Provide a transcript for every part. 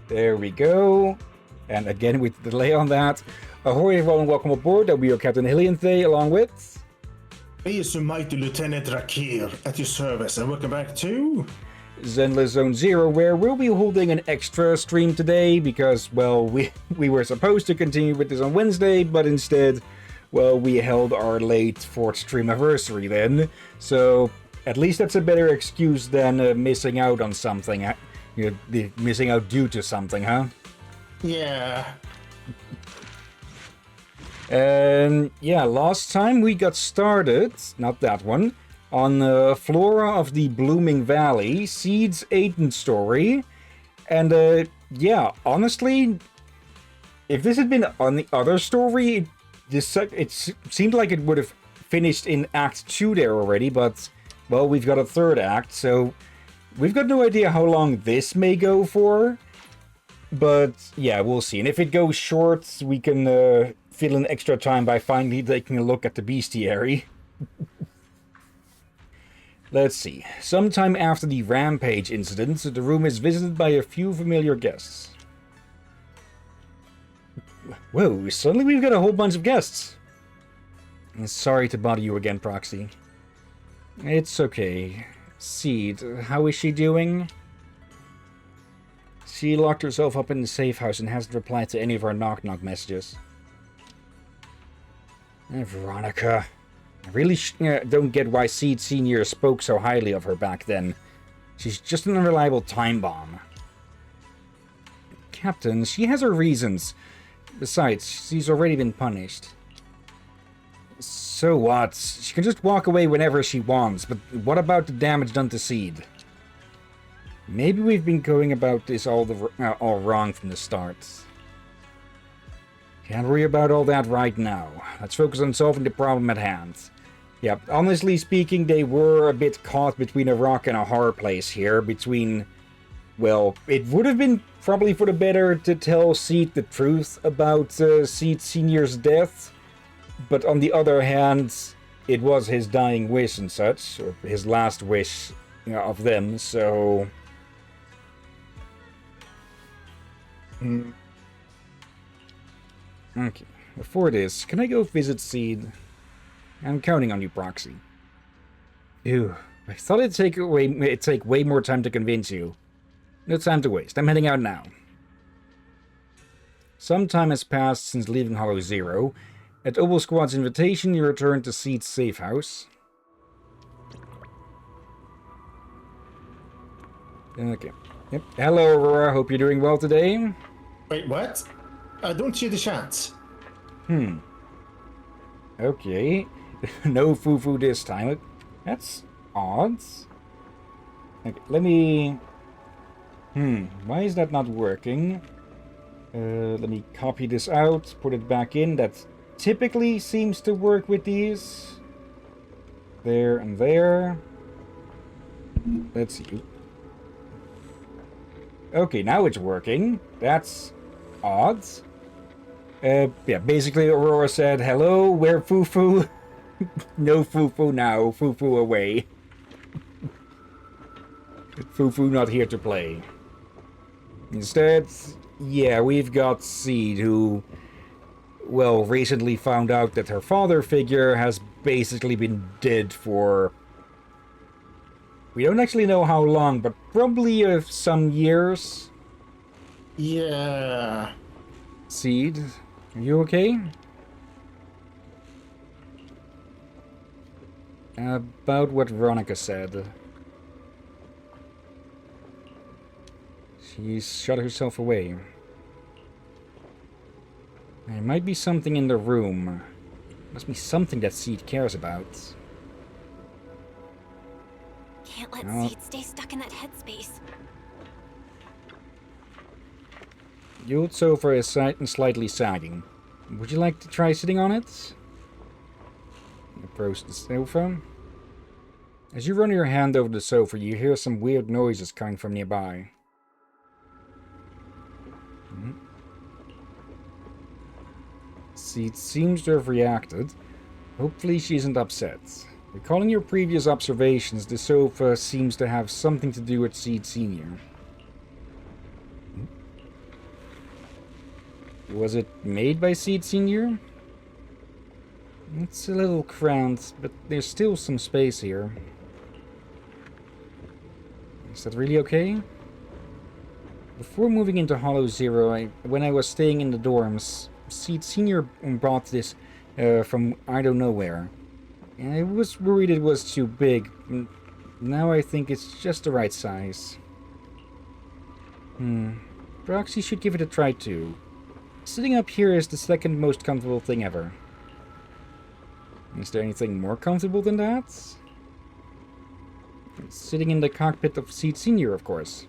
There we go. And again with the delay on that. Ahoy everyone and welcome aboard. I'll be your Captain Hillyan today along with... He is your mighty Lieutenant Rakir at your service, and welcome back to... Zenless Zone Zero, where we'll be holding an extra stream today because, well, we were supposed to continue with this on Wednesday, but instead, well, we held our late 4th stream anniversary then. So, at least that's a better excuse than missing out on something. Missing out due to something, huh? Yeah. And yeah, last time we got started, not that one, on Flora of the Blooming Valley, Seed's Aiden story. And yeah, honestly, if this had been on the other story, it seemed like it would have finished in Act 2 there already, but, well, we've got a 3rd act, so we've got no idea how long this may go for. But yeah, we'll see. And if it goes short, we can fill in extra time by finally taking a look at the bestiary. Let's see. Sometime after the rampage incident, the room is visited by a few familiar guests. Whoa, suddenly we've got a whole bunch of guests. Sorry to bother you again, Proxy. It's okay. Seed, how is she doing? She locked herself up in the safe house and hasn't replied to any of our knock-knock messages. Veronica. I really don't get why Seed Sr. spoke so highly of her back then. She's just an unreliable time bomb. Captain, she has her reasons. Besides, she's already been punished. So what? She can just walk away whenever she wants, but what about the damage done to Seed? Maybe we've been going about this all wrong from the start. Can't worry about all that right now. Let's focus on solving the problem at hand. Yeah, honestly speaking, they were a bit caught between a rock and a hard place here. Well, it would have been probably for the better to tell Seed the truth about Seed Sr.'s death. But on the other hand, it was his dying wish and such, or his last wish of them, so... Okay, before this, can I go visit Seed? I'm counting on you, Proxy. Ew, I thought it'd take way more time to convince you. No time to waste, I'm heading out now. Some time has passed since leaving Hollow Zero. At Opal Squad's invitation, you return to Seed's safe house. Okay. Yep. Hello, Aurora. Hope you're doing well today. Wait, what? I don't see the chance. Okay. No foo-foo this time. That's odd. Okay, let me... Why is that not working? Let me copy this out, put it back in. That typically seems to work with these. There and there. Let's see. Okay, now it's working. That's odd. Yeah, basically Aurora said, hello, where foo-foo? No foo-foo now, foo-foo away. Foo-foo not here to play. Instead, yeah, we've got Seed, who, well, recently found out that her father figure has basically been dead for... We don't actually know how long, but probably some years. Yeah. Seed, are you okay? About what Veronica said. She's shut herself away. There might be something in the room. Must be something that Seed cares about. Can't let Seed stay stuck in that headspace. The old sofa is slightly sagging. Would you like to try sitting on it? Approach the sofa. As you run your hand over the sofa, you hear some weird noises coming from nearby. Seed seems to have reacted. Hopefully she isn't upset. Recalling your previous observations, the sofa seems to have something to do with Seed Sr. Was it made by Seed Senior? It's a little cramped, but there's still some space here. Is that really okay? Before moving into Hollow Zero, when I was staying in the dorms, Seed Senior brought this from I don't know where. And I was worried it was too big. Now I think it's just the right size. Proxy should give it a try too. Sitting up here is the second most comfortable thing ever. Is there anything more comfortable than that? Sitting in the cockpit of Seed Senior, of course.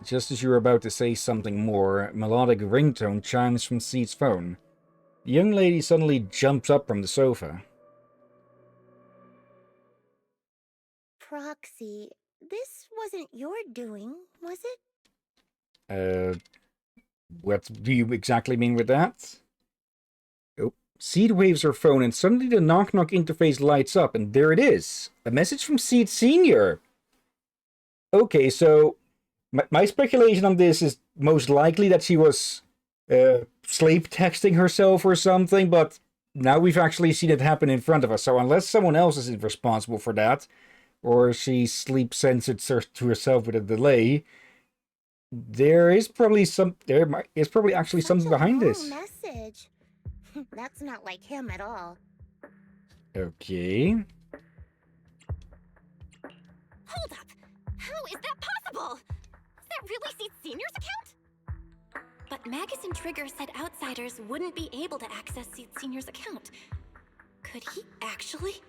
Just as you were about to say something more, a melodic ringtone chimes from Seed's phone. The young lady suddenly jumps up from the sofa. Proxy, this wasn't your doing, was it? What do you exactly mean with that? Oh, Seed waves her phone and suddenly the knock-knock interface lights up and there it is. A message from Seed Senior. Okay, so my speculation on this is most likely that she was sleep texting herself or something, but now we've actually seen it happen in front of us. So unless someone else is responsible for that, or she sleep censored to herself with a delay, there is probably actually something behind this. Message. That's not like him at all. Okay. Hold up! How is that possible? Is that really Seed Senior's account? But Magus and Trigger said outsiders wouldn't be able to access Seed Senior's account. Could he actually?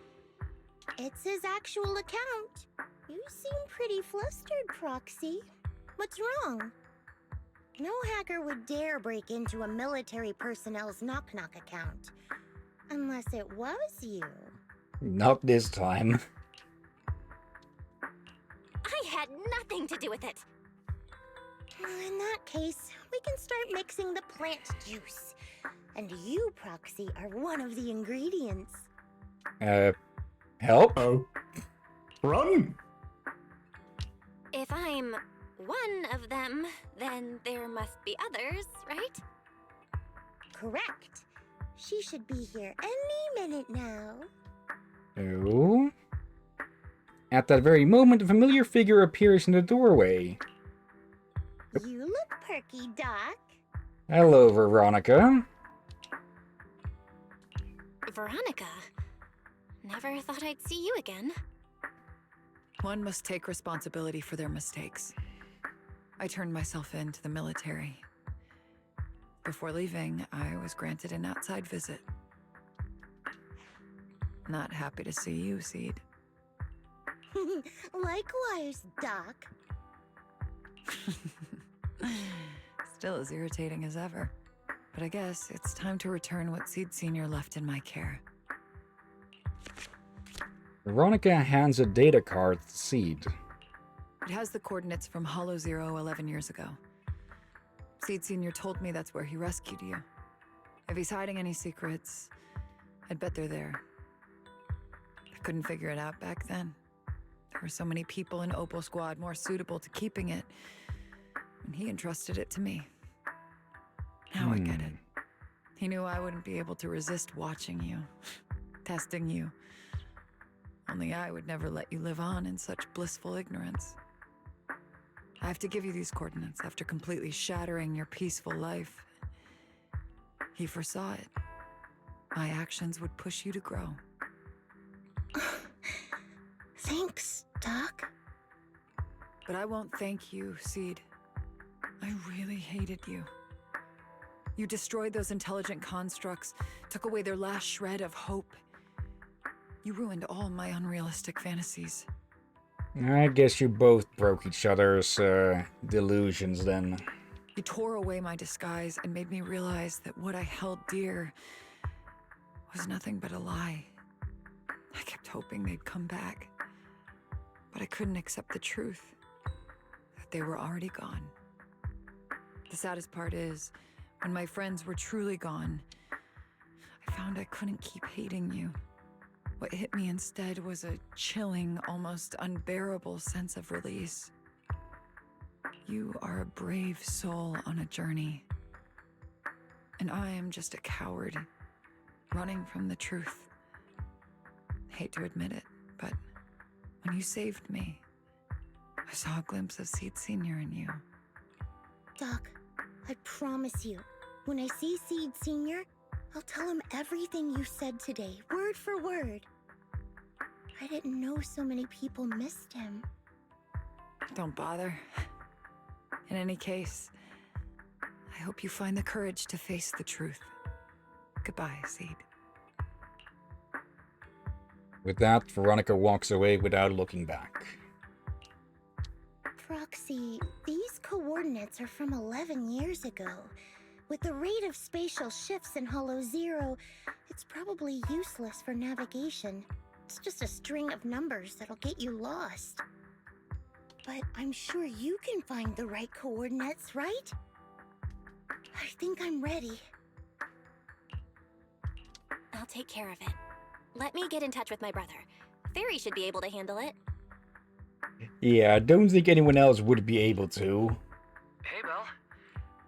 It's his actual account. You seem pretty flustered, Proxy. What's wrong? No hacker would dare break into a military personnel's knock-knock account. Unless it was you. Not this time. I had nothing to do with it. In that case, we can start mixing the plant juice. And you, Proxy, are one of the ingredients. Help? Oh. Run! If I'm one of them, then there must be others, right? Correct. She should be here any minute now. Oh? At that very moment, a familiar figure appears in the doorway. You look perky, Doc. Hello, Veronica. Veronica? Never thought I'd see you again. One must take responsibility for their mistakes. I turned myself in to the military. Before leaving, I was granted an outside visit. Not happy to see you, Seed. Likewise, Doc. Still as irritating as ever. But I guess it's time to return what Seed Senior left in my care. Veronica hands a data card to Seed. It has the coordinates from Hollow Zero 11 years ago. Seed Senior told me that's where he rescued you. If he's hiding any secrets, I'd bet they're there. I couldn't figure it out back then. There were so many people in Opal Squad more suitable to keeping it, and he entrusted it to me. Now I get it. He knew I wouldn't be able to resist watching you, testing you. Only I would never let you live on in such blissful ignorance. I have to give you these coordinates after completely shattering your peaceful life. He foresaw it. My actions would push you to grow. Thanks, Doc. But I won't thank you, Seed. I really hated you. You destroyed those intelligent constructs, took away their last shred of hope. You ruined all my unrealistic fantasies. I guess you both broke each other's delusions then. You tore away my disguise and made me realize that what I held dear was nothing but a lie. I kept hoping they'd come back, but I couldn't accept the truth, that they were already gone. The saddest part is, when my friends were truly gone, I found I couldn't keep hating you. What hit me instead was a chilling, almost unbearable sense of release. You are a brave soul on a journey. And I am just a coward, running from the truth. Hate to admit it, but when you saved me, I saw a glimpse of Seed Senior in you. Doc, I promise you, when I see Seed Senior, I'll tell him everything you said today, word for word. I didn't know so many people missed him. Don't bother. In any case, I hope you find the courage to face the truth. Goodbye, Seed. With that, Veronica walks away without looking back. Proxy, these coordinates are from 11 years ago. With the rate of spatial shifts in Hollow Zero, it's probably useless for navigation. It's just a string of numbers that'll get you lost. But I'm sure you can find the right coordinates, right? I think I'm ready. I'll take care of it. Let me get in touch with my brother. Fairy should be able to handle it. Yeah, I don't think anyone else would be able to. Hey, Belle.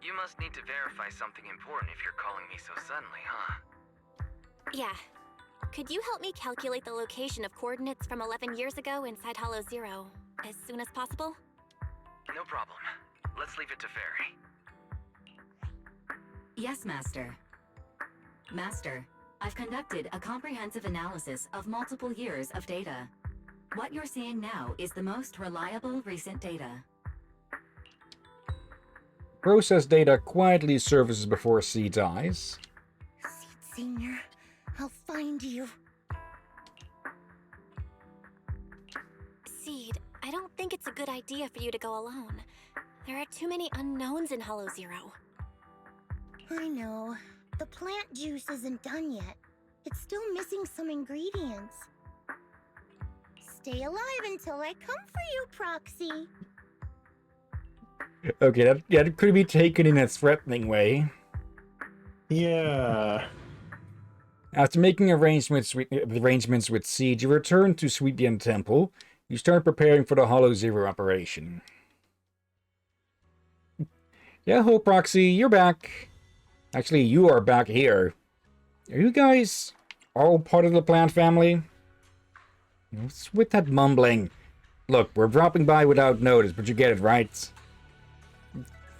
You must need to verify something important if you're calling me so suddenly, huh? Yeah. Could you help me calculate the location of coordinates from 11 years ago inside Hollow Zero as soon as possible? No problem. Let's leave it to Fairy. Yes, Master. Master, I've conducted a comprehensive analysis of multiple years of data. What you're seeing now is the most reliable recent data. Processed data quietly surfaces before Seed's eyes. Seed Senior, I'll find you. Seed, I don't think it's a good idea for you to go alone. There are too many unknowns in Hollow Zero. I know. The plant juice isn't done yet. It's still missing some ingredients. Stay alive until I come for you, Proxy. Okay, that could be taken in a threatening way. Yeah. After making arrangements with Seed, you return to Sweetbien Temple. You start preparing for the Hollow Zero operation. Yeah, ho, Proxy, you're back. Actually, you are back here. Are you guys all part of the plant family? What's with that mumbling? Look, we're dropping by without notice, but you get it, right?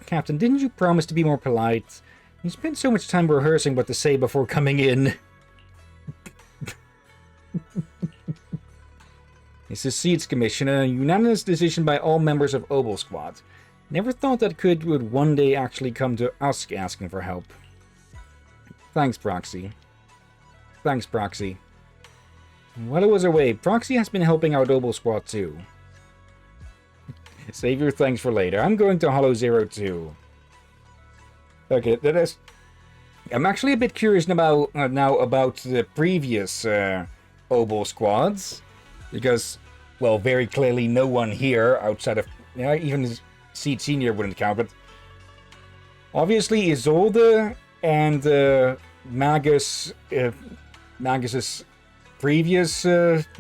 Captain, didn't you promise to be more polite? You spent so much time rehearsing what to say before coming in. This is Seed's commission, and a unanimous decision by all members of Obel Squad. Never thought that would one day actually come to us asking for help. Thanks, Proxy. Thanks, Proxy. While I was away, Proxy has been helping out Obel Squad too. Save your thanks for later. I'm going to Hollow Zero too. Okay, that is... I'm actually a bit curious now about the previous Obel Squads. Because, well, very clearly no one here outside of... Yeah, even Seed Senior wouldn't count, but... Obviously, Isolde and Magus's previous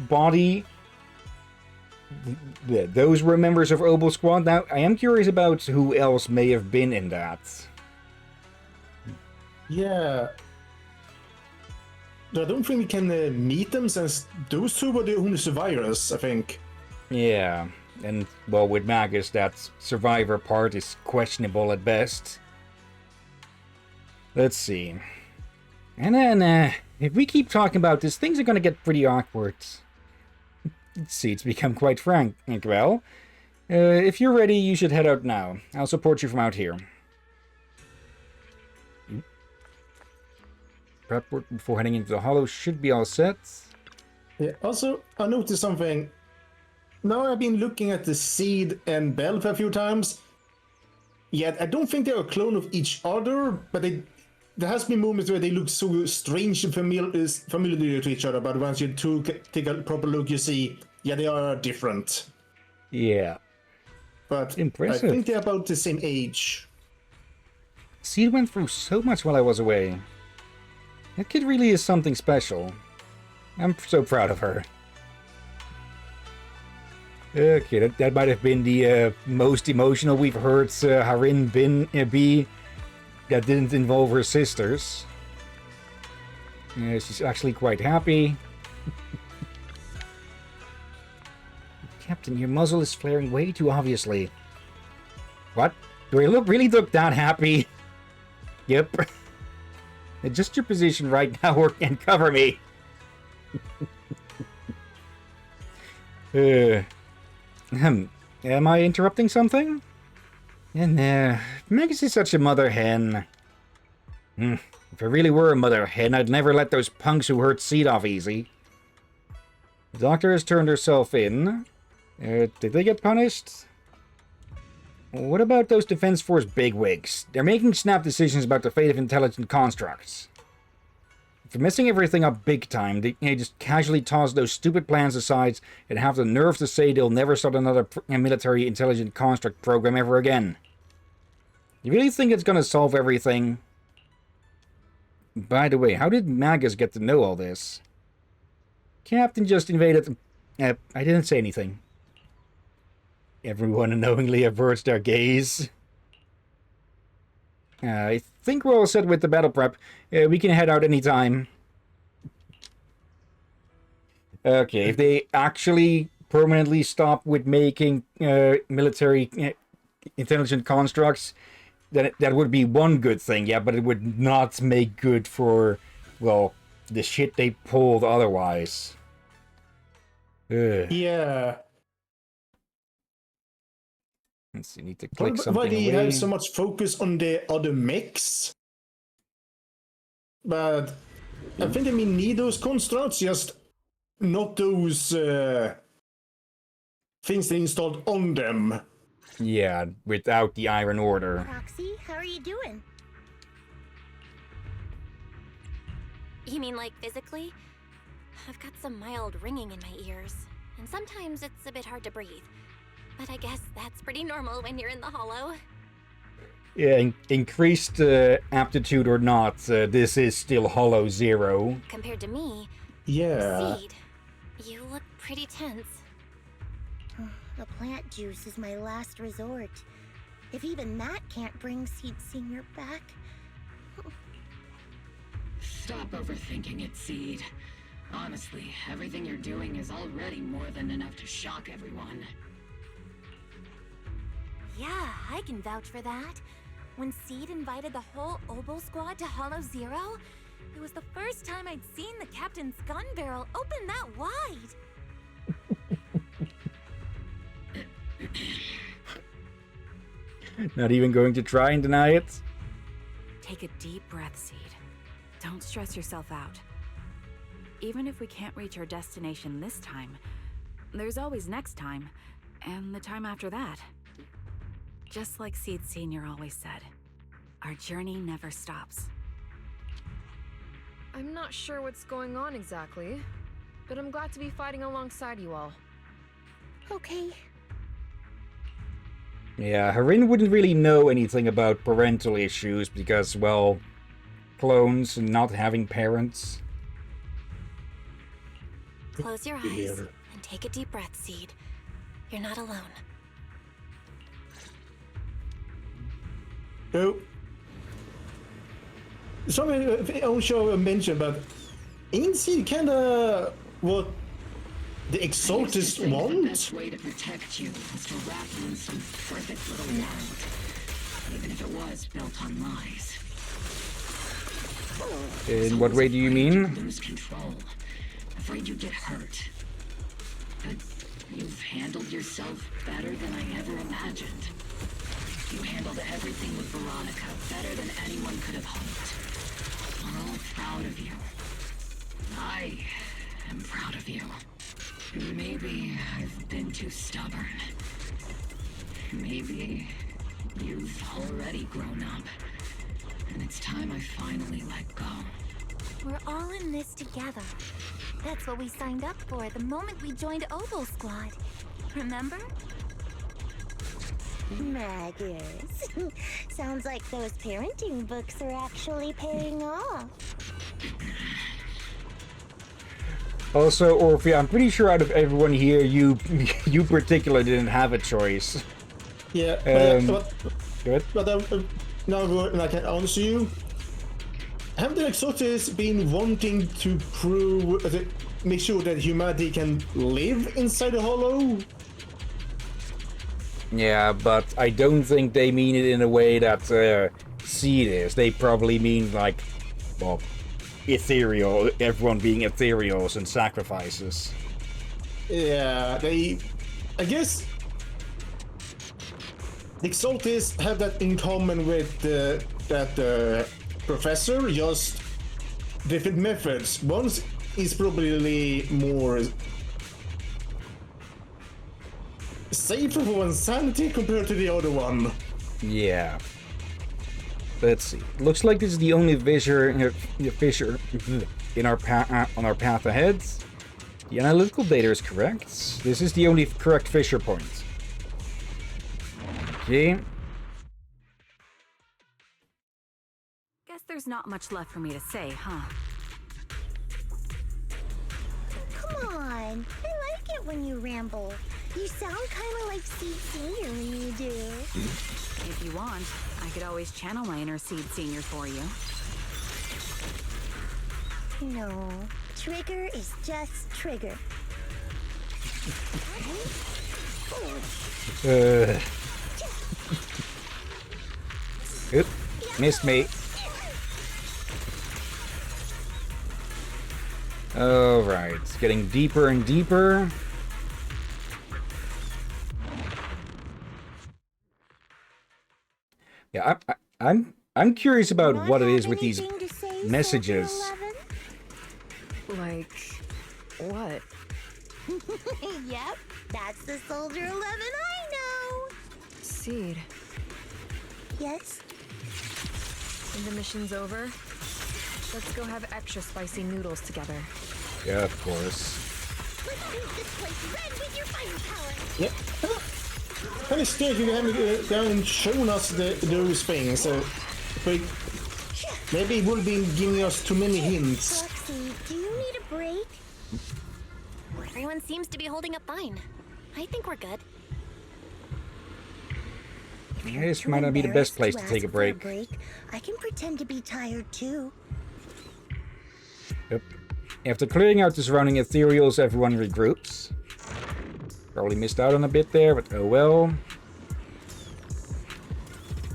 body... Those were members of Obel Squad. Now, I am curious about who else may have been in that. Yeah. I don't think we can meet them since those two were the only survivors, I think. Yeah, and, well, with Magus, that survivor part is questionable at best. Let's see. And then, if we keep talking about this, things are gonna get pretty awkward. See, it's become quite frank. Well, if you're ready, you should head out now. I'll support you from out here. Prep work before heading into the Hollow should be all set. Yeah, also, I noticed something. Now I've been looking at the Seed and Belf a few times. Yet I don't think they're a clone of each other, but there has been moments where they look so strange and familiar to each other, but once you take a proper look, you see, yeah, they are different. Yeah. But impressive. I think they're about the same age. Seed went through so much while I was away. That kid really is something special. I'm so proud of her. Okay, that might have been the most emotional we've heard Harin be. That didn't involve her sisters. Yeah, she's actually quite happy. Captain, your muzzle is flaring way too obviously. What? Do I really look that happy? Yep. Adjust your position right now and cover me. Am I interrupting something? And Magus is such a mother hen. If I really were a mother hen, I'd never let those punks who hurt Seed off easy. The doctor has turned herself in. Did they get punished? What about those Defense Force bigwigs? They're making snap decisions about the fate of intelligent constructs. If they're messing everything up big time, they just casually toss those stupid plans aside and have the nerve to say they'll never start another military intelligent construct program ever again. You really think it's gonna solve everything? By the way, how did Magus get to know all this? Captain just invaded... I didn't say anything. Everyone unknowingly averts their gaze. I think we're all set with the battle prep. We can head out anytime. Okay, if they actually permanently stop with making military intelligent constructs, then that would be one good thing, yeah, but it would not make good for, well, the shit they pulled otherwise. Ugh. Yeah. Let's see, need to click something Why do you away. have so much focus on the other mechs? But I think we need those constructs, just not those things they installed on them. Yeah, without the Iron Order. Proxy, how are you doing? You mean like physically? I've got some mild ringing in my ears, and sometimes it's a bit hard to breathe. But I guess that's pretty normal when you're in the hollow. Yeah, increased aptitude or not, this is still Hollow Zero. Compared to me, Yeah. Seed, you look pretty tense. The plant juice is my last resort. If even that can't bring Seed Senior back... Stop overthinking it, Seed. Honestly, everything you're doing is already more than enough to shock everyone. Yeah, I can vouch for that. When Seed invited the whole Oboe squad to Hollow Zero, it was the first time I'd seen the captain's gun barrel open that wide. Not even going to try and deny it? Take a deep breath, Seed. Don't stress yourself out. Even if we can't reach our destination this time, there's always next time, and the time after that. Just like Seed Senior always said, our journey never stops. I'm not sure what's going on exactly, but I'm glad to be fighting alongside you all. Okay. Yeah, Harin wouldn't really know anything about parental issues because, well, clones and not having parents. Close your eyes and take a deep breath, Seed. You're not alone. Oh. Something also mentioned, but ain't Seed kinda what the Exaltist The want? best way to protect you is to wrap you in some perfect little world, even if it was built on lies. In what way do you mean? Lose control. Afraid you get hurt. But you've handled yourself better than I ever imagined. You handled everything with Veronica better than anyone could have hoped. We're all proud of you. I am proud of you. Maybe I've been too stubborn. Maybe you've already grown up. And it's time I finally let go. We're all in this together. That's what we signed up for the moment we joined Oboe Squad. Remember? Magus. Sounds like those parenting books are actually paying off. Also, Orpheus, I'm pretty sure out of everyone here, you you particularly didn't have a choice. Yeah, Good. but now I can answer you. Have the Exotists been wanting to prove, make sure that humanity can live inside the Hollow? Yeah, but I don't think they mean it in a way that Seed is. They probably mean like, well, ethereal, everyone being ethereals and sacrifices. Yeah, I guess the Exotists have that in common with that professor, just different methods. One is probably more safer for one's sanity compared to the other one. Yeah. Let's see. Looks like this is the only fissure in our on our path ahead. The analytical data is correct. This is the only correct fissure point. Okay. Guess there's not much left for me to say, huh? Come on. I like it when you ramble. You sound kind of like Seed Senior when you do. If you want, I could always channel my inner Seed Senior for you. No. Trigger is just Trigger. Oop. Missed me. Alright. It's getting deeper and deeper. Yeah, I'm curious about Not what it have is with these anything to say, messages. Soldier Like, what? 11? Yep, that's the Soldier 11 I know. Seed. Yes? And the mission's over? Let's go have extra spicy noodles together. Yeah, of course. Let's paint this place red with your firepower. Yeah. Kind of strange you haven't shown us those things. Maybe it would have been giving us too many hints. Roxy, do you need a break? Everyone seems to be holding up fine. I think we're good. Yeah, this might not be the best place to take a break. I can pretend to be tired too. Yep. After clearing out the surrounding ethereals, everyone regroups. Probably missed out on a bit there, but oh well.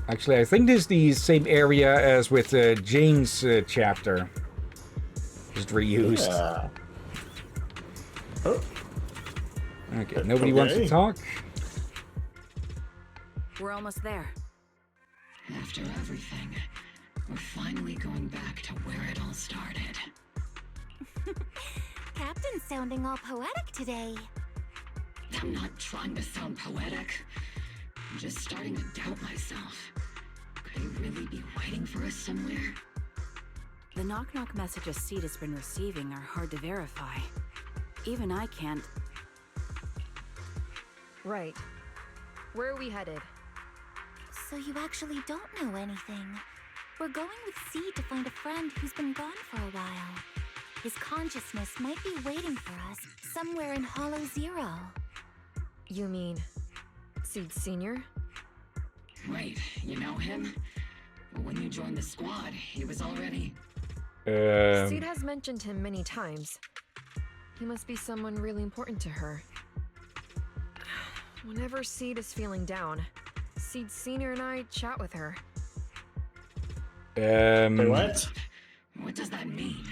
Actually, I think this is the same area as with Jane's chapter. Just reused. Yeah. Oh. Okay, nobody wants to talk? We're almost there. After everything, we're finally going back to where it all started. Captain's sounding all poetic today. I'm not trying to sound poetic. I'm just starting to doubt myself. Could he really be waiting for us somewhere? The knock-knock messages Seed has been receiving are hard to verify. Even I can't... Right. Where are we headed? So you actually don't know anything. We're going with Seed to find a friend who's been gone for a while. His consciousness might be waiting for us somewhere in Hollow Zero. You mean Seed Senior? Wait, you know him? Well, when you joined the squad, he was already... Seed has mentioned him many times. He must be someone really important to her. Whenever Seed is feeling down, Seed Senior and I chat with her. What? What does that mean?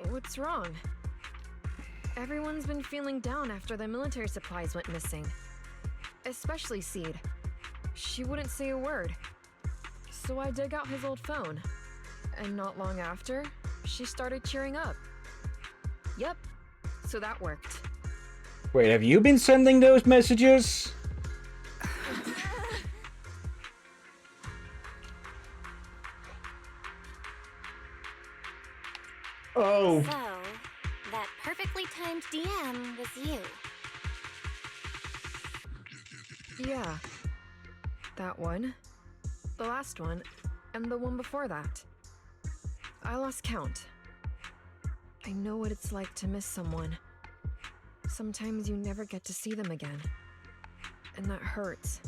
What's wrong? Everyone's been feeling down after the military supplies went missing. Especially Seed. She wouldn't say a word. So I dug out his old phone. And not long after, she started cheering up. Yep, so that worked. Wait, have you been sending those messages? Oh. So, that perfectly timed DM was you. Yeah. That one. The last one. And the one before that. I lost count. I know what it's like to miss someone. Sometimes you never get to see them again. And that hurts.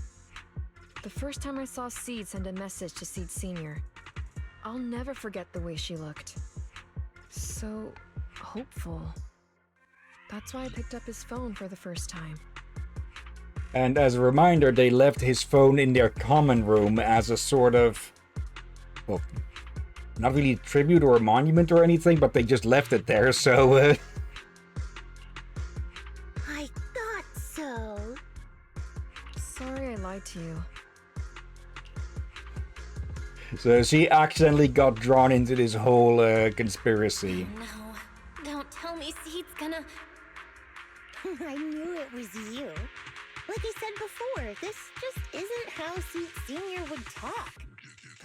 The first time I saw Seed send a message to Seed Sr., I'll never forget the way she looked. So hopeful. That's why I picked up his phone for the first time. And as a reminder, they left his phone in their common room as a sort of, well, not really tribute or a monument or anything, but they just left it there, so... I thought so. Sorry I lied to you. So she accidentally got drawn into this whole conspiracy. No, don't tell me Seed's gonna... I knew it was you. Like I said before, this just isn't how Seed Sr. would talk.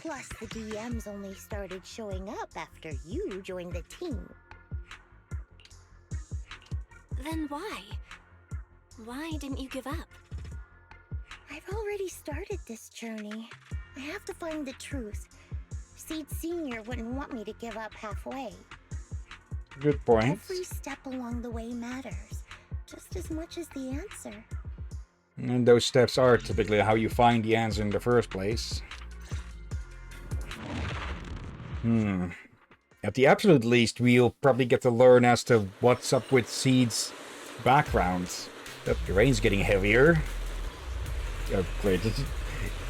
Plus, the DMs only started showing up after you joined the team. Then why? Why didn't you give up? I've already started this journey. I have to find the truth. Seed Sr. wouldn't want me to give up halfway. Good point. Every step along the way matters, just as much as the answer. And those steps are typically how you find the answer in the first place. At the absolute least, we'll probably get to learn as to what's up with Seed's background. Oh, the rain's getting heavier. Oh, great.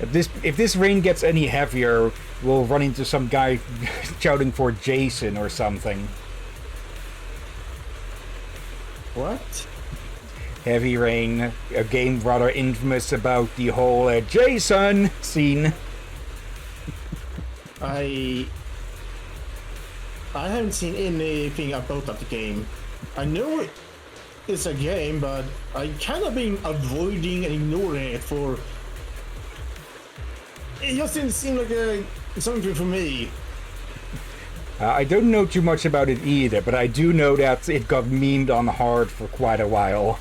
If this rain gets any heavier, we'll run into some guy shouting for Jason or something. What? Heavy rain, a game rather infamous about the whole Jason scene. I haven't seen anything about that game. I know it's a game, but I kind of been avoiding and ignoring it for... It just didn't seem like something for me. I don't know too much about it either, but I do know that it got memed on hard for quite a while.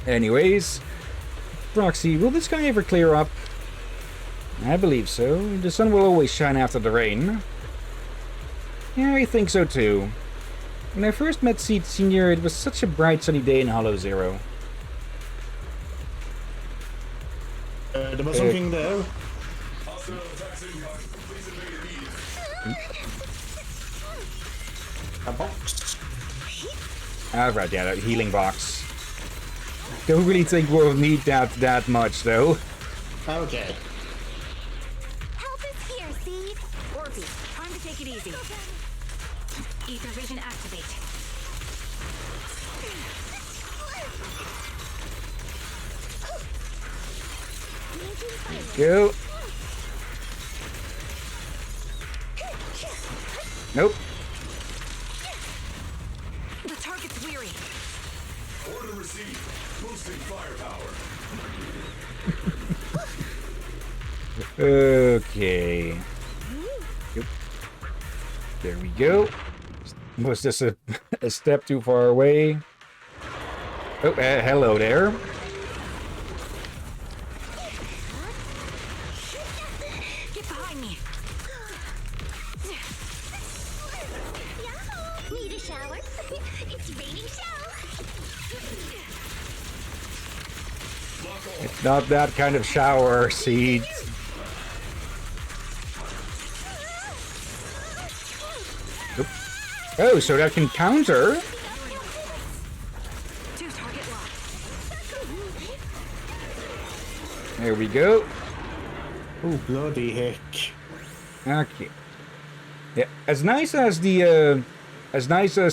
Anyways, Proxy, will this guy ever clear up? I believe so. The sun will always shine after the rain. Yeah, I think so too. When I first met Seed Sr., it was such a bright sunny day in Hollow Zero. There was something there. A box. Ah, right, yeah, that healing box. Don't really think we'll need that much, though. Okay. Help is here, Seed. Orby, time to take it easy. Ether vision activate. Go. Nope. The target's weary. Order received. Boosting firepower. Okay. Yep. There we go. Was this a step too far away? Oh, hello there. Get behind me. Need a shower? It's raining shower. It's not that kind of shower, Seed. Oop. Oh, so that can counter? Two target locked. There we go. Oh, bloody heck. Okay. Yeah, as nice as the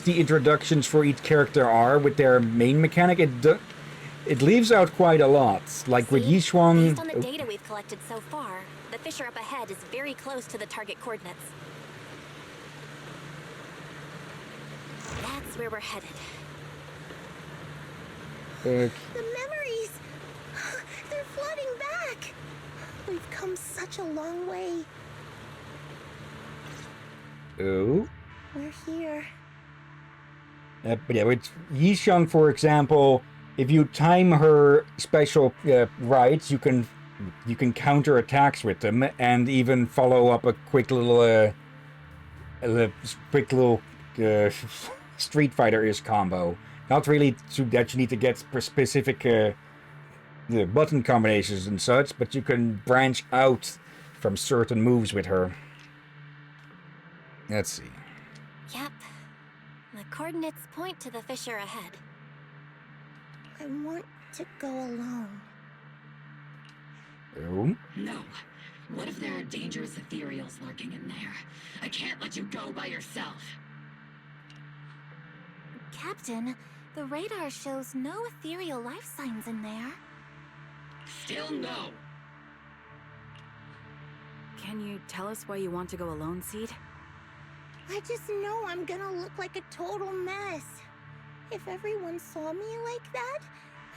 introductions for each character are with their main mechanic, it leaves out quite a lot. Like with Yishuan. Based on the data we've collected so far, the fissure up ahead is very close to the target coordinates. That's where we're headed. The memories! They're flooding back! We've come such a long way. Oh. We're here. But yeah, with Yishuan, for example, if you time her special rights, you can counter attacks with them, and even follow up a quick little a quick little Street Fighter-ish combo. Not really that you need to get specific the button combinations and such, but you can branch out from certain moves with her. Let's see. Yep. The coordinates point to the fissure ahead. I want to go alone. Oh? No. What if there are dangerous ethereals lurking in there? I can't let you go by yourself. Captain, the radar shows no ethereal life signs in there. Still no. Can you tell us why you want to go alone, Seed? I just know I'm gonna look like a total mess. If everyone saw me like that,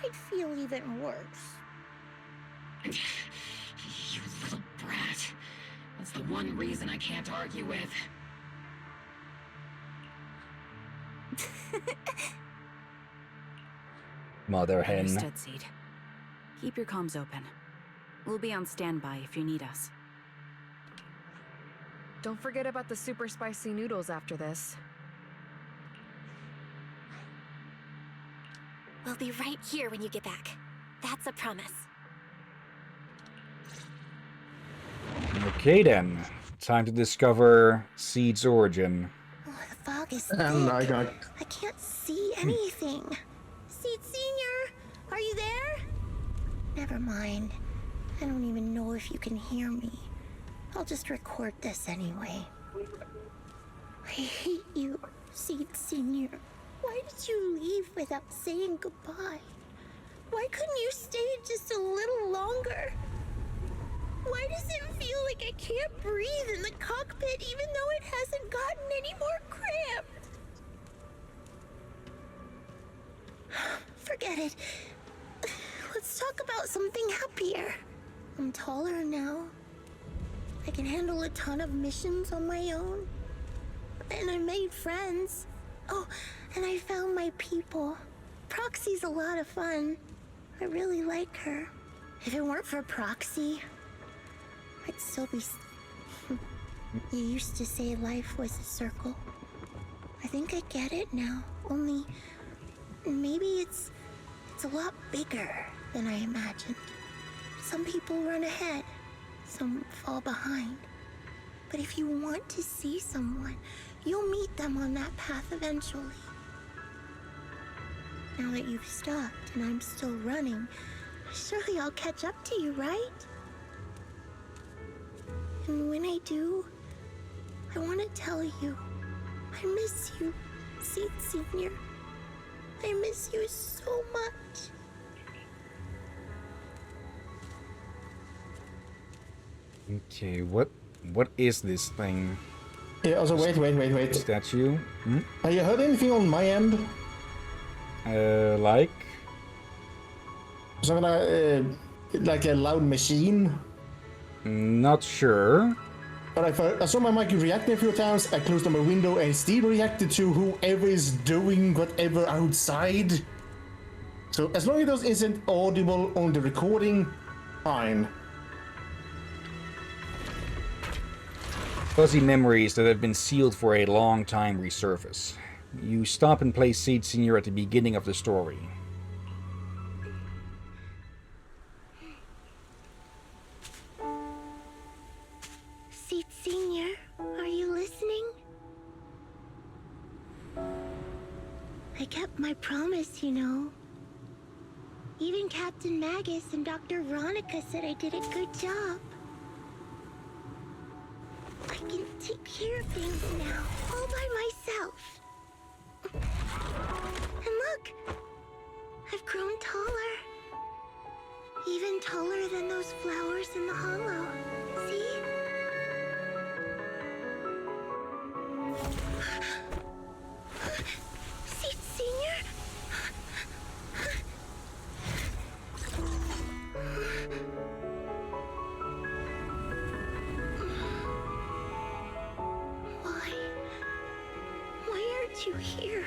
I'd feel even worse. You little brat. That's the one reason I can't argue with. Mother hen. Understood, Seed. Keep your comms open. We'll be on standby if you need us. Don't forget about the super spicy noodles after this. We'll be right here when you get back. That's a promise. Okay then. Time to discover Seed's origin. Oh, the fog is thick. I I can't see anything. Seed Senior, are you there? Never mind. I don't even know if you can hear me. I'll just record this anyway. I hate you, Seed Senior. Why did you leave without saying goodbye? Why couldn't you stay just a little longer? Why does it feel like I can't breathe in the cockpit even though it hasn't gotten any more cramped? Forget it. Let's talk about something happier. I'm taller now. I can handle a ton of missions on my own. And I made friends. Oh, and I found my people. Proxy's a lot of fun. I really like her. If it weren't for Proxy, I'd still be... You used to say life was a circle. I think I get it now. Only... maybe it's a lot bigger than I imagined. Some people run ahead. Some fall behind. But if you want to see someone, you'll meet them on that path eventually. Now that you've stopped and I'm still running, surely I'll catch up to you, right? And when I do, I want to tell you, I miss you, Seed Senior. I miss you so much. Okay, what is this thing? Yeah, also wait. Statue? Hmm? Have you heard anything on my end? Like? Something like a loud machine? Not sure. But I saw my mic reacting a few times. I closed on my window and it still reacted to whoever is doing whatever outside. So as long as those isn't audible on the recording, fine. Fuzzy memories that have been sealed for a long time resurface. You stop and play Seed Senior at the beginning of the story. Seed Senior, are you listening? I kept my promise, you know. Even Captain Magus and Dr. Veronica said I did a good job. I can take care of things now, all by myself. And look, I've grown taller. Even taller than those flowers in the hollow. See? Seed Senior? Why aren't you here?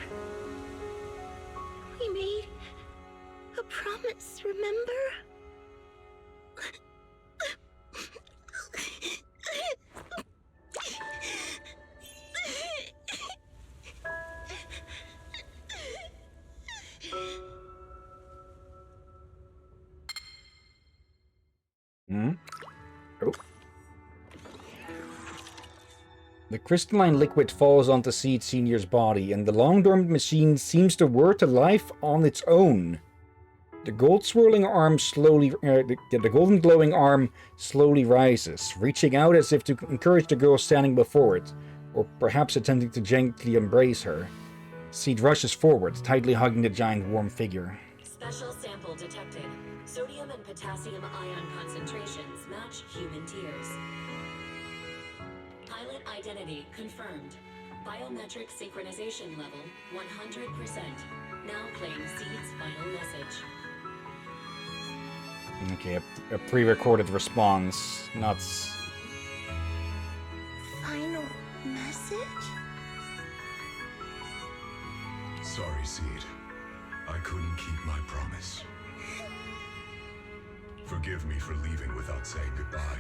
We made a promise, remember? Hmm? Oh. The crystalline liquid falls onto Seed Senior's body, and the long-dormant machine seems to work to life on its own. The gold swirling arm slowly, the golden glowing arm slowly rises, reaching out as if to encourage the girl standing before it, or perhaps attempting to gently embrace her. Seed rushes forward, tightly hugging the giant warm figure. Special sample detected. Sodium and potassium ion concentrations match human tears. Pilot identity confirmed. Biometric synchronization level 100%. Now playing Seed's final message. Okay, a pre-recorded response, not... Final message? Sorry, Seed. I couldn't keep my promise. Forgive me for leaving without saying goodbye,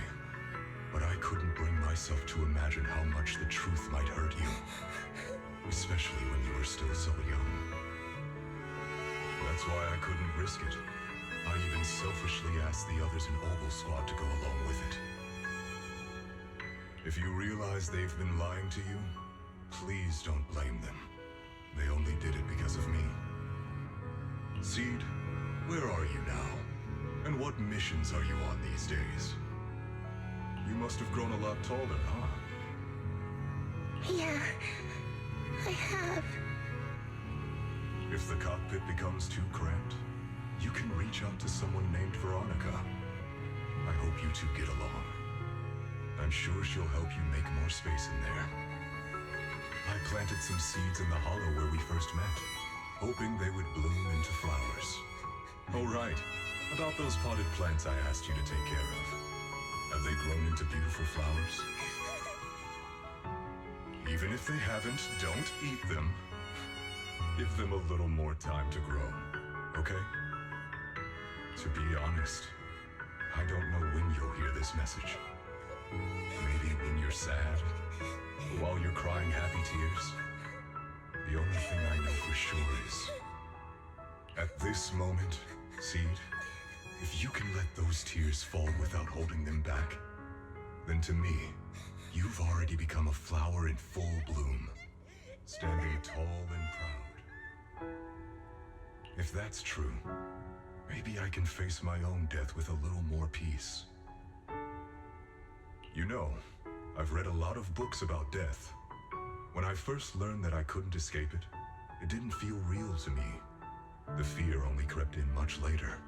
but I couldn't bring myself to imagine how much the truth might hurt you, especially when you were still so young. That's why I couldn't risk it. I even selfishly asked the others in Oval Squad to go along with it. If you realize they've been lying to you, please don't blame them. They only did it because of me. Seed, where are you now? And what missions are you on these days? You must have grown a lot taller, huh? Yeah, I have. If the cockpit becomes too cramped, you can reach out to someone named Veronica. I hope you two get along. I'm sure she'll help you make more space in there. I planted some seeds in the hollow where we first met, hoping they would bloom into flowers. Oh right, about those potted plants I asked you to take care of. Have they grown into beautiful flowers? Even if they haven't, don't eat them. Give them a little more time to grow, okay? To be honest, I don't know when you'll hear this message. Maybe when you're sad, or while you're crying happy tears. The only thing I know for sure is, at this moment, Seed, if you can let those tears fall without holding them back, then to me, you've already become a flower in full bloom, standing tall and proud. If that's true, maybe I can face my own death with a little more peace. You know, I've read a lot of books about death. When I first learned that I couldn't escape it, it didn't feel real to me. The fear only crept in much later.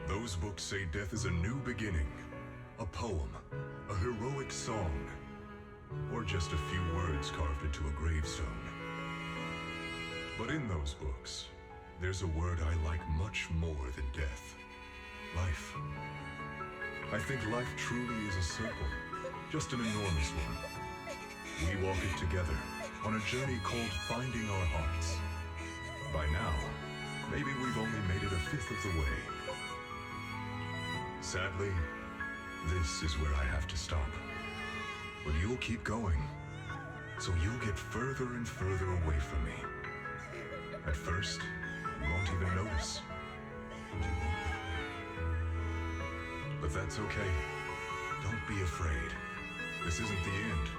Those books say death is a new beginning, a poem, a heroic song, or just a few words carved into a gravestone. But in those books, there's a word I like much more than death. Life. I think life truly is a circle, just an enormous one. We walk it together, on a journey called Finding Our Hearts. By now, maybe we've only made it a fifth of the way. Sadly, this is where I have to stop. But you'll keep going, so you'll get further and further away from me. At first, you won't even notice. And you won't look back. But that's okay. Don't be afraid. This isn't the end.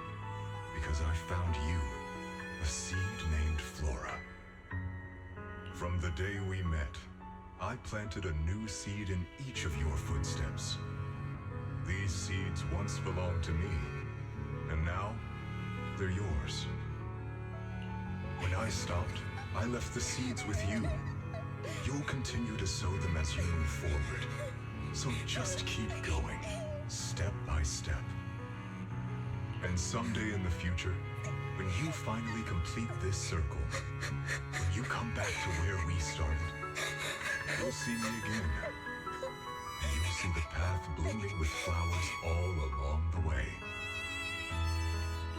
Because I found you, a seed named Flora. From the day we met, I planted a new seed in each of your footsteps. These seeds once belonged to me, and now they're yours. When I stopped, I left the seeds with you. You'll continue to sow them as you move forward. So just keep going, step by step. And someday in the future, when you finally complete this circle, when you come back to where we started, you'll see me again. And you'll see the path blooming with flowers all along the way.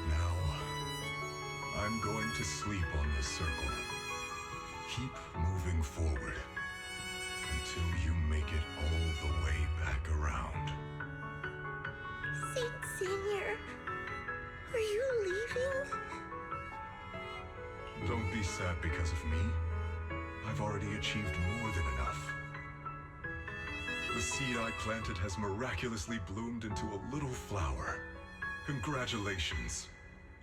Now, I'm going to sleep on this circle. Keep moving forward until you make it all the way back around. Seed Senior, are you leaving? Don't be sad because of me. I've already achieved more than enough. The seed I planted has miraculously bloomed into a little flower. Congratulations.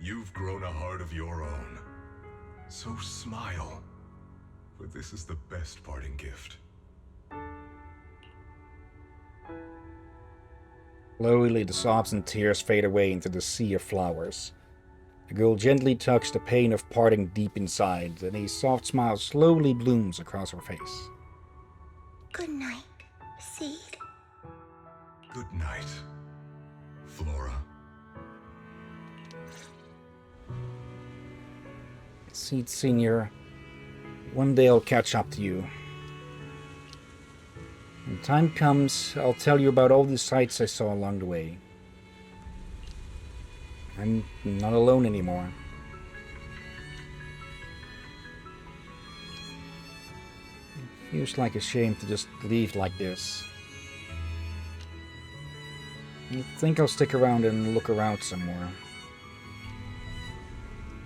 You've grown a heart of your own. So smile, for this is the best parting gift. Slowly, the sobs and tears fade away into the sea of flowers. The girl gently tucks the pain of parting deep inside, and a soft smile slowly blooms across her face. Good night, Seed. Good night, Flora. Seed Senior, one day I'll catch up to you. When time comes, I'll tell you about all the sights I saw along the way. I'm not alone anymore. It feels like a shame to just leave like this. I think I'll stick around and look around some more.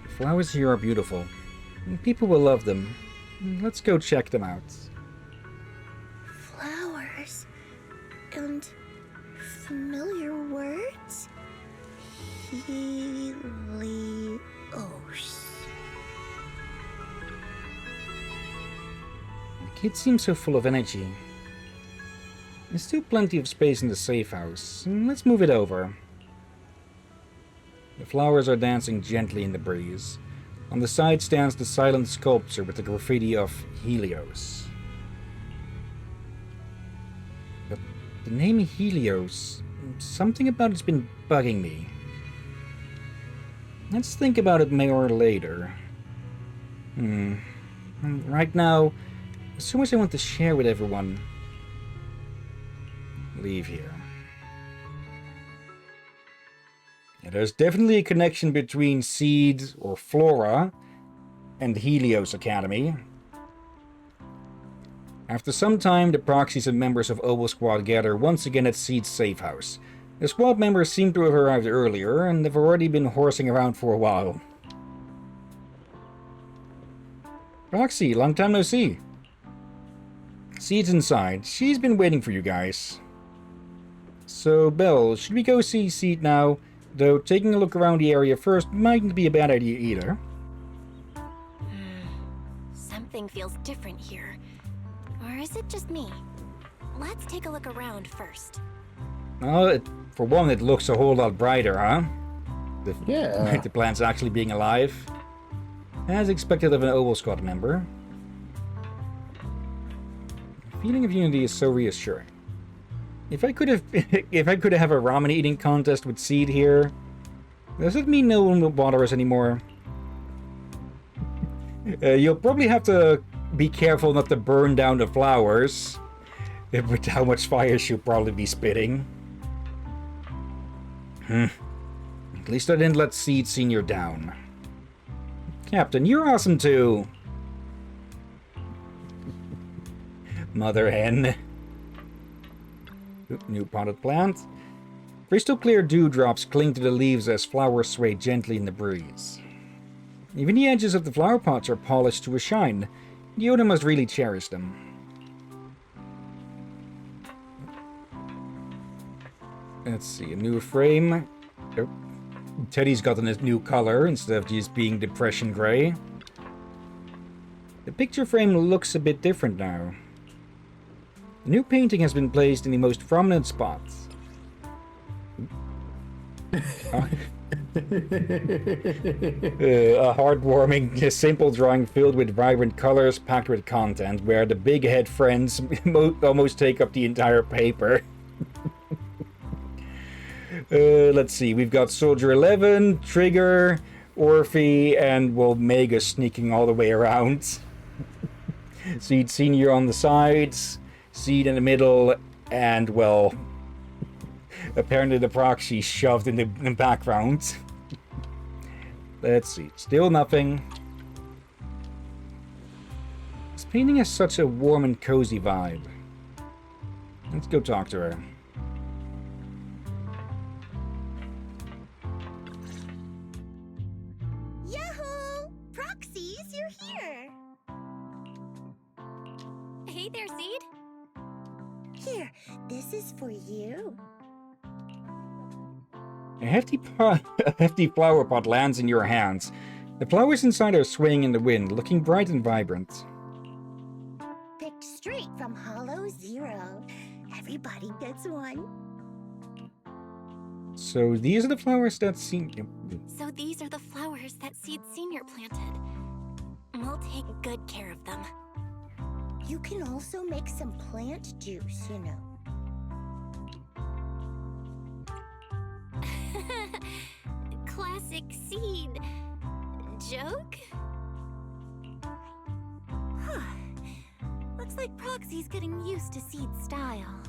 The flowers here are beautiful, and people will love them. Let's go check them out. Flowers and familiar words? Helios. The kid seems so full of energy. There's still plenty of space in the safe house. Let's move it over. The flowers are dancing gently in the breeze. On the side stands the silent sculpture with the graffiti of Helios. But the name Helios, something about it's been bugging me. Let's think about it more later. Right now, there's so much I want to share with everyone. Leave here. Yeah, there's definitely a connection between Seed, or Flora, and Helios Academy. After some time, the proxies and members of Oval Squad gather once again at Seed's safe house. The squad members seem to have arrived earlier, and they've already been horsing around for a while. Proxy, long time no see. Seed's inside. She's been waiting for you guys. So, Belle, should we go see Seed now? Though taking a look around the area first mightn't be a bad idea either. Something feels different here. Or is it just me? Let's take a look around first. Well, for one, it looks a whole lot brighter, huh? Yeah. The plant's actually being alive. As expected of an Oval Squad member. The feeling of unity is so reassuring. If I could have a ramen eating contest with Seed here, does it mean no one will bother us anymore? You'll probably have to be careful not to burn down the flowers, with how much fire she'll probably be spitting. At least I didn't let Seed Senior down. Captain, you're awesome too. Mother hen. New potted plant. Crystal clear dewdrops cling to the leaves as flowers sway gently in the breeze. Even the edges of the flower pots are polished to a shine. The owner must really cherish them. Let's see, a new frame. Oh, Teddy's gotten a new color instead of just being depression gray. The picture frame looks a bit different now. The new painting has been placed in the most prominent spot. A heartwarming, simple drawing filled with vibrant colors packed with content, where the big head friends almost take up the entire paper. Let's see, we've got Soldier 11, Trigger, Orphe, and, well, Mega sneaking all the way around. Seed Senior on the sides, Seed in the middle, and, well, apparently the proxy shoved in the background. Let's see, still nothing. This painting has such a warm and cozy vibe. Let's go talk to her. Yahoo! Proxies, you're here! Hey there, Seed. Here, this is for you. A a hefty flower pot lands in your hands. The flowers inside are swaying in the wind, looking bright and vibrant. Picked straight from Hollow Zero. Everybody gets one. So these are the flowers that seem... So these are the flowers that Seed Senior planted. We'll take good care of them. You can also make some plant juice, you know. Classic Seed. Joke? Huh. Looks like Proxy's getting used to Seed's style.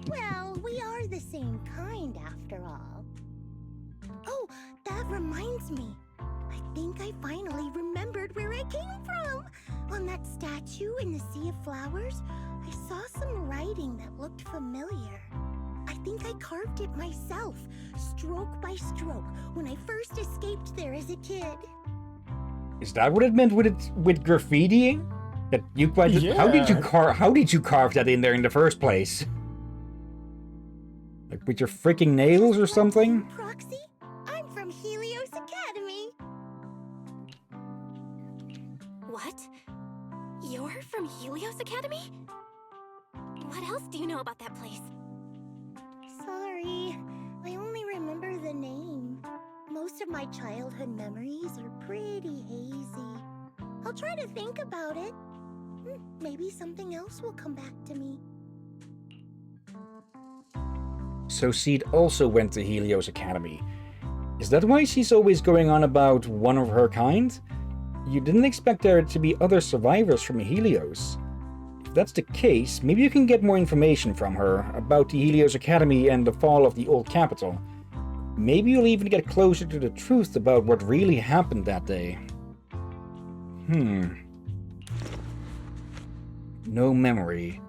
Well, we are the same kind after all. Oh, that reminds me. I think I finally remembered where I came from. On that statue in the Sea of Flowers, I saw some writing that looked familiar. I think I carved it myself, stroke by stroke, when I first escaped there as a kid. Is that what it meant with graffiti? That you quite... Yeah. How did you carve that in there in the first place? Like with your freaking nails or something? Proxy, I'm from Helios Academy. What? You're from Helios Academy? What else do you know about that place? Sorry, I only remember the name. Most of my childhood memories are pretty hazy. I'll try to think about it. Maybe something else will come back to me. So Seed also went to Helios Academy. Is that why she's always going on about one of her kind? You didn't expect there to be other survivors from Helios. If that's the case, maybe you can get more information from her about the Helios Academy and the fall of the old capital. Maybe you'll even get closer to the truth about what really happened that day. No memory.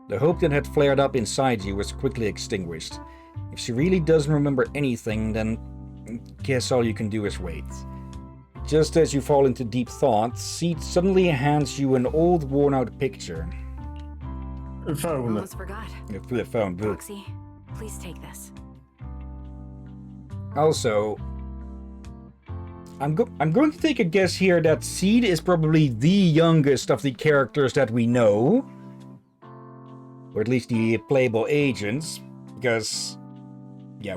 The hope that had flared up inside you was quickly extinguished. If she really doesn't remember anything, then guess all you can do is wait. Just as you fall into deep thought, Seed suddenly hands you an old, worn-out picture. Phone. Almost forgot. The phone. Proxy, please take this. Also, I'm going to take a guess here that Seed is probably the youngest of the characters that we know. Or at least the playable agents. Because... yeah.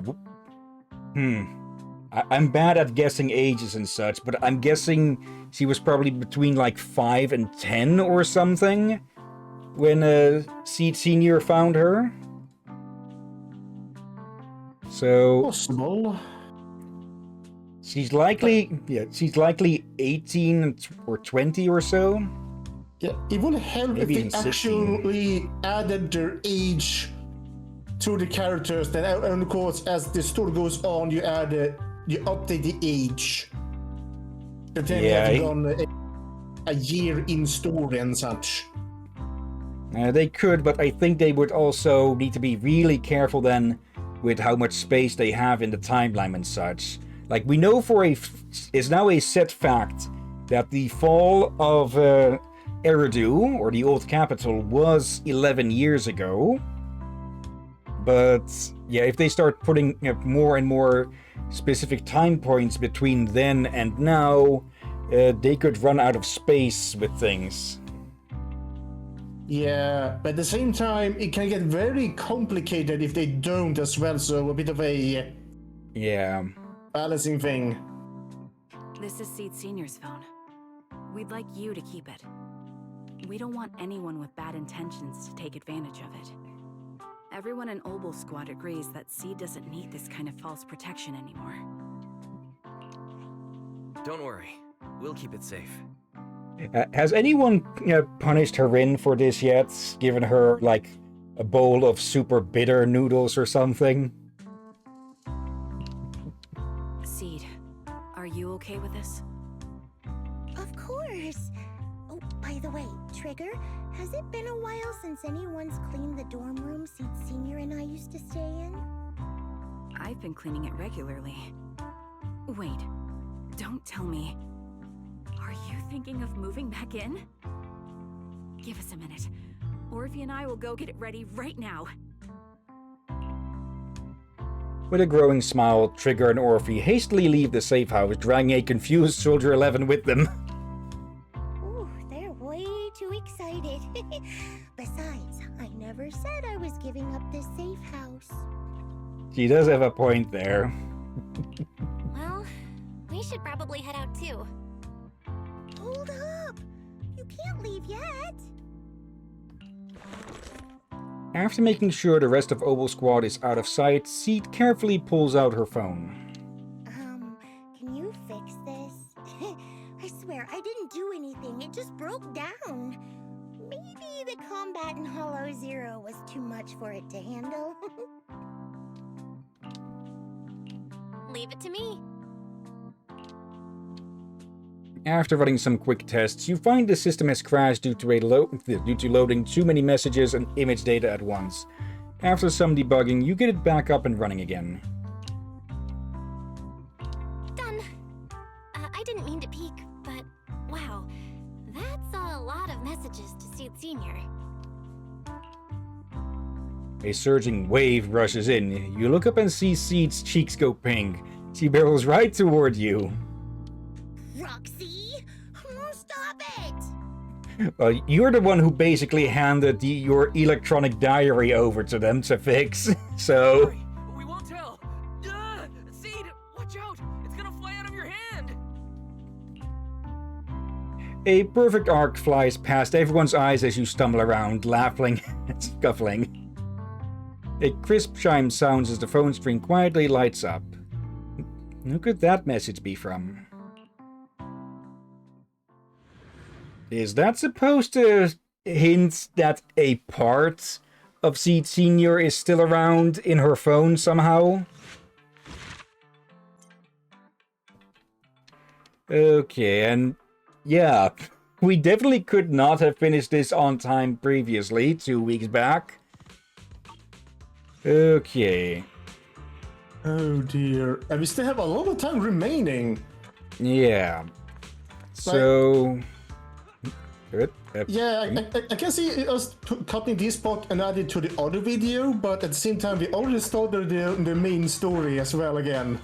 I'm bad at guessing ages and such, but I'm guessing she was probably between like 5 and 10 or something when Seed Senior found her. So Possible. she's likely 18 or 20 or so. Yeah, it would help Maybe if even they 16. actually added their age to the characters. Then, and of course, as the story goes on, you update the age. But then you have gone a year in story and such. They could, but I think they would also need to be really careful then with how much space they have in the timeline and such. Like, we know it's now a set fact that the fall of Eridu, or the old capital, was 11 years ago. But, yeah, if they start putting more and more specific time points between then and now, they could run out of space with things. Yeah, but at the same time, it can get very complicated if they don't as well, so a bit of a balancing thing. This is Seed Senior's phone. We'd like you to keep it. We don't want anyone with bad intentions to take advantage of it. Everyone in Obel Squad agrees that Seed doesn't need this kind of false protection anymore. Don't worry. We'll keep it safe. Has anyone punished Harin for this yet? Given her, like, a bowl of super bitter noodles or something? Seed, are you okay with this? Of course. Oh, by the way, Trigger, has it been a while since anyone's cleaned the dorm room Seed Senior and I used to stay in? I've been cleaning it regularly. Wait, don't tell me. Are you thinking of moving back in? Give us a minute. Orphe and I will go get it ready right now. With a growing smile, Trigger and Orphe hastily leave the safe house, dragging a confused Soldier 11 with them. Ooh, they're way too excited. Besides, I never said I was giving up this safe house. She does have a point there. Well, we should probably head out too. Hold up! You can't leave yet! After making sure the rest of Oval Squad is out of sight, Seed carefully pulls out her phone. Can you fix this? I swear, I didn't do anything. It just broke down. Maybe the combat in Hollow Zero was too much for it to handle. Leave it to me. After running some quick tests, you find the system has crashed due to loading too many messages and image data at once. After some debugging, you get it back up and running again. Done. I didn't mean to peek, but wow, that's a lot of messages to Seed Senior. A surging wave rushes in. You look up and see Seed's cheeks go pink. She barrels right toward you. Roxy! Stop it! Well, you're the one who basically handed your electronic diary over to them to fix, so... Sorry, we won't tell. Seed, watch out! It's gonna fly out of your hand! A perfect arc flies past everyone's eyes as you stumble around, laughing and scuffling. A crisp chime sounds as the phone screen quietly lights up. Who could that message be from? Is that supposed to hint that a part of Seed Senior is still around in her phone somehow? Okay, and yeah, we definitely could not have finished this on time previously, 2 weeks back. Okay. Oh dear. And we still have a lot of time remaining. Yeah. So... Good. Yeah, I can see us cutting this part and add it to the other video, but at the same time we already started the main story as well again.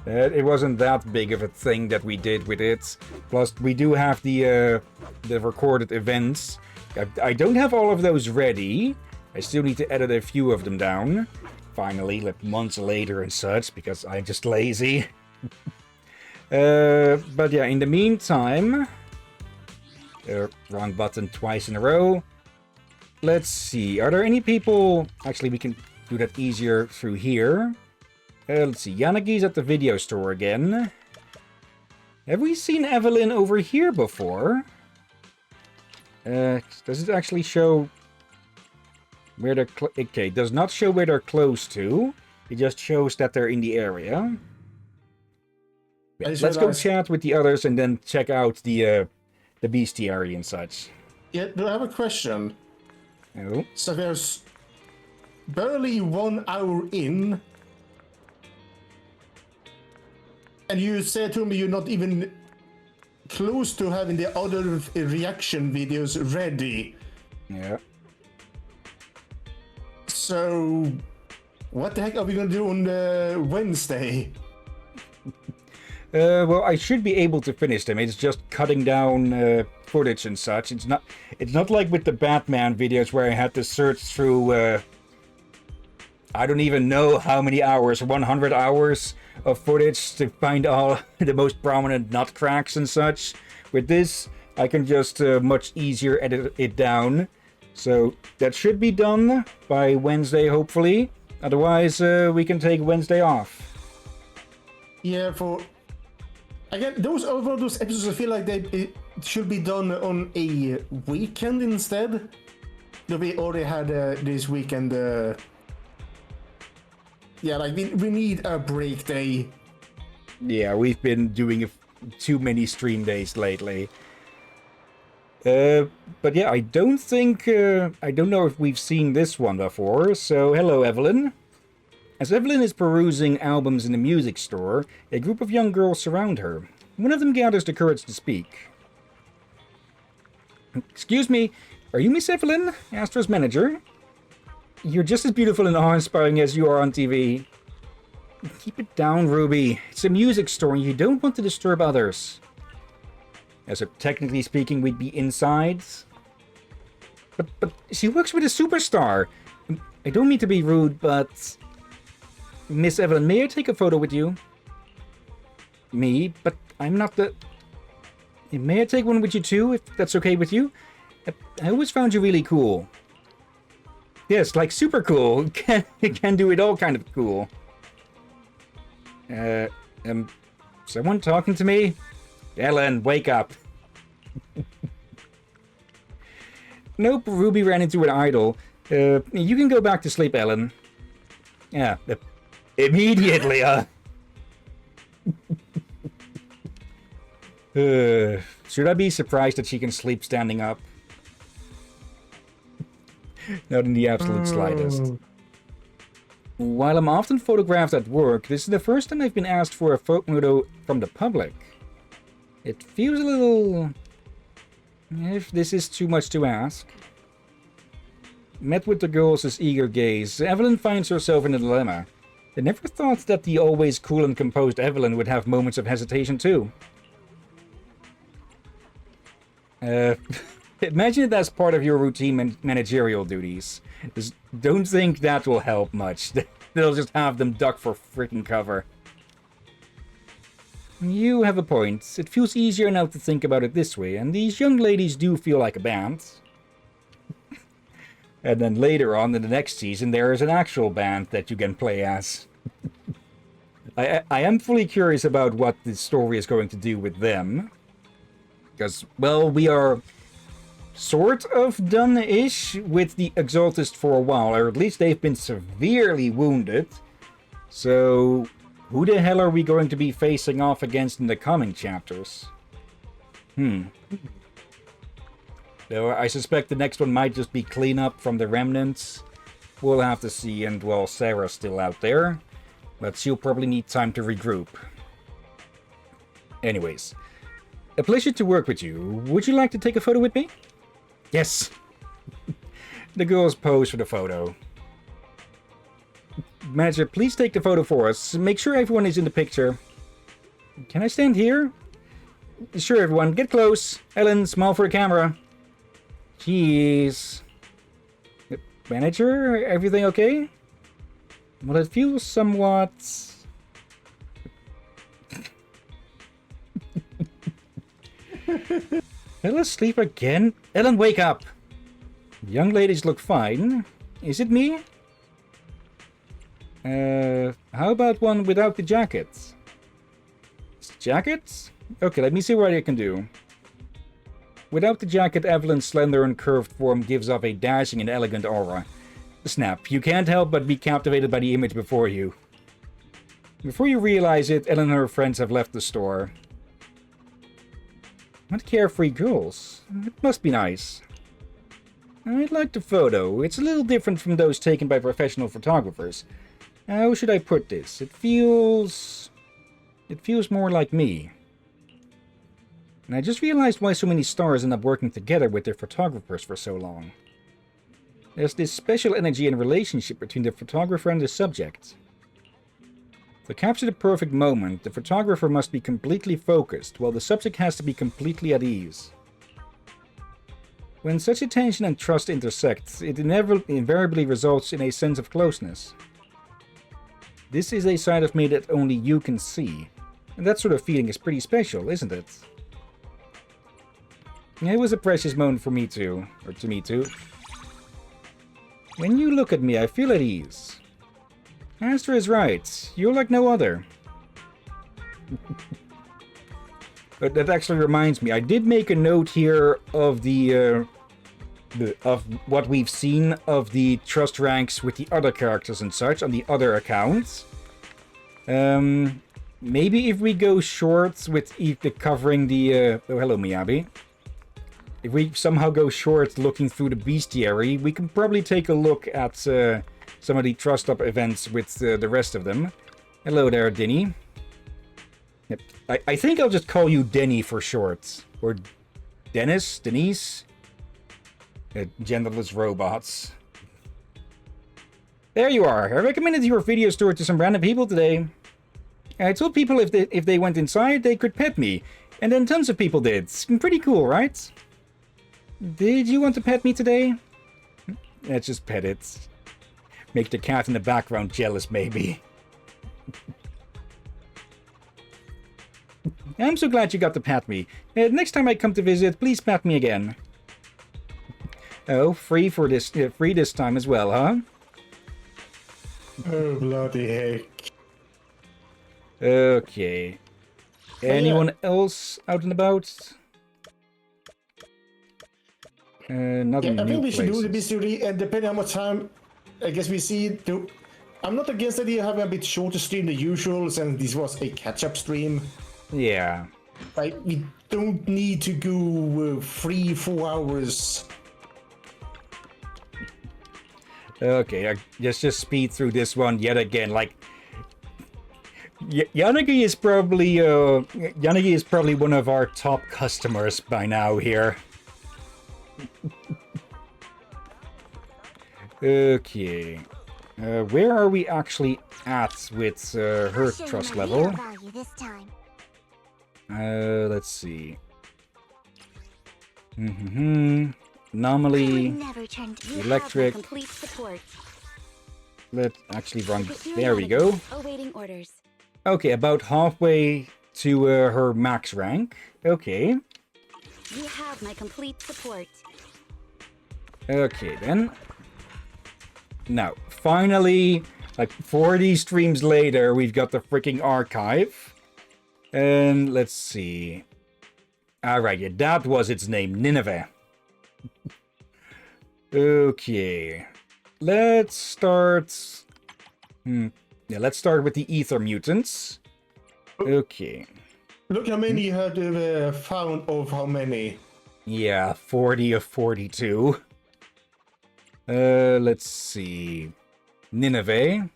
It wasn't that big of a thing that we did with it. Plus, we do have the recorded events. I don't have all of those ready. I still need to edit a few of them down. Finally, like months later and such, because I'm just lazy. But yeah, in the meantime... wrong button twice in a row. Let's see. Are there any people... Actually, we can do that easier through here. Let's see. Yanagi's at the video store again. Have we seen Evelyn over here before? Does it actually show where they're... Okay, it does not show where they're close to. It just shows that they're in the area. Yeah, let's go chat with the others and then check out the bestiary and such. Yeah, do I have a question? Oh. So there's barely 1 hour in, and you said to me you're not even close to having the other reaction videos ready. Yeah. So, what the heck are we gonna do on Wednesday? Well, I should be able to finish them. It's just cutting down footage and such. It's not like with the Batman videos where I had to search through I don't even know how many hours, 100 hours of footage to find all the most prominent nut cracks and such. With this, I can just much easier edit it down. So that should be done by Wednesday, hopefully. Otherwise, we can take Wednesday off. Yeah, for... Again, those episodes, I feel like it should be done on a weekend instead. No, we already had this weekend. Yeah, like we need a break day. Yeah, we've been doing too many stream days lately. But yeah, I don't know if we've seen this one before. So hello, Evelyn. As Evelyn is perusing albums in the music store, a group of young girls surround her. One of them gathers the courage to speak. Excuse me, Are you Miss Evelyn, Astra's manager? You're just as beautiful and awe-inspiring as you are on TV. Keep it down, Ruby. It's a music store and you don't want to disturb others. So technically speaking, we'd be inside. But she works with a superstar. I don't mean to be rude, but... Miss Evelyn, may I take a photo with you? Me? But I'm not the... May I take one with you too, if that's okay with you? I always found you really cool. Yes, like super cool. Can do it all kind of cool. Someone talking to me? Ellen, wake up. Nope, Ruby ran into an idol. You can go back to sleep, Ellen. Yeah, immediately, should I be surprised that she can sleep standing up? Not in the absolute slightest. While I'm often photographed at work, this is the first time I've been asked for a photo from the public. It feels a little... if this is too much to ask. Met with the girls' eager gaze, Evelyn finds herself in a dilemma. I never thought that the always cool and composed Evelyn would have moments of hesitation too. Imagine it as part of your routine managerial duties. Just don't think that will help much. They'll just have them duck for freaking cover. You have a point. It feels easier now to think about it this way, and these young ladies do feel like a band. And then later on in the next season, there is an actual band that you can play as. I am fully curious about what the story is going to do with them. Because, well, we are sort of done-ish with the Exaltist for a while, or at least they've been severely wounded. So, who the hell are we going to be facing off against in the coming chapters? Though I suspect the next one might just be cleanup from the remnants. We'll have to see, and well, Sarah's still out there. But she'll probably need time to regroup. Anyways, a pleasure to work with you. Would you like to take a photo with me? Yes! The girls pose for the photo. Manager, please take the photo for us. Make sure everyone is in the picture. Can I stand here? Sure, everyone. Get close. Ellen, smile for the camera. Jeez. Manager, everything okay? Well, it feels somewhat... Fell asleep again? Ellen, wake up! Young ladies look fine. Is it me? How about one without the jackets? Jackets? Okay, let me see what I can do. Without the jacket, Evelyn's slender and curved form gives off a dashing and elegant aura. Snap, you can't help but be captivated by the image before you. Before you realize it, Ellen and her friends have left the store. What carefree girls. It must be nice. I'd like the photo. It's a little different from those taken by professional photographers. How should I put this? It feels more like me. And I just realized why so many stars end up working together with their photographers for so long. There's this special energy and relationship between the photographer and the subject. To capture the perfect moment, the photographer must be completely focused, while the subject has to be completely at ease. When such attention and trust intersect, it invariably results in a sense of closeness. This is a side of me that only you can see, and that sort of feeling is pretty special, isn't it? It was a precious moment for me too, or to me too. When you look at me, I feel at ease. Astra is right. You're like no other. But that actually reminds me, I did make a note here of of what we've seen of the trust ranks with the other characters and such on the other accounts. Maybe if we go short with covering the... oh, hello, Miyabi. If we somehow go short looking through the bestiary, we can probably take a look at some of the trust up events with the rest of them. Hello there, Denny. Yep. I think I'll just call you Denny for short. Or Dennis? Denise? genderless robots. There you are. I recommended your video story to some random people today. I told people if they went inside, they could pet me. And then tons of people did. Pretty cool, right? Did you want to pet me today? Let's just pet it. Make the cat in the background jealous, maybe. I'm so glad you got to pet me. Next time I come to visit, please pet me again. Oh, free this time as well, huh? Oh, bloody heck. Okay. Anyone else out and about? Nothing Yeah, I think we should do the places. mystery, and depending on what time, I guess we see. I'm not against the idea of having a bit shorter stream than usual, since this was a catch-up stream. Yeah. Like, we don't need to go 3-4 hours. Okay, let's just speed through this one yet again. Like, Yanagi is probably one of our top customers by now here. Okay, where are we actually at with her trust level? Let's see. Anomaly, electric. Let's actually run. There we go. Awaiting orders. Okay, about halfway to her max rank. Okay. You have my complete support. Okay, then. Now, finally, like 40 streams later, we've got the freaking archive. And let's see. Alright, yeah, that was its name, Nineveh. Okay. Let's start... Yeah, let's start with the ether mutants. Okay. Look how many you had found of how many. Yeah, 40 of 42. Let's see. Nineveh.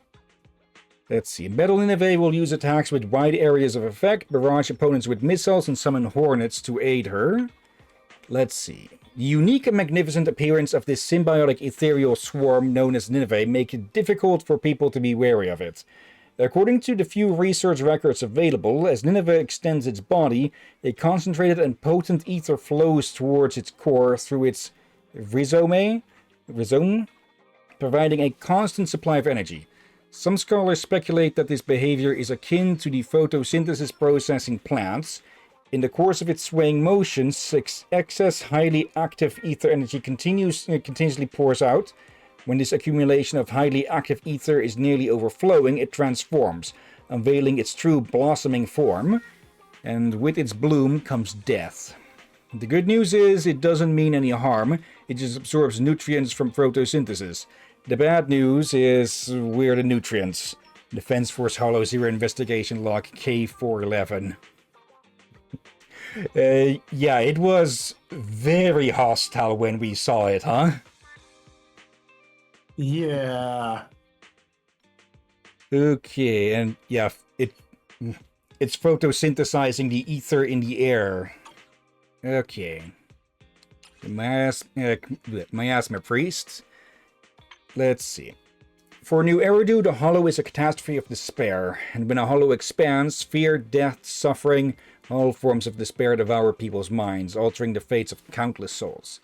Let's see. Metal Nineveh will use attacks with wide areas of effect, barrage opponents with missiles, and summon hornets to aid her. Let's see. The unique and magnificent appearance of this symbiotic ethereal swarm known as Nineveh make it difficult for people to be wary of it. According to the few research records available, as Nineveh extends its body, a concentrated and potent ether flows towards its core through its rhizome, providing a constant supply of energy. Some scholars speculate that this behavior is akin to the photosynthesis process in plants. In the course of its swaying motions, excess highly active ether energy continuously pours out. When this accumulation of highly active ether is nearly overflowing, it transforms, unveiling its true blossoming form. And with its bloom comes death. The good news is it doesn't mean any harm, it just absorbs nutrients from photosynthesis. The bad news is we're the nutrients. Defense Force Hollow Zero Investigation Log K411. Yeah, it was very hostile when we saw it, huh? Yeah. Okay, and yeah, it's photosynthesizing the ether in the air. Okay. Miasma Priest. Let's see. For New Eridu, the Hollow is a catastrophe of despair, and when a Hollow expands, fear, death, suffering, all forms of despair devour people's minds, altering the fates of countless souls.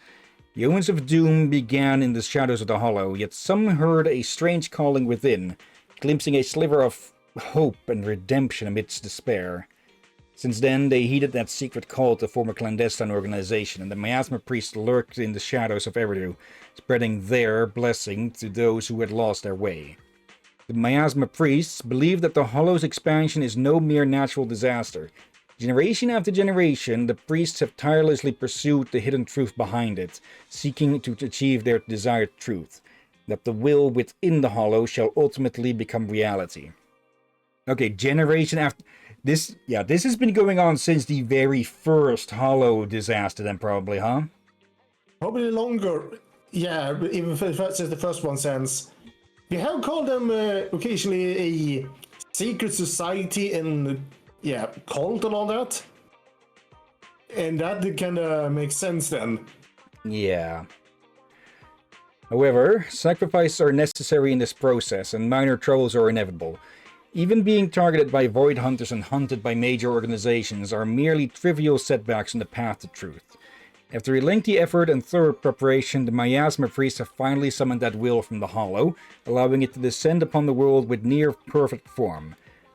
The omens of doom began in the shadows of the Hollow, yet some heard a strange calling within, glimpsing a sliver of hope and redemption amidst despair. Since then, they heeded that secret call to form a clandestine organization, and the Miasma Priests lurked in the shadows of Eridu, spreading their blessing to those who had lost their way. The Miasma Priests believe that the Hollow's expansion is no mere natural disaster. Generation after generation, the priests have tirelessly pursued the hidden truth behind it, seeking to achieve their desired truth, that the will within the Hollow shall ultimately become reality. Okay, generation after... This has been going on since the very first Hollow disaster then probably, huh? Probably longer. Yeah, even since the first one since. We have called them occasionally a secret society and cult and all that. And that kind of makes sense then. Yeah. However, sacrifices are necessary in this process, and minor troubles are inevitable. Even being targeted by void hunters and hunted by major organizations are merely trivial setbacks on the path to truth. After a lengthy effort and thorough preparation, the miasma priests have finally summoned that will from the hollow, allowing it to descend upon the world with near-perfect form.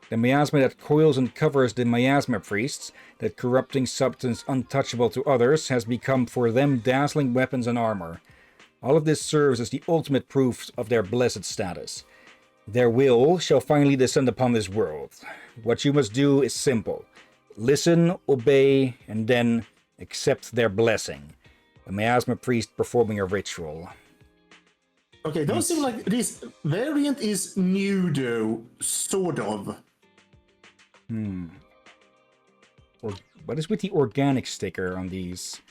The miasma that coils and covers the miasma priests, that corrupting substance untouchable to others, has become for them dazzling weapons and armor. All of this serves as the ultimate proof of their blessed status. Their will shall finally descend upon this world. What you must do is simple. Listen, obey, and then accept their blessing. A miasma priest performing a ritual. Okay, those seem like this variant is new though, sort of. Or what is with the organic sticker on these?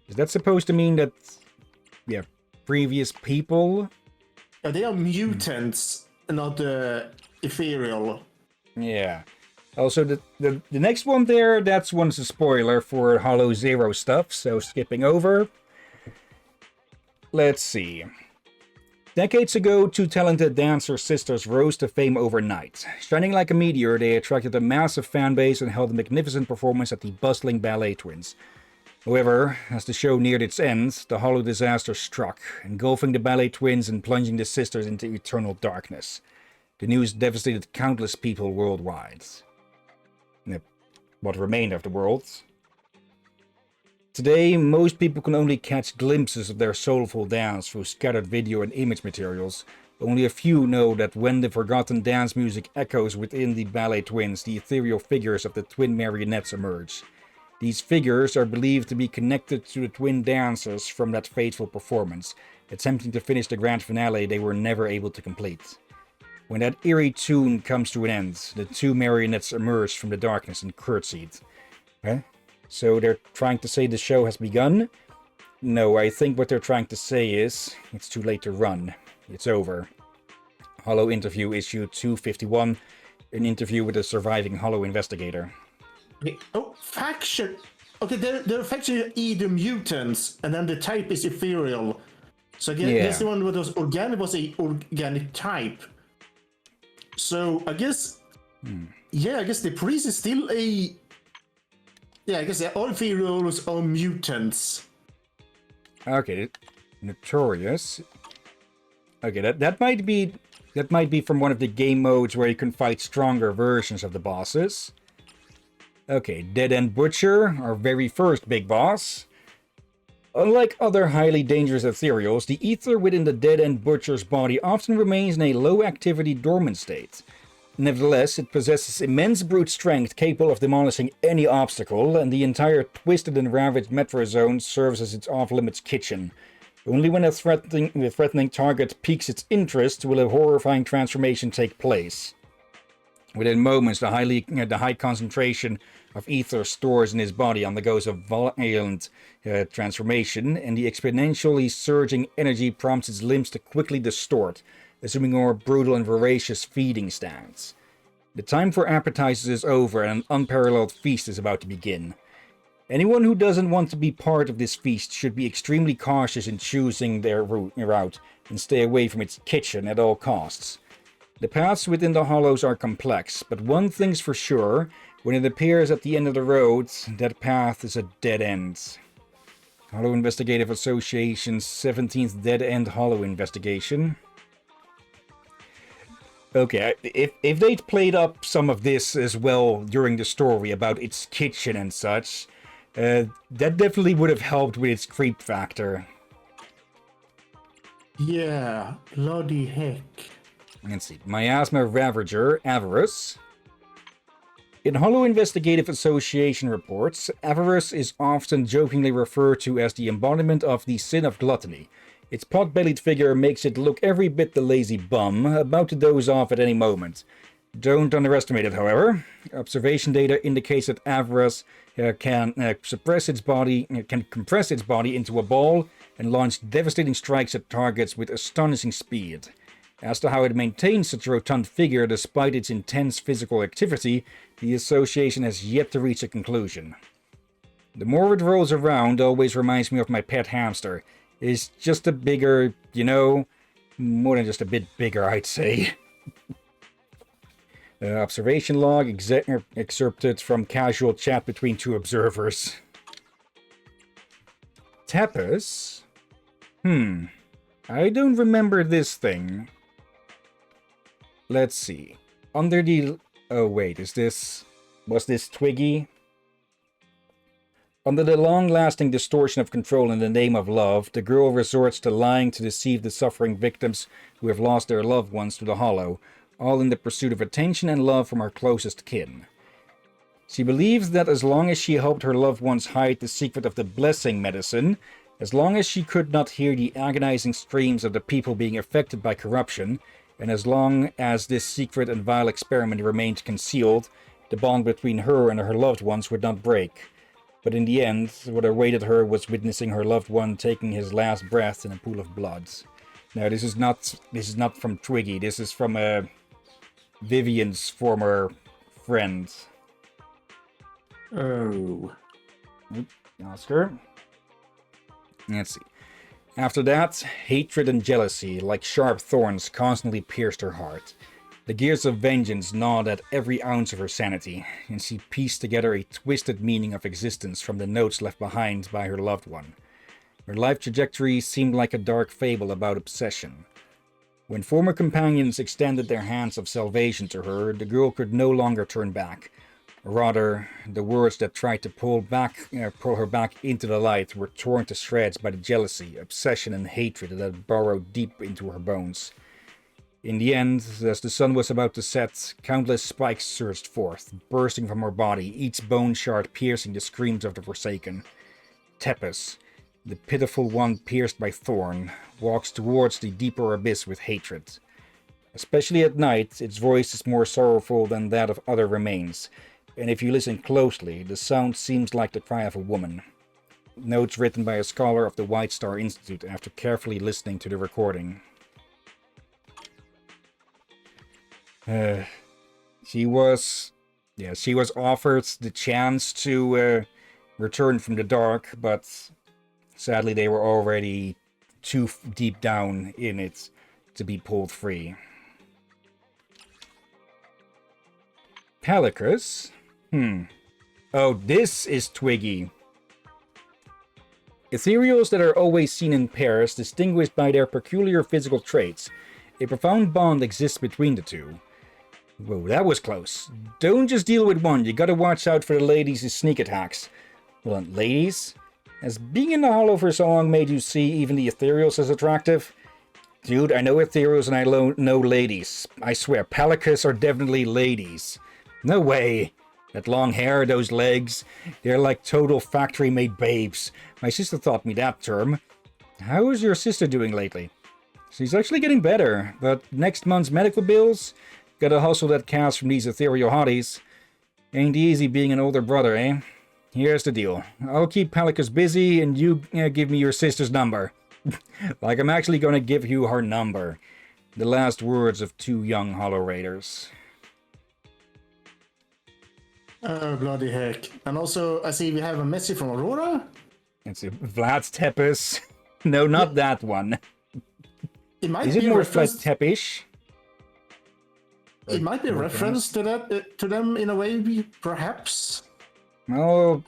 Is that supposed to mean that, yeah, previous people? They are mutants, not ethereal. Yeah. Also, the next one there, that's one's a spoiler for Hollow Zero stuff, so skipping over. Let's see. Decades ago, two talented dancer sisters rose to fame overnight. Shining like a meteor, they attracted a massive fanbase and held a magnificent performance at the bustling Ballet Twins. However, as the show neared its end, the Hollow disaster struck, engulfing the Ballet Twins and plunging the sisters into eternal darkness. The news devastated countless people worldwide. What remained of the world. Today, most people can only catch glimpses of their soulful dance through scattered video and image materials. Only a few know that when the forgotten dance music echoes within the Ballet Twins, the ethereal figures of the twin marionettes emerge. These figures are believed to be connected to the twin dancers from that fateful performance, attempting to finish the grand finale they were never able to complete. When that eerie tune comes to an end, the two marionettes emerge from the darkness and curtsied. Huh? So they're trying to say the show has begun? No, I think what they're trying to say is, it's too late to run. It's over. Hollow Interview issue 251, an interview with a surviving Hollow investigator. Okay. Oh, faction! Okay, their faction are either mutants, and then the type is ethereal. So I guess the one with those organic was a organic type. So I guess, I guess the priest is still a. Yeah, I guess all ethereals are mutants. Okay, notorious. Okay, that might be from one of the game modes where you can fight stronger versions of the bosses. Okay, Dead End Butcher, our very first big boss. Unlike other highly dangerous ethereals, the ether within the Dead End Butcher's body often remains in a low-activity dormant state. Nevertheless, it possesses immense brute strength capable of demolishing any obstacle, and the entire twisted and ravaged metro zone serves as its off-limits kitchen. Only when a threatening target piques its interest will a horrifying transformation take place. Within moments, the high concentration of ether stores in his body undergoes a violent transformation, and the exponentially surging energy prompts its limbs to quickly distort, assuming a more brutal and voracious feeding stance. The time for appetizers is over, and an unparalleled feast is about to begin. Anyone who doesn't want to be part of this feast should be extremely cautious in choosing their route, and stay away from its kitchen at all costs. The paths within the hollows are complex, but one thing's for sure, when it appears at the end of the road, that path is a dead end. Hollow Investigative Association's 17th Dead End Hollow investigation. Okay, if they'd played up some of this as well during the story about its kitchen and such, that definitely would have helped with its creep factor. Yeah, bloody heck. Let's see. Miasma Ravager, Avarice. In Hollow Investigative Association reports, Avarice is often jokingly referred to as the embodiment of the sin of gluttony. Its pot-bellied figure makes it look every bit the lazy bum, about to doze off at any moment. Don't underestimate it, however. Observation data indicates that Avarice can compress its body into a ball and launch devastating strikes at targets with astonishing speed. As to how it maintains such a rotund figure despite its intense physical activity, the association has yet to reach a conclusion. The more it rolls around always reminds me of my pet hamster. is just a bigger, you know, more than just a bit bigger, I'd say. Observation log excerpted from casual chat between two observers. Tepes? I don't remember this thing. Let's see. Under the... Oh wait, is this... Was this Twiggy? Under the long-lasting distortion of control in the name of love, the girl resorts to lying to deceive the suffering victims who have lost their loved ones to the Hollow, all in the pursuit of attention and love from her closest kin. She believes that as long as she helped her loved ones hide the secret of the blessing medicine, as long as she could not hear the agonizing screams of the people being affected by corruption, and as long as this secret and vile experiment remained concealed, the bond between her and her loved ones would not break. But in the end, what awaited her was witnessing her loved one taking his last breath in a pool of blood. Now, this is not from Twiggy. This is from Vivian's former friend. Oh. Oscar. Let's see. After that, hatred and jealousy, like sharp thorns, constantly pierced her heart. The gears of vengeance gnawed at every ounce of her sanity, and she pieced together a twisted meaning of existence from the notes left behind by her loved one. Her life trajectory seemed like a dark fable about obsession. When former companions extended their hands of salvation to her, the girl could no longer turn back. Rather, the words that tried to pull her back into the light were torn to shreds by the jealousy, obsession, and hatred that had burrowed deep into her bones. In the end, as the sun was about to set, countless spikes surged forth, bursting from her body, each bone shard piercing the screams of the Forsaken. Tepes, the pitiful one pierced by thorn, walks towards the deeper abyss with hatred. Especially at night, its voice is more sorrowful than that of other remains, and if you listen closely, the sound seems like the cry of a woman. Notes written by a scholar of the White Star Institute after carefully listening to the recording. She was offered the chance to return from the dark, but sadly they were already too deep down in it to be pulled free. Pelicus? Oh, this is Twiggy. Ethereals that are always seen in pairs, distinguished by their peculiar physical traits. A profound bond exists between the two. Whoa, that was close. Don't just deal with one, you gotta watch out for the ladies' sneak attacks. Well, and ladies? Has being in the Hollow for so long made you see even the Ethereals as attractive? Dude, I know Ethereals and I know ladies. I swear, Pelicus are definitely ladies. No way. That long hair, those legs, they're like total factory-made babes. My sister taught me that term. How is your sister doing lately? She's actually getting better, but next month's medical bills? Gotta hustle that cash from these ethereal hotties. Ain't easy being an older brother, eh? Here's the deal. I'll keep Pelicus busy, and you give me your sister's number. Like I'm actually gonna give you her number. The last words of two young Hollow Raiders. Oh, bloody heck. And also, I see we have a message from Aurora. It's Vlad's Tepes. No, not that one. It might Is be it more reference... Tepish? It might be a reference to that, to them in a way, perhaps. Oh,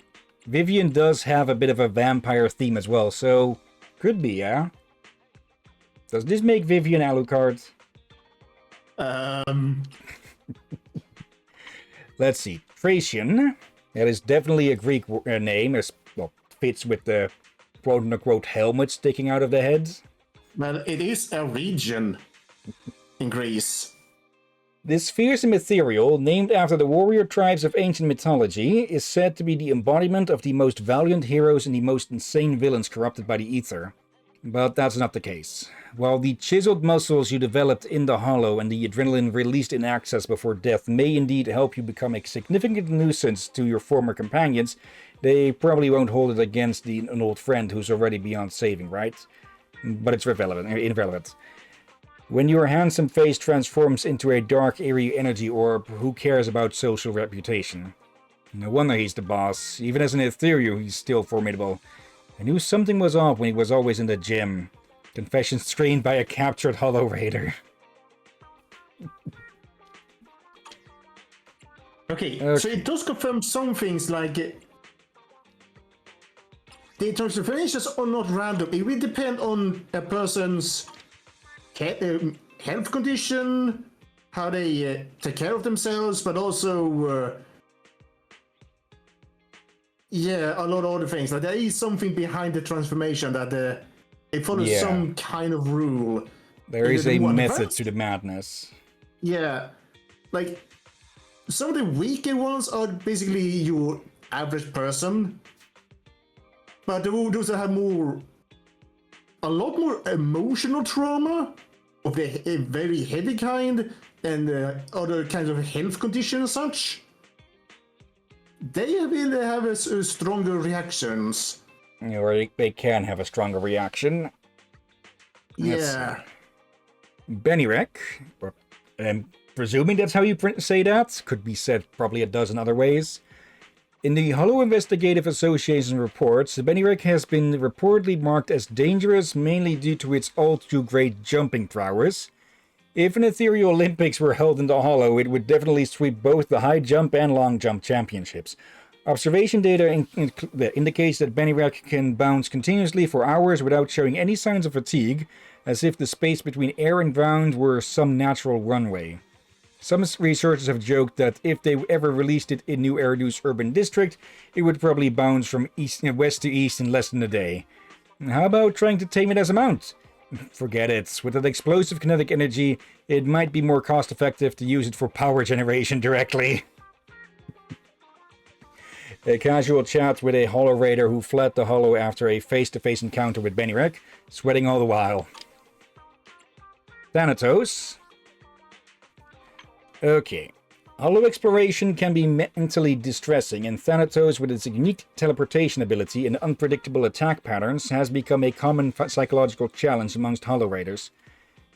Vivian does have a bit of a vampire theme as well, so could be, yeah? Does this make Vivian Alucard? Let's see. Thracian. That is definitely a Greek name. Well, fits with the quote-unquote helmet sticking out of the heads. Well, it is a region in Greece. This fearsome ethereal, named after the warrior tribes of ancient mythology, is said to be the embodiment of the most valiant heroes and the most insane villains corrupted by the ether. But that's not the case. While the chiseled muscles you developed in the Hollow and the adrenaline released in access before death may indeed help you become a significant nuisance to your former companions, they probably won't hold it against an old friend who's already beyond saving, right? But it's irrelevant. When your handsome face transforms into a dark, eerie energy orb, who cares about social reputation? No wonder he's the boss. Even as an ethereal, he's still formidable. I knew something was off when he was always in the gym. Confession strained by a captured Hollow Raider. Okay, so it does confirm some things like the transformations are not random. It will depend on a person's health condition, how they take care of themselves, but also yeah, a lot of other things. Like there is something behind the transformation that it follows some kind of rule. There is a method to the madness. Yeah, like some of the weaker ones are basically your average person, but those that have a lot more emotional trauma of the very heavy kind and other kinds of health conditions and such, they will have stronger reactions. Or they can have a stronger reaction. Yeah. Benirek, or presuming that's how you say that, could be said probably a dozen other ways. In the Hollow Investigative Association reports, the Benirek has been reportedly marked as dangerous mainly due to its all-too-great jumping prowess. If an Ethereal Olympics were held in the Hollow, it would definitely sweep both the high jump and long jump championships. Observation data indicates that Benirek can bounce continuously for hours without showing any signs of fatigue, as if the space between air and ground were some natural runway. Some researchers have joked that if they ever released it in New Eridu's urban district, it would probably bounce from west to east in less than a day. How about trying to tame it as a mount? Forget it. With that explosive kinetic energy, it might be more cost-effective to use it for power generation directly. A casual chat with a Hollow Raider who fled the Hollow after a face-to-face encounter with Benirek, sweating all the while. Thanatos. Okay. Hollow exploration can be mentally distressing, and Thanatos, with its unique teleportation ability and unpredictable attack patterns, has become a common psychological challenge amongst Hollow Raiders.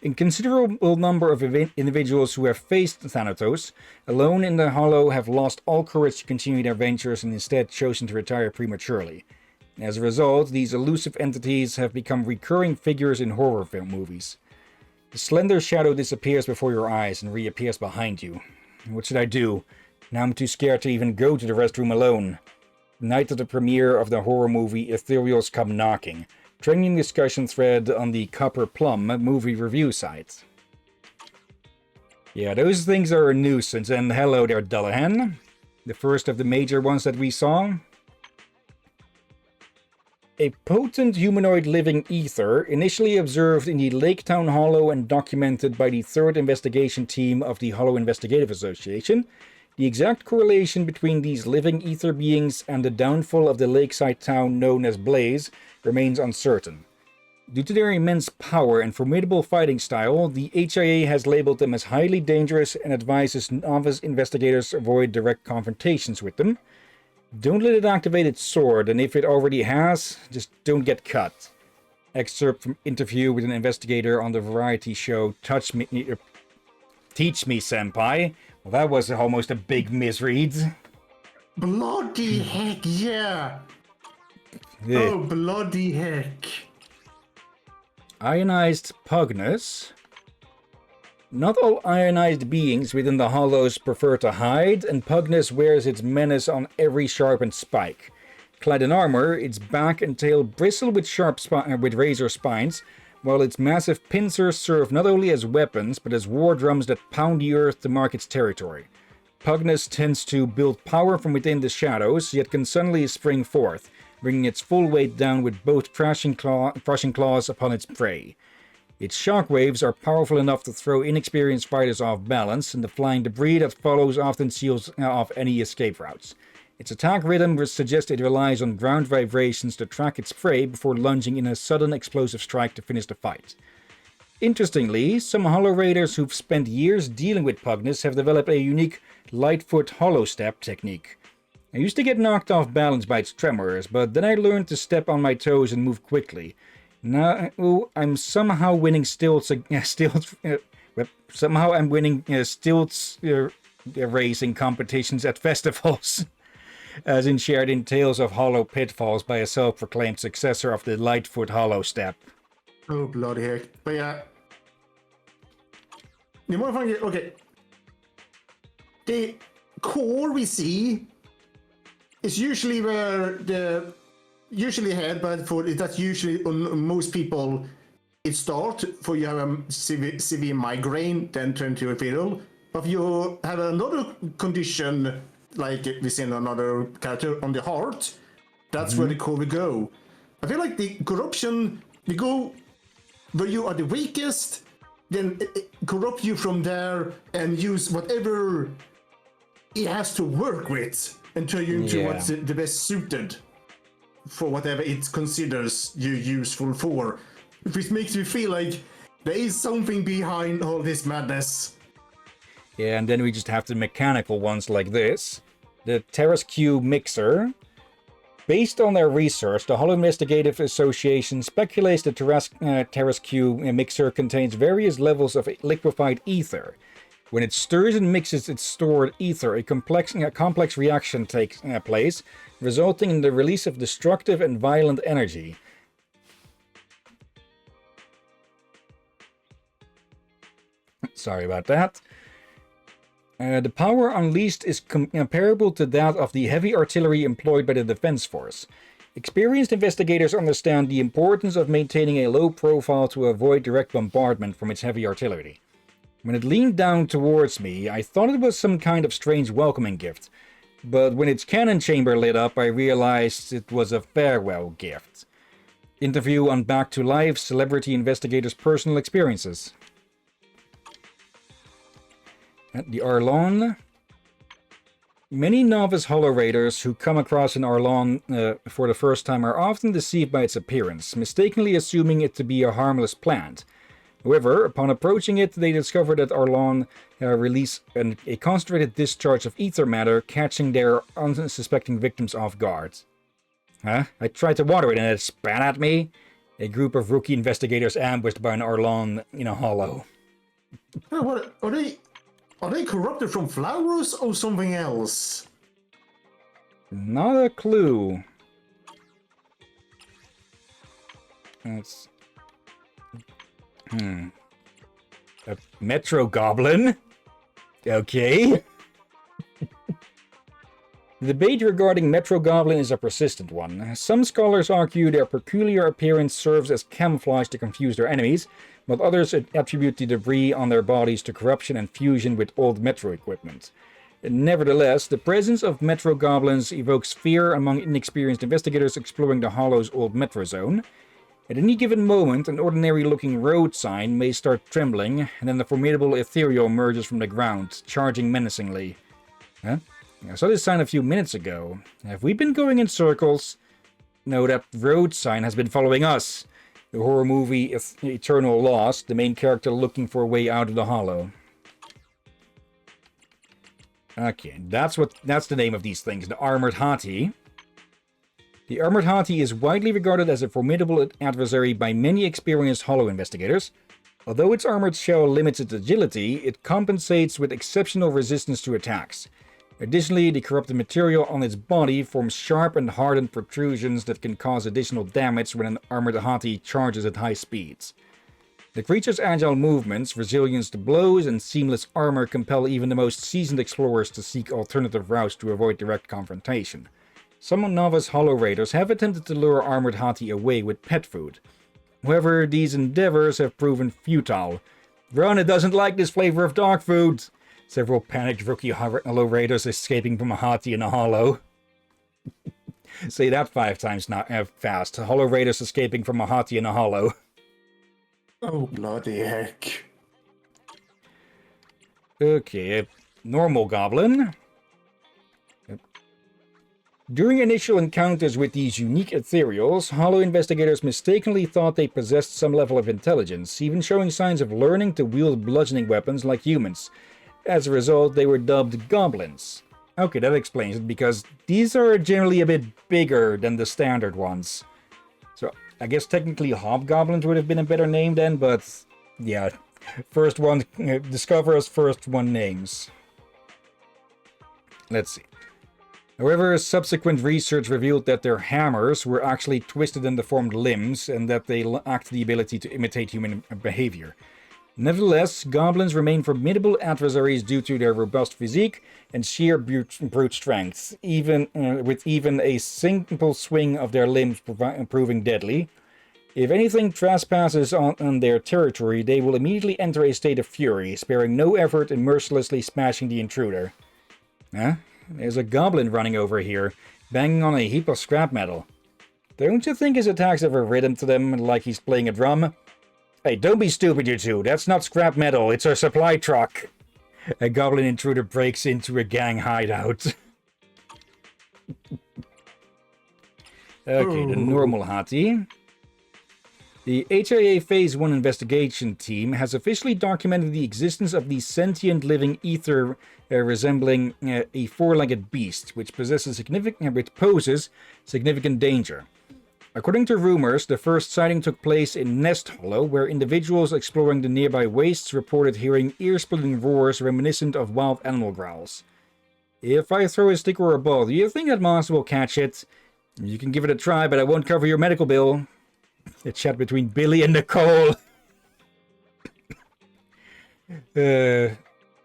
A considerable number of individuals who have faced Thanatos alone in the Hollow have lost all courage to continue their ventures and instead chosen to retire prematurely. As a result, these elusive entities have become recurring figures in horror film movies. The slender shadow disappears before your eyes and reappears behind you. What should I do? Now I'm too scared to even go to the restroom alone. The night of the premiere of the horror movie Ethereals Come Knocking. Trending discussion thread on the Copper Plum movie review site. Yeah, those things are a nuisance, and hello there, Dullahan. The first of the major ones that we saw. A potent humanoid living ether, initially observed in the Lake Town Hollow and documented by the 3rd investigation team of the Hollow Investigative Association. The exact correlation between these living ether beings and the downfall of the lakeside town known as Blaze remains uncertain. Due to their immense power and formidable fighting style, the HIA has labeled them as highly dangerous and advises novice investigators avoid direct confrontations with them. Don't let it activate its sword, and if it already has, just don't get cut. Excerpt from interview with an investigator on the variety show Teach Me, Senpai. Well, that was almost a big misread. Bloody heck, yeah! Oh, bloody heck. Ionized Pugnus. Not all ionized beings within the Hollows prefer to hide, and Pugnus wears its menace on every sharpened spike. Clad in armor, its back and tail bristle with with razor spines, while its massive pincers serve not only as weapons, but as war drums that pound the earth to mark its territory. Pugnus tends to build power from within the shadows, yet can suddenly spring forth, bringing its full weight down with both crushing claws upon its prey. Its shockwaves are powerful enough to throw inexperienced fighters off balance, and the flying debris that follows often seals off any escape routes. Its attack rhythm suggests it relies on ground vibrations to track its prey before lunging in a sudden explosive strike to finish the fight. Interestingly, some Hollow Raiders who've spent years dealing with Pugnus have developed a unique Lightfoot Hollow Step technique. I used to get knocked off balance by its tremors, but then I learned to step on my toes and move quickly. Now I'm somehow winning stilts racing competitions at festivals. as in shared in Tales of Hollow Pitfalls by a self-proclaimed successor of the Lightfoot Hollow Step. Oh, bloody heck. But yeah. The more fun, okay. The core we see is usually where the usually head, but for that's usually on most people it starts for you have a severe migraine, then turn to a feral. But if you have another condition, like we see in another character on the heart, that's where the core will go. I feel like the corruption we go where you are the weakest, then corrupt you from there and use whatever it has to work with and turn you into what's the best suited for whatever it considers you useful for. Which makes me feel like there is something behind all this madness. Yeah, and then we just have the mechanical ones like this. The TerraSQ mixer. Based on their research, the Hollow Investigative Association speculates the TerraSQ mixer contains various levels of liquefied ether. When it stirs and mixes its stored ether, a complex reaction takes place, resulting in the release of destructive and violent energy. Sorry about that. The power unleashed is comparable to that of the heavy artillery employed by the Defense Force. Experienced investigators understand the importance of maintaining a low profile to avoid direct bombardment from its heavy artillery. When it leaned down towards me, I thought it was some kind of strange welcoming gift, but when its cannon chamber lit up, I realized it was a farewell gift. Interview on Back to Life Celebrity Investigators' Personal Experiences. The Arlon. Many novice Hollow Raiders who come across an Arlon for the first time are often deceived by its appearance, mistakenly assuming it to be a harmless plant. However, upon approaching it, they discover that Arlon release a concentrated discharge of ether matter, catching their unsuspecting victims off guard. Huh? I tried to water it and it spat at me? A group of rookie investigators ambushed by an Arlon in a hollow. What are they corrupted from flowers or something else? Not a clue. That's... A Metro Goblin? Okay. The debate regarding Metro Goblin is a persistent one. Some scholars argue their peculiar appearance serves as camouflage to confuse their enemies, but others attribute the debris on their bodies to corruption and fusion with old Metro equipment. Nevertheless, the presence of Metro Goblins evokes fear among inexperienced investigators exploring the Hollow's old Metro zone. At any given moment, an ordinary-looking road sign may start trembling, and then the formidable ethereal emerges from the ground, charging menacingly. Huh? I saw this sign a few minutes ago. Have we been going in circles? No, that road sign has been following us. The horror movie Eternal Lost, the main character looking for a way out of the Hollow. Okay, that's the name of these things, the Armored Hati. The Armored Hati is widely regarded as a formidable adversary by many experienced Hollow investigators. Although its armored shell limits its agility, it compensates with exceptional resistance to attacks. Additionally, the corrupted material on its body forms sharp and hardened protrusions that can cause additional damage when an Armored Hati charges at high speeds. The creature's agile movements, resilience to blows, and seamless armor compel even the most seasoned explorers to seek alternative routes to avoid direct confrontation. Some novice Hollow Raiders have attempted to lure Armored Hati away with pet food. However, these endeavors have proven futile. Rona doesn't like this flavor of dog food. Several panicked rookie Hollow Raiders escaping from a Hati in a hollow. Say that 5 times fast. Hollow Raiders escaping from a Hati in a hollow. Oh, bloody heck. Okay, a normal goblin. During initial encounters with these unique ethereals, Hollow investigators mistakenly thought they possessed some level of intelligence, even showing signs of learning to wield bludgeoning weapons like humans. As a result, they were dubbed goblins. Okay, that explains it, because these are generally a bit bigger than the standard ones. So, I guess technically hobgoblins would have been a better name then, but yeah. First one, discover as first one names. Let's see. However, subsequent research revealed that their hammers were actually twisted and deformed limbs, and that they lacked the ability to imitate human behavior. Nevertheless, goblins remain formidable adversaries due to their robust physique and sheer brute strength, with even a simple swing of their limbs proving deadly. If anything trespasses on their territory, they will immediately enter a state of fury, sparing no effort in mercilessly smashing the intruder. Huh? There's a goblin running over here, banging on a heap of scrap metal. Don't you think his attacks have a rhythm to them, like he's playing a drum? Hey, don't be stupid, you two. That's not scrap metal, it's our supply truck. A goblin intruder breaks into a gang hideout. Okay, the normal Hati. The HIA Phase 1 investigation team has officially documented the existence of the sentient living ether resembling a four-legged beast, which poses significant danger. According to rumors, the first sighting took place in Nest Hollow, where individuals exploring the nearby wastes reported hearing ear-splitting roars reminiscent of wild animal growls. If I throw a stick or a ball, do you think that monster will catch it? You can give it a try, but I won't cover your medical bill. A chat between Billy and Nicole.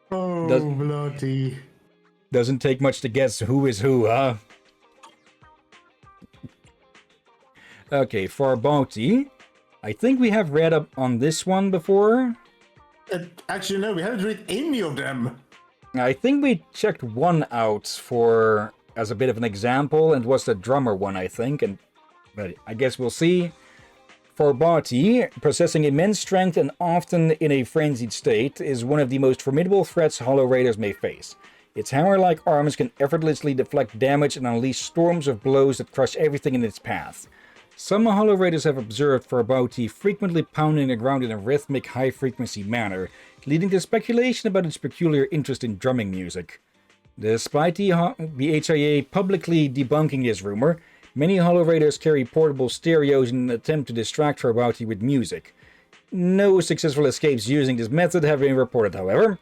Bloody. Doesn't take much to guess who is who, huh? Okay, Farbauti. I think we have read up on this one before. Actually, no, we haven't read any of them. I think we checked one out for as a bit of an example, and was the drummer one, I think. But I guess we'll see. Farbauti, possessing immense strength and often in a frenzied state, is one of the most formidable threats Hollow Raiders may face. Its hammer-like arms can effortlessly deflect damage and unleash storms of blows that crush everything in its path. Some Hollow Raiders have observed Farbauti frequently pounding the ground in a rhythmic, high-frequency manner, leading to speculation about its peculiar interest in drumming music. Despite the HIA publicly debunking this rumor, many Hollow Raiders carry portable stereos in an attempt to distract Farbauti with music. No successful escapes using this method have been reported, however.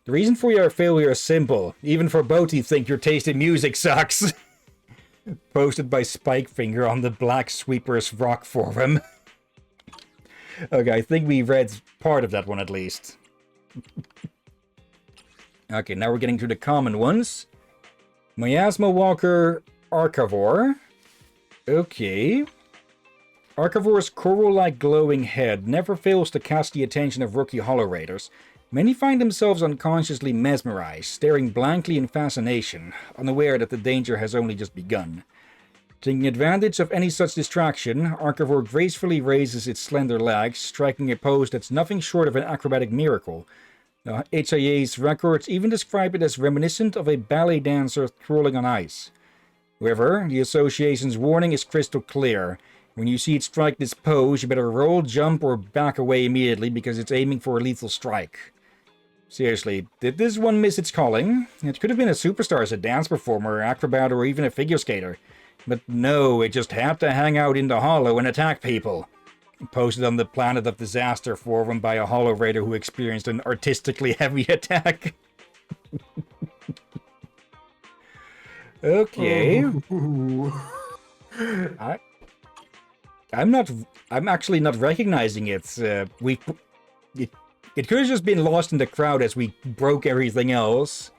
The reason for your failure is simple. Even Farbauti think your taste in music sucks. Posted by Spikefinger on the Black Sweepers Rock forum. Okay, I think we read part of that one at least. Okay, now we're getting to the common ones. Miasma Walker Archivore. Okay. Archivore's coral-like glowing head never fails to catch the attention of rookie Hollow Raiders. Many find themselves unconsciously mesmerized, staring blankly in fascination, unaware that the danger has only just begun. Taking advantage of any such distraction, Archivore gracefully raises its slender legs, striking a pose that's nothing short of an acrobatic miracle. The HIA's records even describe it as reminiscent of a ballet dancer twirling on ice. However, the association's warning is crystal clear. When you see it strike this pose, you better roll, jump, or back away immediately because it's aiming for a lethal strike. Seriously, did this one miss its calling? It could have been a superstar as a dance performer, acrobat, or even a figure skater. But no, it just had to hang out in the Hollow and attack people. Posted on the Planet of Disaster forum by a Hollow Raider who experienced an artistically heavy attack. Okay. I'm actually not recognizing it. It could have just been lost in the crowd as we broke everything else.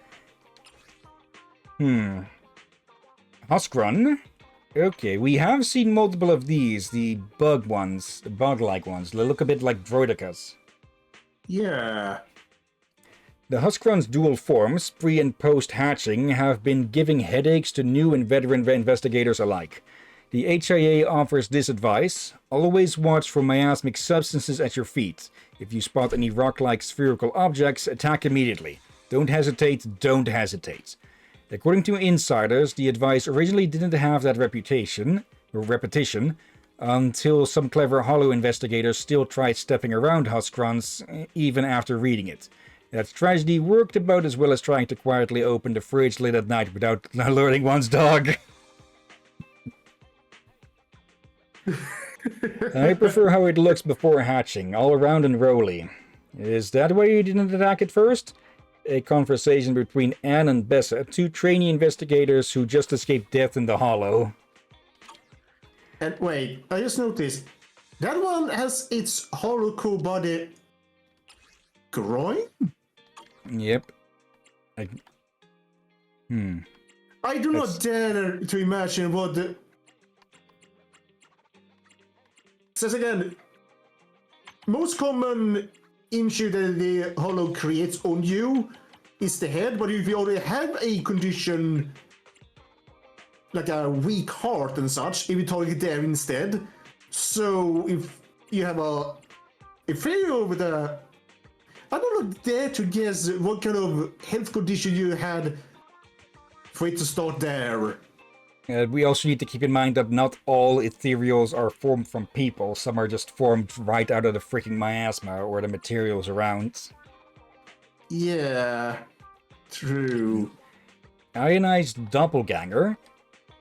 Huskrun. Okay, we have seen multiple of these, the bug ones, the bug-like ones. They look a bit like Droidicas. Yeah. The Huskrun's dual forms, pre- and post-hatching, have been giving headaches to new and veteran investigators alike. The HIA offers this advice: always watch for miasmic substances at your feet. If you spot any rock-like spherical objects, attack immediately. Don't hesitate, don't hesitate. According to insiders, the advice originally didn't have that repetition, until some clever Hollow investigators still tried stepping around Huskruns, even after reading it. That strategy worked about as well as trying to quietly open the fridge late at night without alerting one's dog. I prefer how it looks before hatching, all around and rolly. Is that why you didn't attack it first? a conversation between Anne and Bessa, two trainee investigators who just escaped death in the Hollow. And wait, I just noticed that one has its hollow core body growing? Yep. I do not dare to imagine what the... Says again, most common issue that the hollow creates on you is the head, but if you already have a condition like a weak heart and such, if you target there instead. So if you have a failure with a... I don't dare to guess what kind of health condition you had for it to start there. We also need to keep in mind that not all ethereals are formed from people. Some are just formed right out of the freaking miasma or the materials around. Yeah, true. Ionized doppelganger.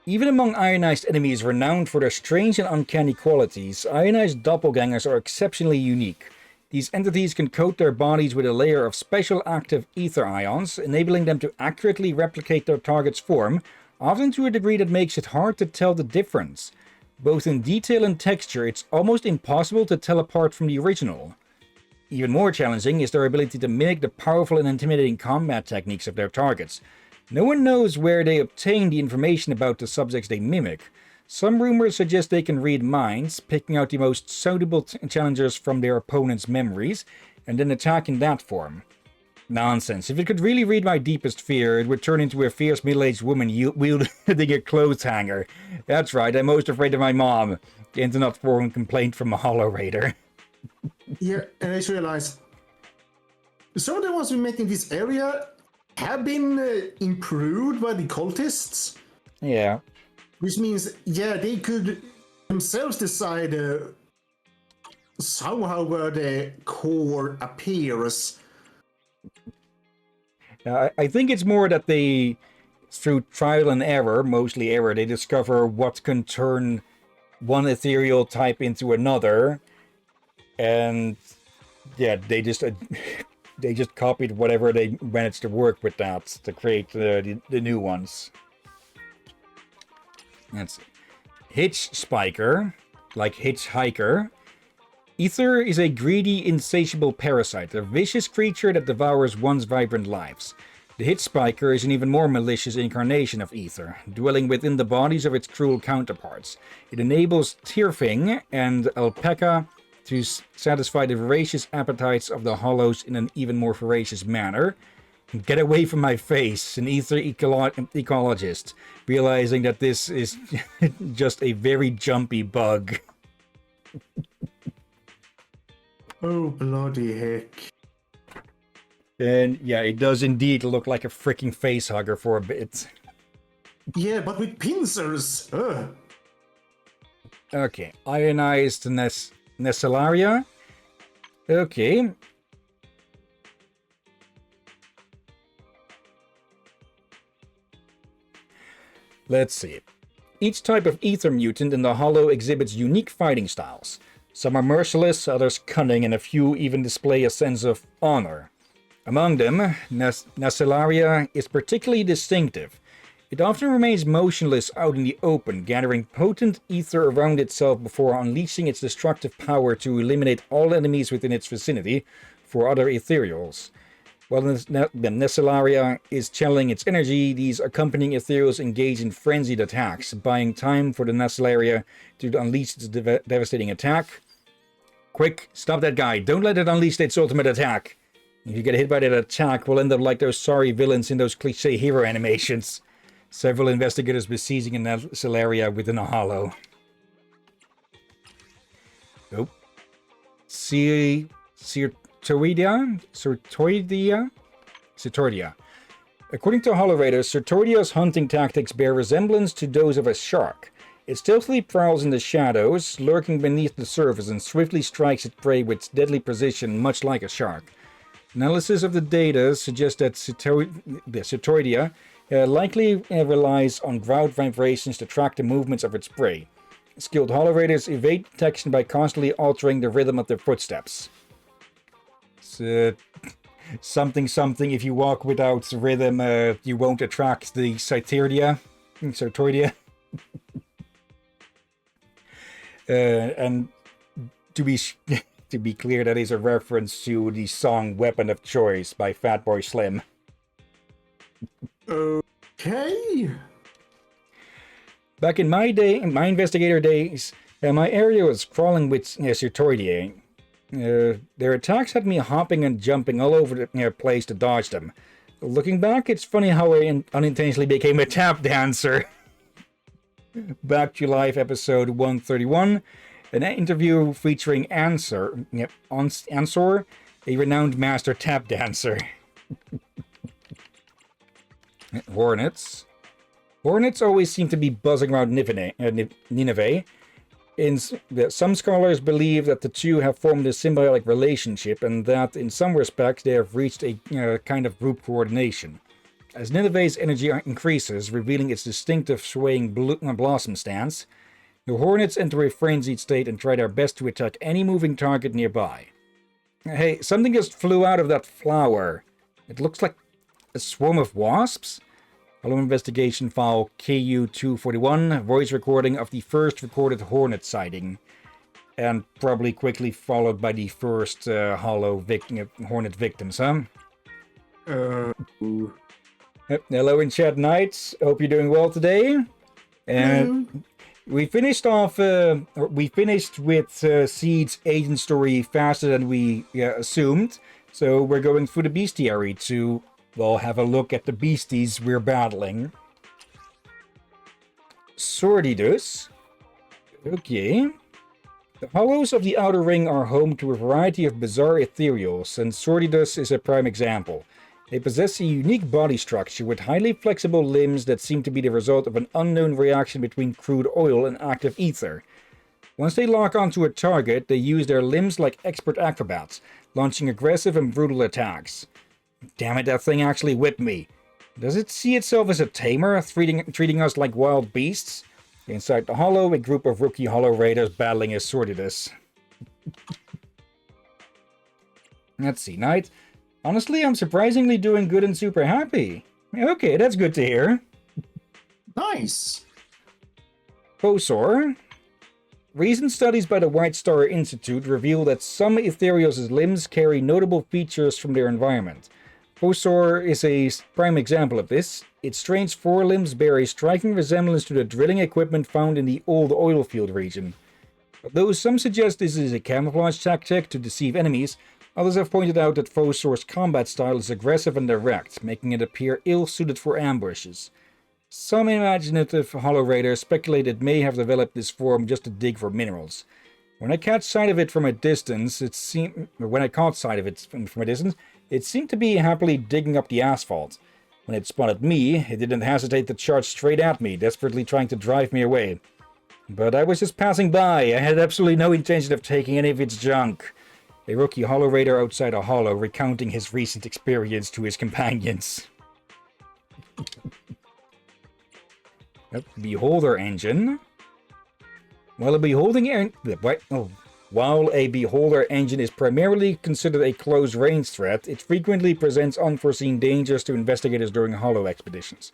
Even among ionized enemies renowned for their strange and uncanny qualities, ionized doppelgangers are exceptionally unique. These entities can coat their bodies with a layer of special active ether ions, enabling them to accurately replicate their target's form, often to a degree that makes it hard to tell the difference. Both in detail and texture, it's almost impossible to tell apart from the original. Even more challenging is their ability to mimic the powerful and intimidating combat techniques of their targets. No one knows where they obtain the information about the subjects they mimic. Some rumors suggest they can read minds, picking out the most suitable challengers from their opponent's memories, and then attack in that form. Nonsense. If it could really read my deepest fear, it would turn into a fierce middle-aged woman wielding a clothes hanger. That's right, I'm most afraid of my mom. The internet forum complaint from a Hollow Raider. Yeah, and I just realized some of the ones we met in this area have been improved by the cultists. Yeah. Which means, yeah, they could themselves decide somehow where the core appears. I think it's more that they, through trial and error, mostly error, they discover what can turn one ethereal type into another. And yeah, they just copied whatever they managed to work with that to create the new ones. Let's see. Hitch Spiker, like hitchhiker. Ether is a greedy, insatiable parasite, a vicious creature that devours one's vibrant lives. The hitch spiker is an even more malicious incarnation of Ether, dwelling within the bodies of its cruel counterparts. It enables Tyrfing and Alpaca to satisfy the voracious appetites of the Hollows in an even more voracious manner. Get away from my face, an Ether ecologist, realizing that this is just a very jumpy bug. Oh, bloody heck. And yeah, it does indeed look like a freaking face hugger for a bit. Yeah, but with pincers. Ugh. Okay, ionized Nessallaria. Okay. Let's see. Each type of ether mutant in the Hollow exhibits unique fighting styles. Some are merciless, others cunning, and a few even display a sense of honor. Among them, Nessallaria is particularly distinctive. It often remains motionless out in the open, gathering potent ether around itself before unleashing its destructive power to eliminate all enemies within its vicinity for other ethereals. While the Nessallaria is channeling its energy, these accompanying ethereals engage in frenzied attacks, buying time for the Nessallaria to unleash its devastating attack. Quick, stop that guy. Don't let it unleash its ultimate attack. If you get hit by that attack, we'll end up like those sorry villains in those cliché hero animations. Several investigators besieging a Nessallaria within a hollow. Oh. Certoidia. According to Hollow Raiders, Certoidia's hunting tactics bear resemblance to those of a shark. It stealthily prowls in the shadows, lurking beneath the surface, and swiftly strikes its prey with deadly precision, much like a shark. Analysis of the data suggests that Certoidia likely relies on ground vibrations to track the movements of its prey. Skilled Hollow Raiders evade detection by constantly altering the rhythm of their footsteps. something something. If you walk without rhythm, you won't attract the Cytoidea. And to be to be clear, that is a reference to the song "Weapon of Choice" by Fatboy Slim. Okay. Back in my investigator days, my area was crawling with Cytoidea. Their attacks had me hopping and jumping all over the place to dodge them. Looking back, it's funny how I unintentionally became a tap dancer. Back to Life episode 131, an interview featuring Ansor, a renowned master tap dancer. Hornets. Hornets always seem to be buzzing around Nineveh. Some scholars believe that the two have formed a symbiotic relationship and that in some respects they have reached a kind of group coordination. As Nineveh's energy increases, revealing its distinctive swaying blossom stance, the Hornets enter a frenzied state and try their best to attack any moving target nearby. Hey, something just flew out of that flower. It looks like a swarm of wasps? Hello, investigation file KU-241, voice recording of the first recorded Hornet sighting. And probably quickly followed by the first Hornet victims, huh? Hello in chat, Knights. Hope you're doing well today. And we finished off. We finished with Seed's agent story faster than we assumed. So we're going through the bestiary to, well, have a look at the beasties we're battling. Sordidus. Okay. The hollows of the Outer Ring are home to a variety of bizarre ethereals, and Sordidus is a prime example. They possess a unique body structure with highly flexible limbs that seem to be the result of an unknown reaction between crude oil and active ether. Once they lock onto a target, they use their limbs like expert acrobats, launching aggressive and brutal attacks. Damn it, that thing actually whipped me. Does it see itself as a tamer, treating us like wild beasts? Inside the hollow, a group of rookie hollow raiders battling a Sordidus. Let's see, Knight. Honestly, I'm surprisingly doing good and super happy. Okay, that's good to hear. Nice. Posor. Recent studies by the White Star Institute reveal that some ethereals' limbs carry notable features from their environment. Posor is a prime example of this. Its strange forelimbs bear a striking resemblance to the drilling equipment found in the old oil field region. Although some suggest this is a camouflage tactic to deceive enemies, others have pointed out that Posor's combat style is aggressive and direct, making it appear ill-suited for ambushes. Some imaginative hollow raiders speculate it may have developed this form just to dig for minerals. When I caught sight of it from a distance, it seemed to be happily digging up the asphalt. When it spotted me, it didn't hesitate to charge straight at me, desperately trying to drive me away. But I was just passing by. I had absolutely no intention of taking any of its junk. A rookie hollow raider outside a hollow recounting his recent experience to his companions. Beholder engine. While a beholder engine is primarily considered a close-range threat, it frequently presents unforeseen dangers to investigators during hollow expeditions.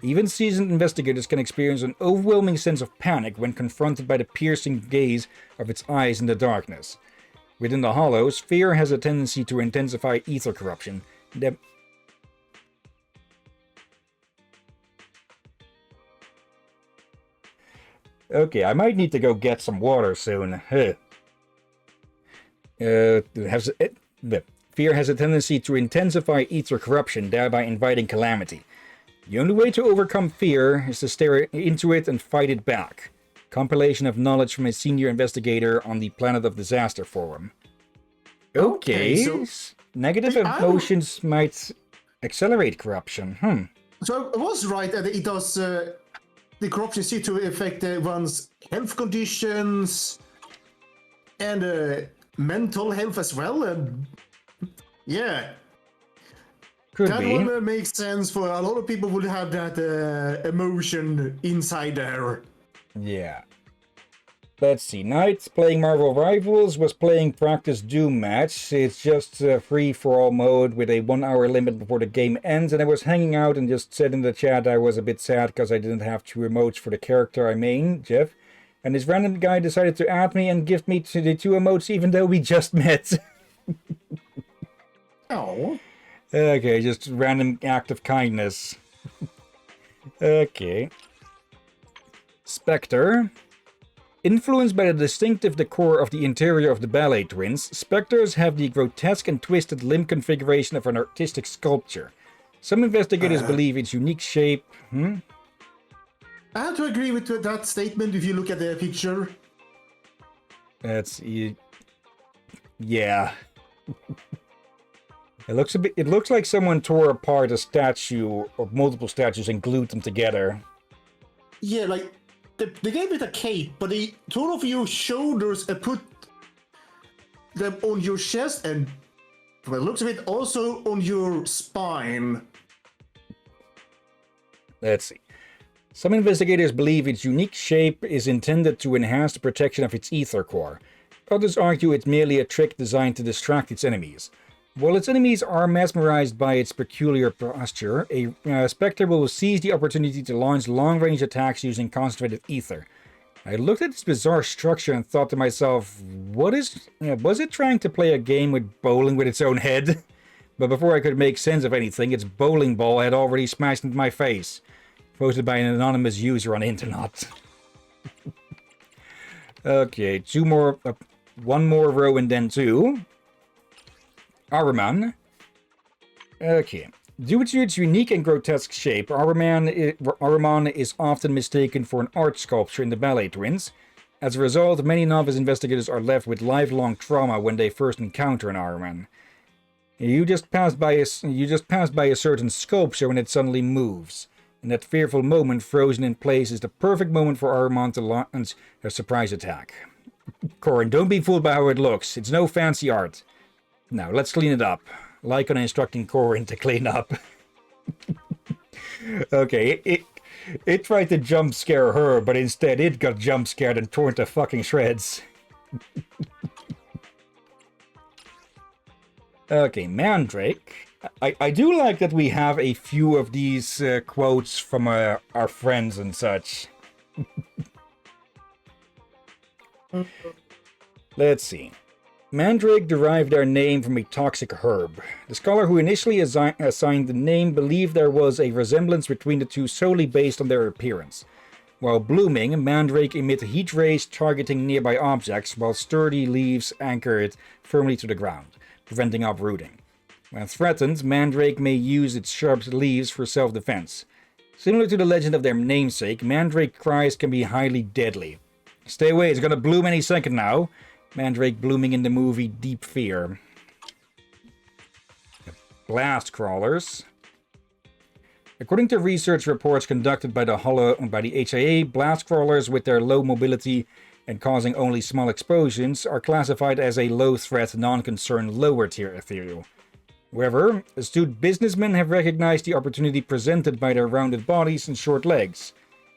Even seasoned investigators can experience an overwhelming sense of panic when confronted by the piercing gaze of its eyes in the darkness. Within the hollows, fear has a tendency to intensify ether corruption. Okay, I might need to go get some water soon. Fear has a tendency to intensify ether corruption, thereby inviting calamity. The only way to overcome fear is to stare into it and fight it back. Compilation of knowledge from a senior investigator on the Planet of Disaster forum. Okay, so negative emotions might accelerate corruption. So I was right that it does... the corruption seems to affect one's health conditions and mental health as well. Yeah. Could that be. one makes sense for a lot of people would have that emotion inside there. Yeah. Let's see. Knight playing Marvel Rivals was playing Practice Doom Match. It's just free-for-all mode with a 1 hour limit before the game ends. And I was hanging out and just said in the chat I was a bit sad because I didn't have 2 emotes for the character I main, Jeff. And this random guy decided to add me and give me the 2 emotes even though we just met. Oh. Okay, just random act of kindness. Okay. Spectre. Influenced by the distinctive decor of the interior of the ballet twins, specters have the grotesque and twisted limb configuration of an artistic sculpture. Some investigators believe its unique shape... I have to agree with that statement if you look at the picture. That's... Yeah. It looks like someone tore apart a statue or multiple statues and glued them together. Yeah, like... They gave it a cape, but they took off your shoulders and put them on your chest and, from the looks of it, also on your spine. Let's see. Some investigators believe its unique shape is intended to enhance the protection of its ether core. Others argue it's merely a trick designed to distract its enemies. While its enemies are mesmerized by its peculiar posture, a Spectre will seize the opportunity to launch long-range attacks using concentrated ether. I looked at this bizarre structure and thought to myself, was it trying to play a game with bowling with its own head? But before I could make sense of anything, its bowling ball had already smashed into my face. Posted by an anonymous user on the internet. Okay, one more row and then 2. Ahriman. Okay. Due to its unique and grotesque shape, Ahriman is often mistaken for an art sculpture in the Ballet Twins. As a result, many novice investigators are left with lifelong trauma when they first encounter an Ahriman. You just passed by a certain sculpture when it suddenly moves. And that fearful moment frozen in place is the perfect moment for Ahriman to launch a surprise attack. Corin, don't be fooled by how it looks. It's no fancy art. Now, let's clean it up. Lycon instructing Corin to clean up. Okay, it tried to jump scare her, but instead it got jump scared and torn to fucking shreds. Okay, Mandrake. I do like that we have a few of these quotes from our friends and such. Let's see. Mandrake derived their name from a toxic herb. The scholar who initially assigned the name believed there was a resemblance between the two solely based on their appearance. While blooming, mandrake emit heat rays targeting nearby objects, while sturdy leaves anchor it firmly to the ground, preventing uprooting. When threatened, mandrake may use its sharp leaves for self-defense. Similar to the legend of their namesake, mandrake cries can be highly deadly. Stay away, it's gonna bloom any second now. Mandrake blooming in the movie Deep Fear. Blast crawlers. According to research reports conducted by the HIA, blast crawlers with their low mobility and causing only small explosions are classified as a low-threat, non-concern, lower-tier ethereal. However, astute businessmen have recognized the opportunity presented by their rounded bodies and short legs.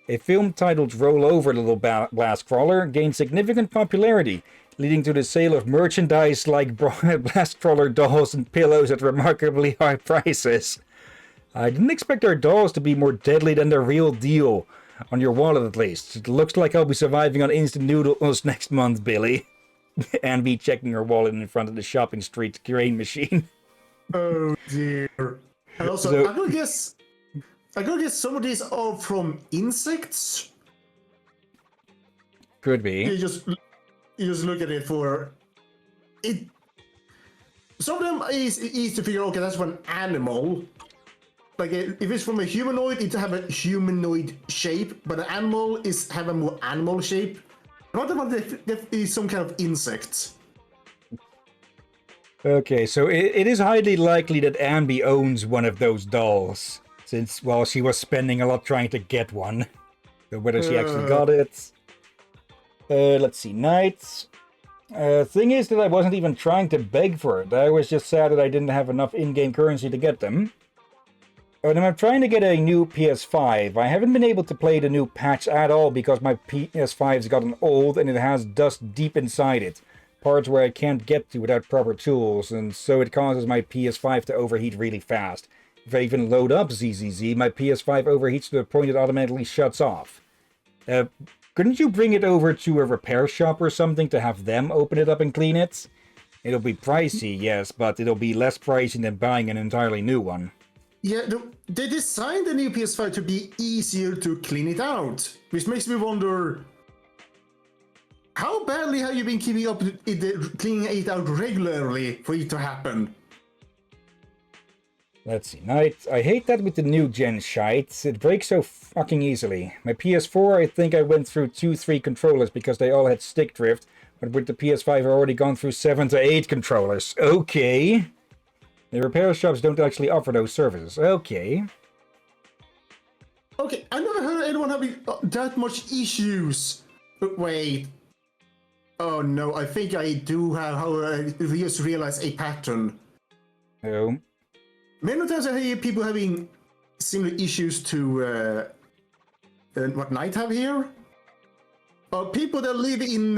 A film titled Roll Over, Little Blast Crawler gained significant popularity, leading to the sale of merchandise like blast crawler dolls and pillows at remarkably high prices. I didn't expect our dolls to be more deadly than the real deal. On your wallet, at least. It looks like I'll be surviving on instant noodles next month, Billy. And be checking her wallet in front of the shopping street grain machine. Oh dear. And also, So- I could guess some of these are from insects. Could be. You just look at it for it. Some of them is easy to figure. Okay, that's from an animal. Like if it's from a humanoid, it have a humanoid shape, but an animal have a more animal shape. What about that is some kind of insect? Okay, so it is highly likely that Ambi owns one of those dolls, since, well, she was spending a lot trying to get one. So whether she actually got it... let's see, Knights. Thing is that I wasn't even trying to beg for it. I was just sad that I didn't have enough in-game currency to get them. And I'm trying to get a new PS5. I haven't been able to play the new patch at all because my PS5's gotten old and it has dust deep inside it. Parts where I can't get to without proper tools, and so it causes my PS5 to overheat really fast. If I even load up ZZZ, my PS5 overheats to the point it automatically shuts off. Couldn't you bring it over to a repair shop or something to have them open it up and clean it? It'll be pricey, yes, but it'll be less pricey than buying an entirely new one. Yeah, they designed the new PS5 to be easier to clean it out, which makes me wonder, how badly have you been keeping up with cleaning it out regularly for it to happen? Let's see. I hate that with the new gen shite. It breaks so fucking easily. My PS4, I think I went through 2-3 controllers because they all had stick drift, but with the PS5 I've already gone through 7 to 8 controllers. Okay. The repair shops don't actually offer those services. Okay. Okay, I never heard anyone having that much issues. But wait. Oh no, I think I do have how I just realized a pattern. Oh. Many times I hear people having similar issues to what Knight have here. People that live in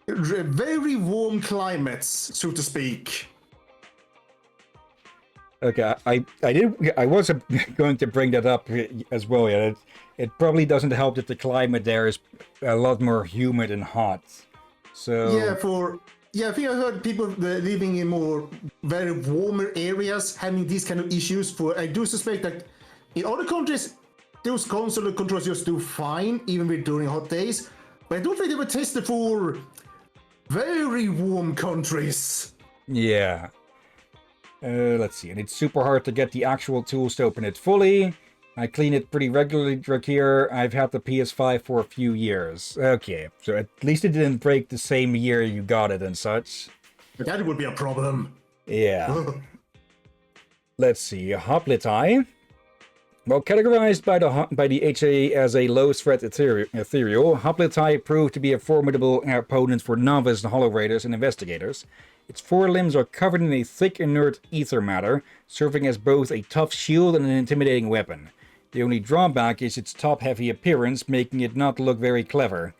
very warm climates, so to speak. Okay, I was going to bring that up as well. Yeah, it probably doesn't help that the climate there is a lot more humid and hot. So I think I heard people living in more very warmer areas having these kind of issues. I do suspect that in other countries, those console controls just do fine, even with during hot days. But I don't think they were tested for very warm countries. Yeah. Let's see. And it's super hard to get the actual tools to open it fully. I clean it pretty regularly here. I've had the PS5 for a few years. Okay, so at least it didn't break the same year you got it and such. That would be a problem. Yeah. Let's see. Hoplite. Well, categorized by the HA as a low-threat ethereal, Hoplite proved to be a formidable opponent for novice Hollow Raiders and investigators. Its forelimbs are covered in a thick, inert ether matter, serving as both a tough shield and an intimidating weapon. The only drawback is its top-heavy appearance, making it not look very clever.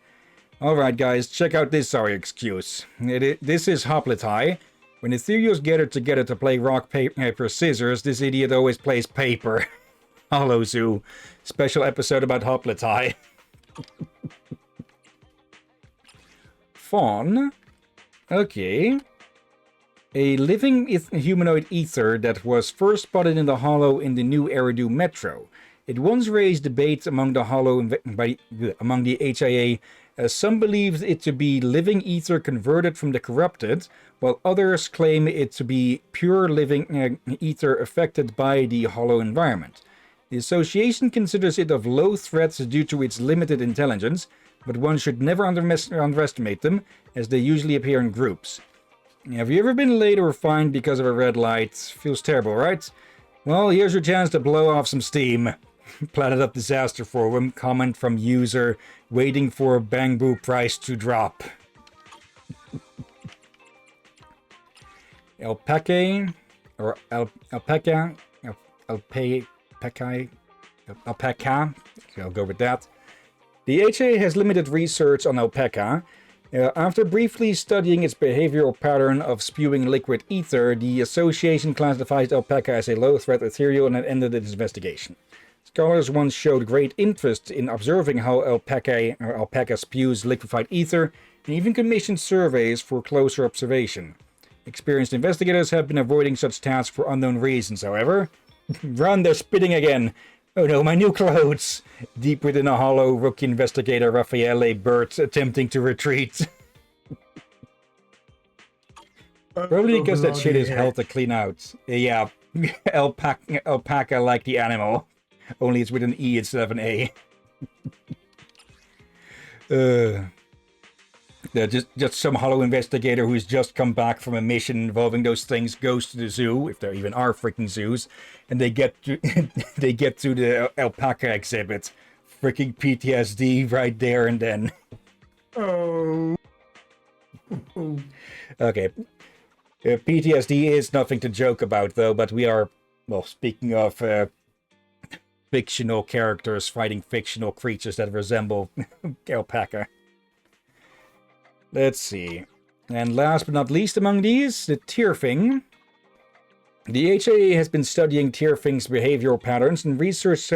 Alright guys, check out this sorry excuse. This is Hoplite. When ethereals gather together to play rock, paper, scissors, this idiot always plays paper. Hollow Zoo. Special episode about Hoplite. Fawn. Okay. A living humanoid ether that was first spotted in the Hollow in the new Eridu Metro. It once raised debate among the among the HIA, as some believed it to be living ether converted from the corrupted, while others claim it to be pure living ether affected by the Hollow environment. The association considers it of low threat due to its limited intelligence, but one should never underestimate them, as they usually appear in groups. Have you ever been late or fined because of a red light? Feels terrible, right? Well, here's your chance to blow off some steam. Platted up disaster forum, comment from user, waiting for Bamboo price to drop. Alpaca, or alpaca, alpaca, so I'll go with that. The HA has limited research on alpaca. After briefly studying its behavioral pattern of spewing liquid ether, the association classifies alpaca as a low-threat ethereal and ended its investigation. Scholars once showed great interest in observing how alpaca spews liquefied ether, and even commissioned surveys for closer observation. Experienced investigators have been avoiding such tasks for unknown reasons, however. Run, they're spitting again! Oh no, my new clothes! Deep within a hollow, rookie investigator Raffaele Burt attempting to retreat. Probably because that shit is hell to clean out. Yeah, alpaca like the animal. Only it's with an E instead of an A. Yeah, just some hollow investigator who's just come back from a mission involving those things goes to the zoo, if there even are freaking zoos, and they get to the alpaca exhibit. Freaking PTSD right there and then. Oh. Okay. PTSD is nothing to joke about, though, but we are, well, speaking of fictional characters fighting fictional creatures that resemble alpaca. Let's see. And last but not least among these, the Tyrfing. The HIA has been studying Tyrfing's behavioral patterns, and research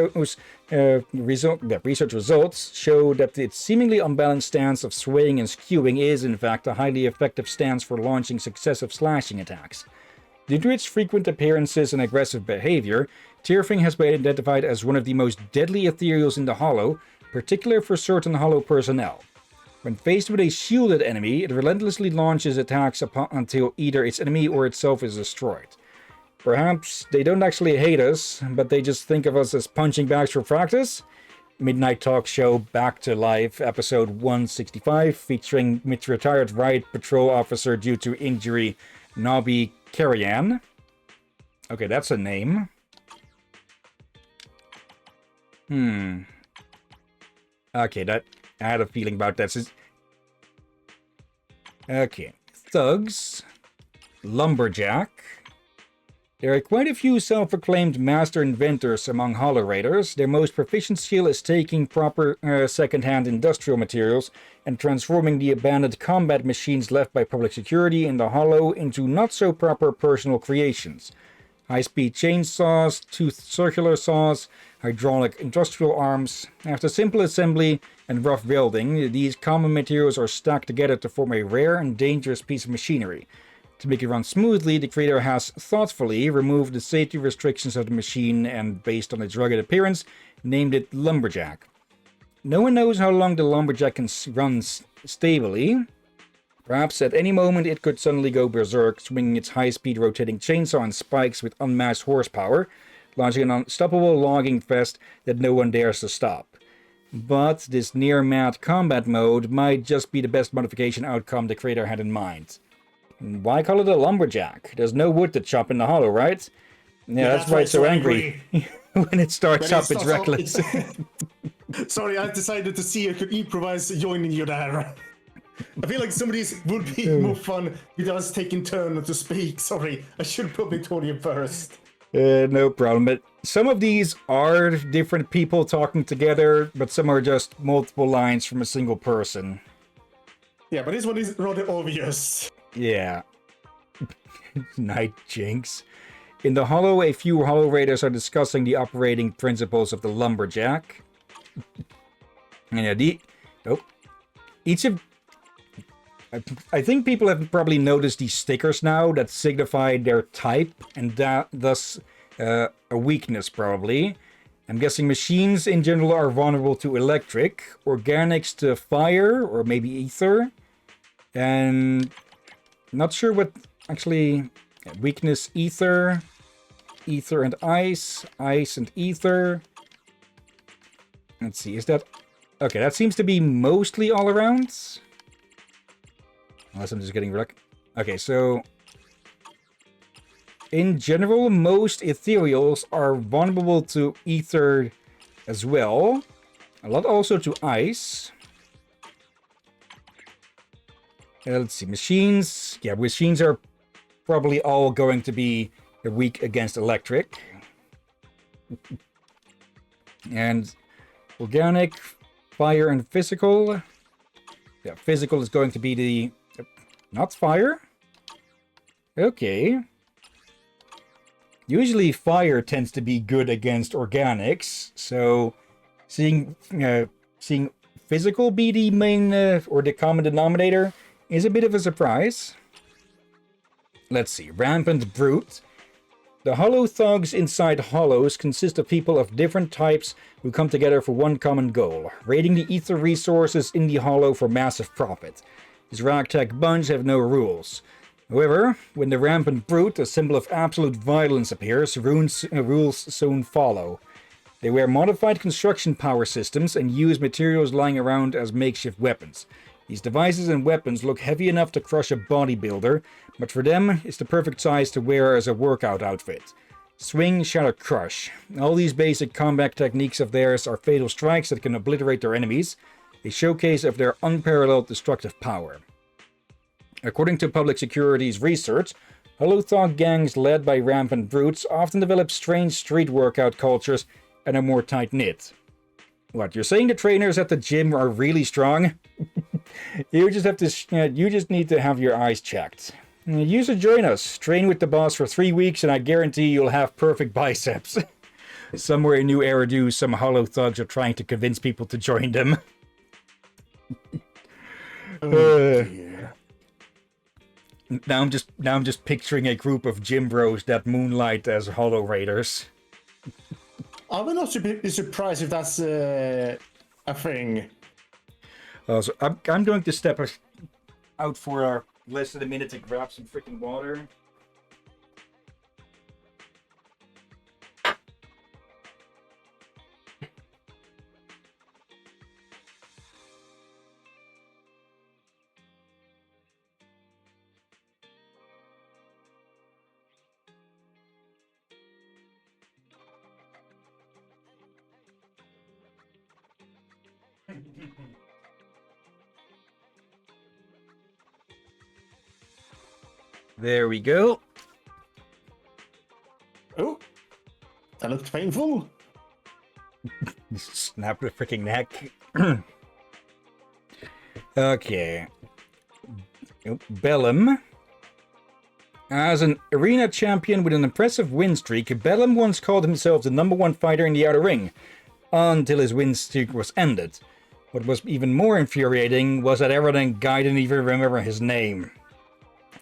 results show that its seemingly unbalanced stance of swaying and skewing is, in fact, a highly effective stance for launching successive slashing attacks. Due to its frequent appearances and aggressive behavior, Tyrfing has been identified as one of the most deadly ethereals in the Hollow, particularly for certain Hollow personnel. When faced with a shielded enemy, it relentlessly launches attacks until either its enemy or itself is destroyed. Perhaps they don't actually hate us, but they just think of us as punching bags for practice? Midnight Talk Show Back to Life, episode 165, featuring retired Riot Patrol officer due to injury, Nobby Hillyan. Okay, that's a name. Okay, I had a feeling about that. Okay, Thugs, Lumberjack. There are quite a few self-proclaimed master inventors among Hollow Raiders. Their most proficient skill is taking proper second-hand industrial materials and transforming the abandoned combat machines left by public security in the Hollow into not-so-proper personal creations. High-speed chainsaws, toothed circular saws, hydraulic industrial arms. After simple assembly and rough welding, these common materials are stacked together to form a rare and dangerous piece of machinery. To make it run smoothly, the creator has thoughtfully removed the safety restrictions of the machine and, based on its rugged appearance, named it Lumberjack. No one knows how long the Lumberjack can run stably. Perhaps at any moment it could suddenly go berserk, swinging its high-speed rotating chainsaw and spikes with unmatched horsepower, launching an unstoppable logging fest that no one dares to stop. But this near-mad combat mode might just be the best modification outcome the creator had in mind. Why call it a lumberjack? There's no wood to chop in the Hollow, right? Yeah, that's why it's so angry. When it starts up, it's reckless. Sorry, I decided to see if I could improvise joining you there. I feel like some of these would be more fun with us taking turns to speak. Sorry, I should probably told you first. No problem. But some of these are different people talking together, but some are just multiple lines from a single person. Yeah, but this one is rather obvious. Yeah. Night Jinx. In the Hollow, a few Hollow Raiders are discussing the operating principles of the Lumberjack. And yeah, each of... I think people have probably noticed these stickers now that signify their type, and thus a weakness, probably. I'm guessing machines in general are vulnerable to electric, organics to fire, or maybe ether. And... not sure what actually... weakness, ether and ice and ether. Let's see, is that... okay, that seems to be mostly all around. Unless I'm just getting... okay, so... in general, most ethereals are vulnerable to ether as well. A lot also to ice. Let's see, machines. Yeah, machines are probably all going to be weak against electric. And organic, fire, and physical. Yeah, physical is going to be the... not fire? Okay. Usually fire tends to be good against organics, so seeing physical be the main or the common denominator is a bit of a surprise. Let's see, Rampant Brute. The Hollow thugs inside Hollows consist of people of different types who come together for one common goal, raiding the ether resources in the Hollow for massive profit. This ragtag bunch have no rules. However, when the Rampant Brute, a symbol of absolute violence, appears, rules soon follow. They wear modified construction power systems and use materials lying around as makeshift weapons. These devices and weapons look heavy enough to crush a bodybuilder, but for them, it's the perfect size to wear as a workout outfit. Swing, shatter, crush. All these basic combat techniques of theirs are fatal strikes that can obliterate their enemies, a showcase of their unparalleled destructive power. According to public securities research, Holothog gangs led by rampant brutes often develop strange street workout cultures and are more tight-knit. What, you're saying the trainers at the gym are really strong? You just need to have your eyes checked. You should join us. Train with the boss for 3 weeks and I guarantee you'll have perfect biceps. Somewhere in New Eridu, some hollow thugs are trying to convince people to join them. Dear. Now I'm just picturing a group of gym bros that moonlight as hollow raiders. I would not be surprised if that's a thing. So I'm going to step out for less than a minute to grab some freaking water. There we go. Oh, that looked painful. Snap the freaking neck. Okay. Bellum. As an arena champion with an impressive win streak, Bellum once called himself the #1 fighter in the outer ring, until his win streak was ended. What was even more infuriating was that everyone guy didn't even remember his name.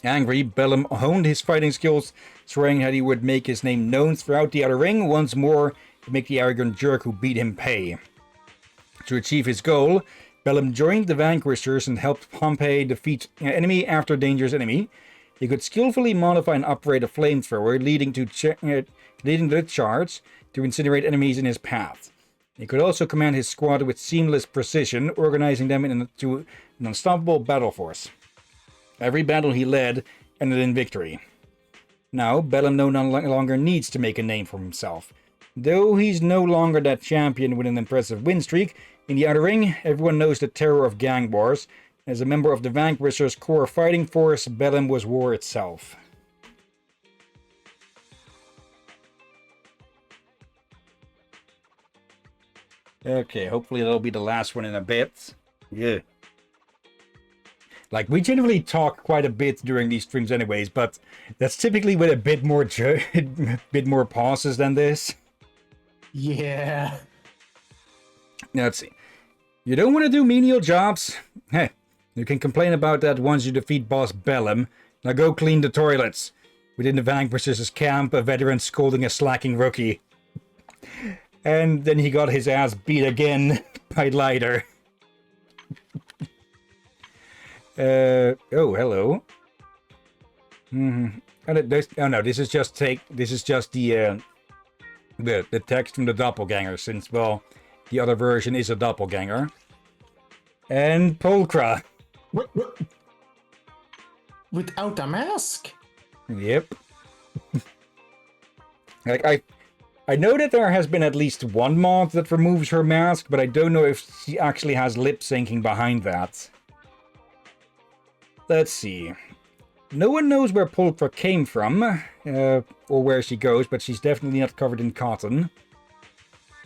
Angry, Bellum honed his fighting skills, swearing that he would make his name known throughout the outer ring once more to make the arrogant jerk who beat him pay. To achieve his goal, Bellum joined the Vanquishers and helped Pompey defeat enemy after dangerous enemy. He could skillfully modify and operate a flamethrower, leading to the charge to incinerate enemies in his path. He could also command his squad with seamless precision, organizing them into an unstoppable battle force. Every battle he led ended in victory. Now, Bellum no longer needs to make a name for himself. Though he's no longer that champion with an impressive win streak, in the outer ring, everyone knows the terror of gang wars. As a member of the Vanquishers' core fighting force, Bellum was war itself. Okay, hopefully that'll be the last one in a bit. Yeah. Like, we generally talk quite a bit during these streams anyways, but that's typically with a bit more bit more pauses than this. Yeah. Now, let's see. You don't want to do menial jobs? Heh, you can complain about that once you defeat Boss Bellum. Now go clean the toilets. Within the Vanquishers' camp, a veteran scolding a slacking rookie. And then he got his ass beat again by Lighter. Oh, hello. Oh no, this is just the text from the doppelganger, since, well, the other version is a doppelganger. And Pulchra. What? Without a mask? Yep. Like, I know that there has been at least one mod that removes her mask, but I don't know if she actually has lip syncing behind that. Let's see. No one knows where Pulchra came from, or where she goes, but she's definitely not covered in cotton.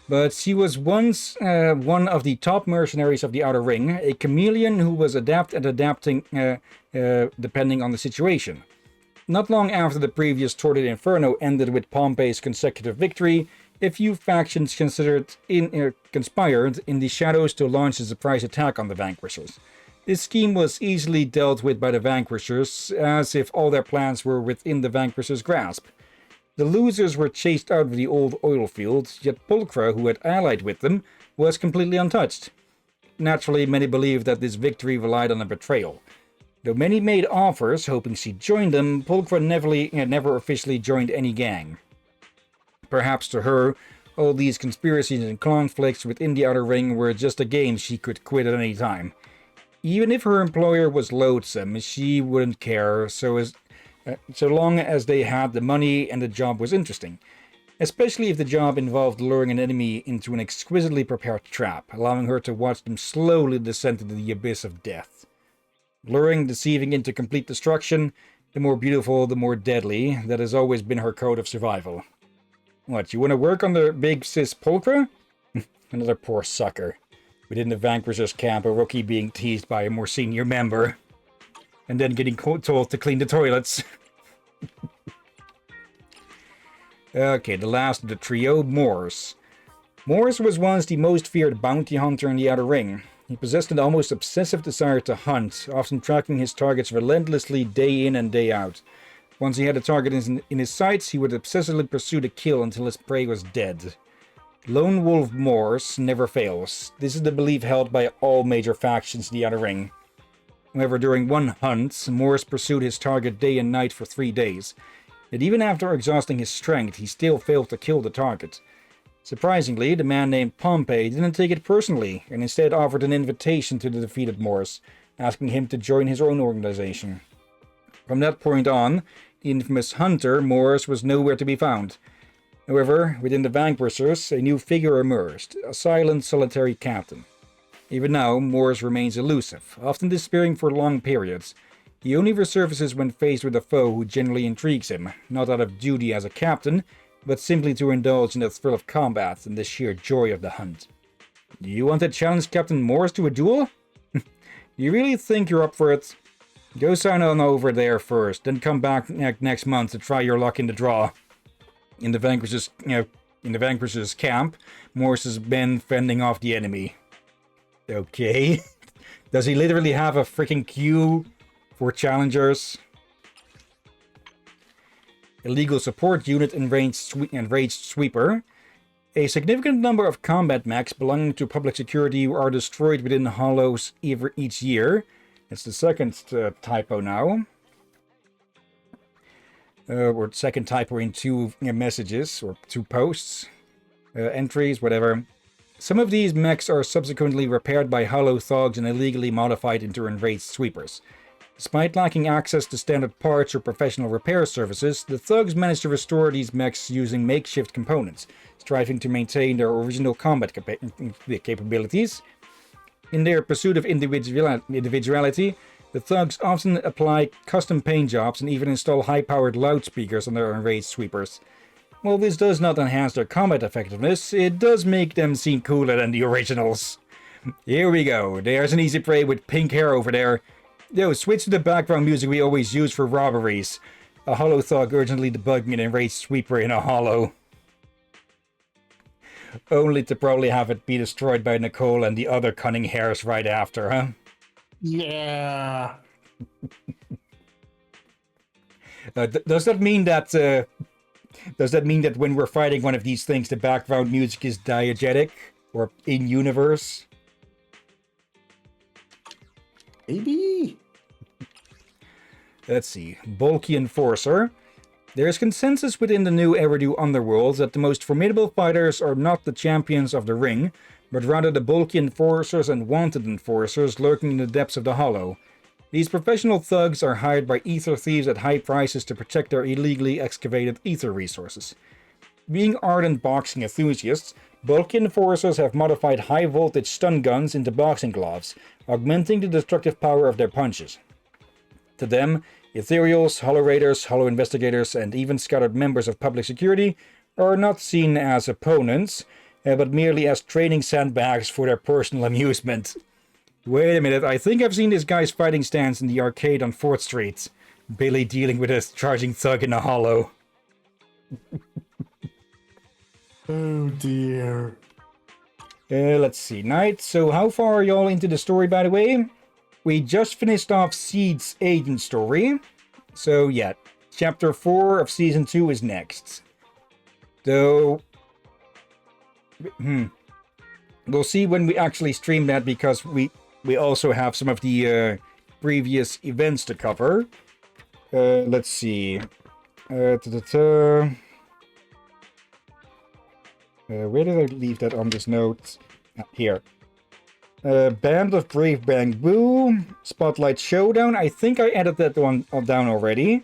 But she was once one of the top mercenaries of the Outer Ring, a chameleon who was adapting depending on the situation. Not long after the previous Torrid Inferno ended with Pompey's consecutive victory, a few factions conspired in the shadows to launch a surprise attack on the Vanquishers. This scheme was easily dealt with by the Vanquishers, as if all their plans were within the Vanquishers' grasp. The losers were chased out of the old oil fields, yet Pulchra, who had allied with them, was completely untouched. Naturally, many believed that this victory relied on a betrayal. Though many made offers, hoping she'd join them, Pulchra never officially joined any gang. Perhaps to her, all these conspiracies and conflicts within the Outer Ring were just a game she could quit at any time. Even if her employer was loathsome, she wouldn't care, so long as they had the money and the job was interesting. Especially if the job involved luring an enemy into an exquisitely prepared trap, allowing her to watch them slowly descend into the abyss of death. luring, deceiving into complete destruction. The more beautiful, the more deadly. That has always been her code of survival. What, you want to work on the big sis pulchra? Another poor sucker. Within the Vanquisher's camp, a rookie being teased by a more senior member. And then getting told to clean the toilets. Okay, the last of the trio, Morse. Morse was once the most feared bounty hunter in the Outer Ring. He possessed an almost obsessive desire to hunt, often tracking his targets relentlessly day in and day out. Once he had a target in his sights, he would obsessively pursue the kill until his prey was dead. Lone Wolf Morse never fails. This is the belief held by all major factions in the Outer Ring. However, during one hunt, Morse pursued his target day and night for 3 days. Yet even after exhausting his strength, he still failed to kill the target. Surprisingly, the man named Pompey didn't take it personally, and instead offered an invitation to the defeated Morse, asking him to join his own organization. From that point on, the infamous hunter, Morse, was nowhere to be found. However, within the Vanquishers, a new figure emerged, a silent, solitary captain. Even now, Morse remains elusive, often disappearing for long periods. He only resurfaces when faced with a foe who generally intrigues him, not out of duty as a captain, but simply to indulge in the thrill of combat and the sheer joy of the hunt. You want to challenge Captain Morse to a duel? You really think you're up for it? Go sign on over there first, then come back next month to try your luck in the draw. In the Vanquisher's camp, Morse has been fending off the enemy. Okay. Does he literally have a freaking queue for challengers? Illegal support unit enraged sweeper. A significant number of combat mechs belonging to public security are destroyed within the hollows each year. It's the second typo now. Or second typo in 2 messages, or 2 posts. Entries, whatever. Some of these mechs are subsequently repaired by hollow thugs and illegally modified into enraged sweepers. Despite lacking access to standard parts or professional repair services, the thugs manage to restore these mechs using makeshift components, striving to maintain their original combat capabilities. In their pursuit of individuality, the thugs often apply custom paint jobs and even install high-powered loudspeakers on their enraged sweepers. While this does not enhance their combat effectiveness, it does make them seem cooler than the originals. Here we go, there's an easy prey with pink hair over there. Yo, switch to the background music we always use for robberies. A hollow thug urgently debugging an enraged sweeper in a hollow. Only to probably have it be destroyed by Nicole and the other cunning hairs right after, huh? Yeah. Does that mean that when we're fighting one of these things, the background music is diegetic or in universe? Maybe. Let's see. Bulky Enforcer. There is consensus within the new Eridu underworlds that the most formidable fighters are not the champions of the ring, but rather the bulky enforcers and wanted enforcers lurking in the depths of the hollow. These professional thugs are hired by ether thieves at high prices to protect their illegally excavated ether resources. Being ardent boxing enthusiasts, bulky enforcers have modified high-voltage stun guns into boxing gloves, augmenting the destructive power of their punches. To them, Ethereals, Hollow Raiders, Hollow Investigators, and even scattered members of public security are not seen as opponents, but merely as training sandbags for their personal amusement. Wait a minute, I think I've seen this guy's fighting stance in the arcade on 4th Street. Billy dealing with a charging thug in a hollow. Oh dear. Let's see, Knight. So how far are y'all into the story, by the way? We just finished off Seed's agent story. So yeah, chapter 4 of season 2 is next. Though... We'll see when we actually stream that, because we also have some of the previous events to cover. Let's see. Where did I leave that on this note? Here. Band of Brave Bamboo, Spotlight Showdown, I think I added that one down already.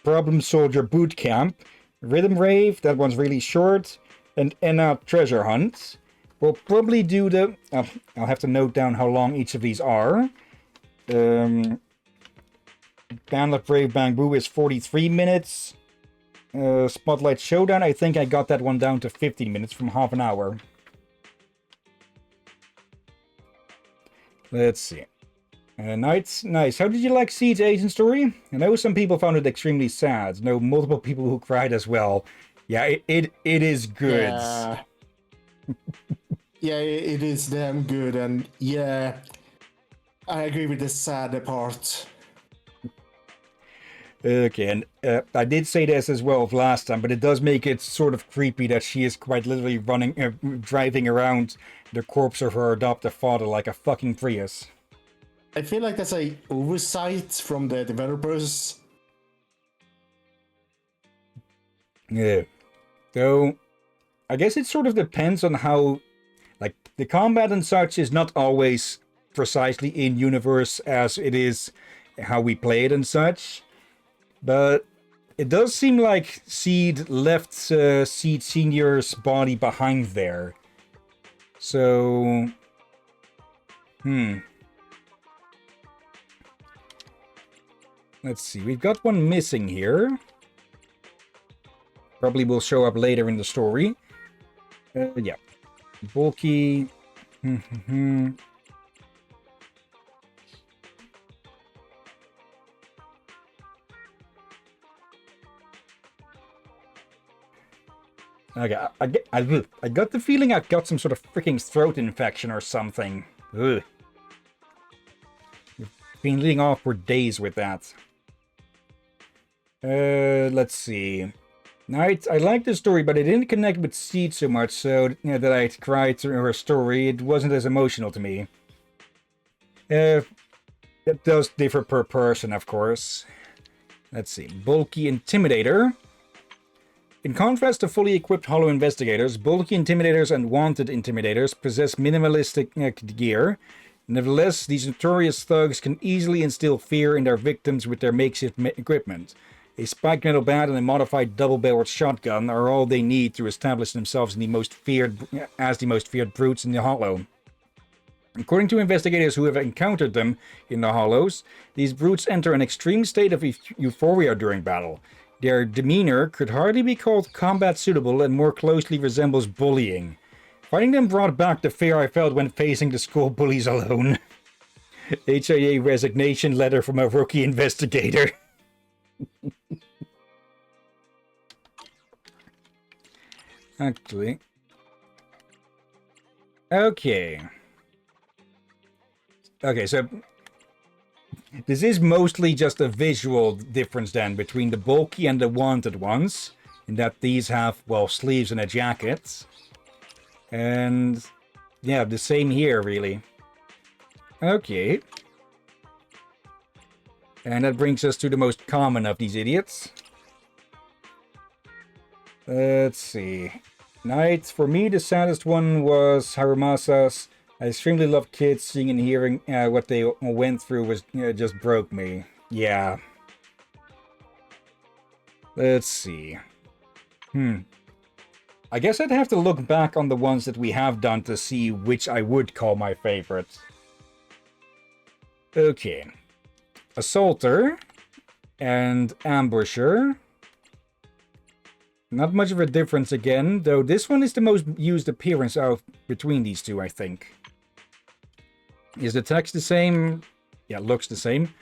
Problem Soldier Boot Camp, Rhythm Rave, that one's really short, and Enna Treasure Hunt. We'll probably do the... I'll have to note down how long each of these are. Battle of Brave Bamboo is 43 minutes. Spotlight Showdown, I think I got that one down to 15 minutes from half an hour. Let's see. Nice. How did you like Seed's agent story? I know some people found it extremely sad. I know multiple people who cried as well. Yeah, it is good. Yeah. Yeah, it is damn good, and yeah, I agree with the sad part. Okay, and I did say this as well last time, but it does make it sort of creepy that she is quite literally driving around the corpse of her adoptive father like a fucking Prius. I feel like that's a oversight from the developers. Yeah. So, I guess it sort of depends on how, like, the combat and such is not always precisely in universe as it is how we play it and such. But it does seem like Seed left Seed Senior's body behind there. So, let's see. We've got one missing here. Probably will show up later in the story. Yeah. Bulky. Okay, I got the feeling I've got some sort of freaking throat infection or something. Ugh. Been leading off for days with that. Let's see. I liked the story, but I didn't connect with Seed so much, so that I cried through her story. It wasn't as emotional to me. It does differ per person, of course. Let's see. Bulky Intimidator. In contrast to fully equipped Hollow Investigators, bulky Intimidators and Wanted Intimidators possess minimalistic gear. Nevertheless, these notorious thugs can easily instill fear in their victims with their makeshift equipment. A spiked metal bat and a modified double-barreled shotgun are all they need to establish themselves as the most feared brutes in the Hollow. According to investigators who have encountered them in the Hollows, these brutes enter an extreme state of euphoria during battle. Their demeanor could hardly be called combat suitable and more closely resembles bullying. Fighting them brought back the fear I felt when facing the school bullies alone. HIA resignation letter from a rookie investigator. Actually. Okay, so this is mostly just a visual difference then between the bulky and the wanted ones, in that these have, well, sleeves and a jacket. And yeah, the same here, really. Okay. And that brings us to the most common of these idiots. Let's see. Night, for me, the saddest one was Harumasa's. I extremely love kids. Seeing and hearing what they went through was just broke me. Yeah. Let's see. I guess I'd have to look back on the ones that we have done to see which I would call my favorite. Okay. Assaulter and Ambusher. Not much of a difference again, though this one is the most used appearance out between these two, I think. Is the text the same? Yeah, looks the same.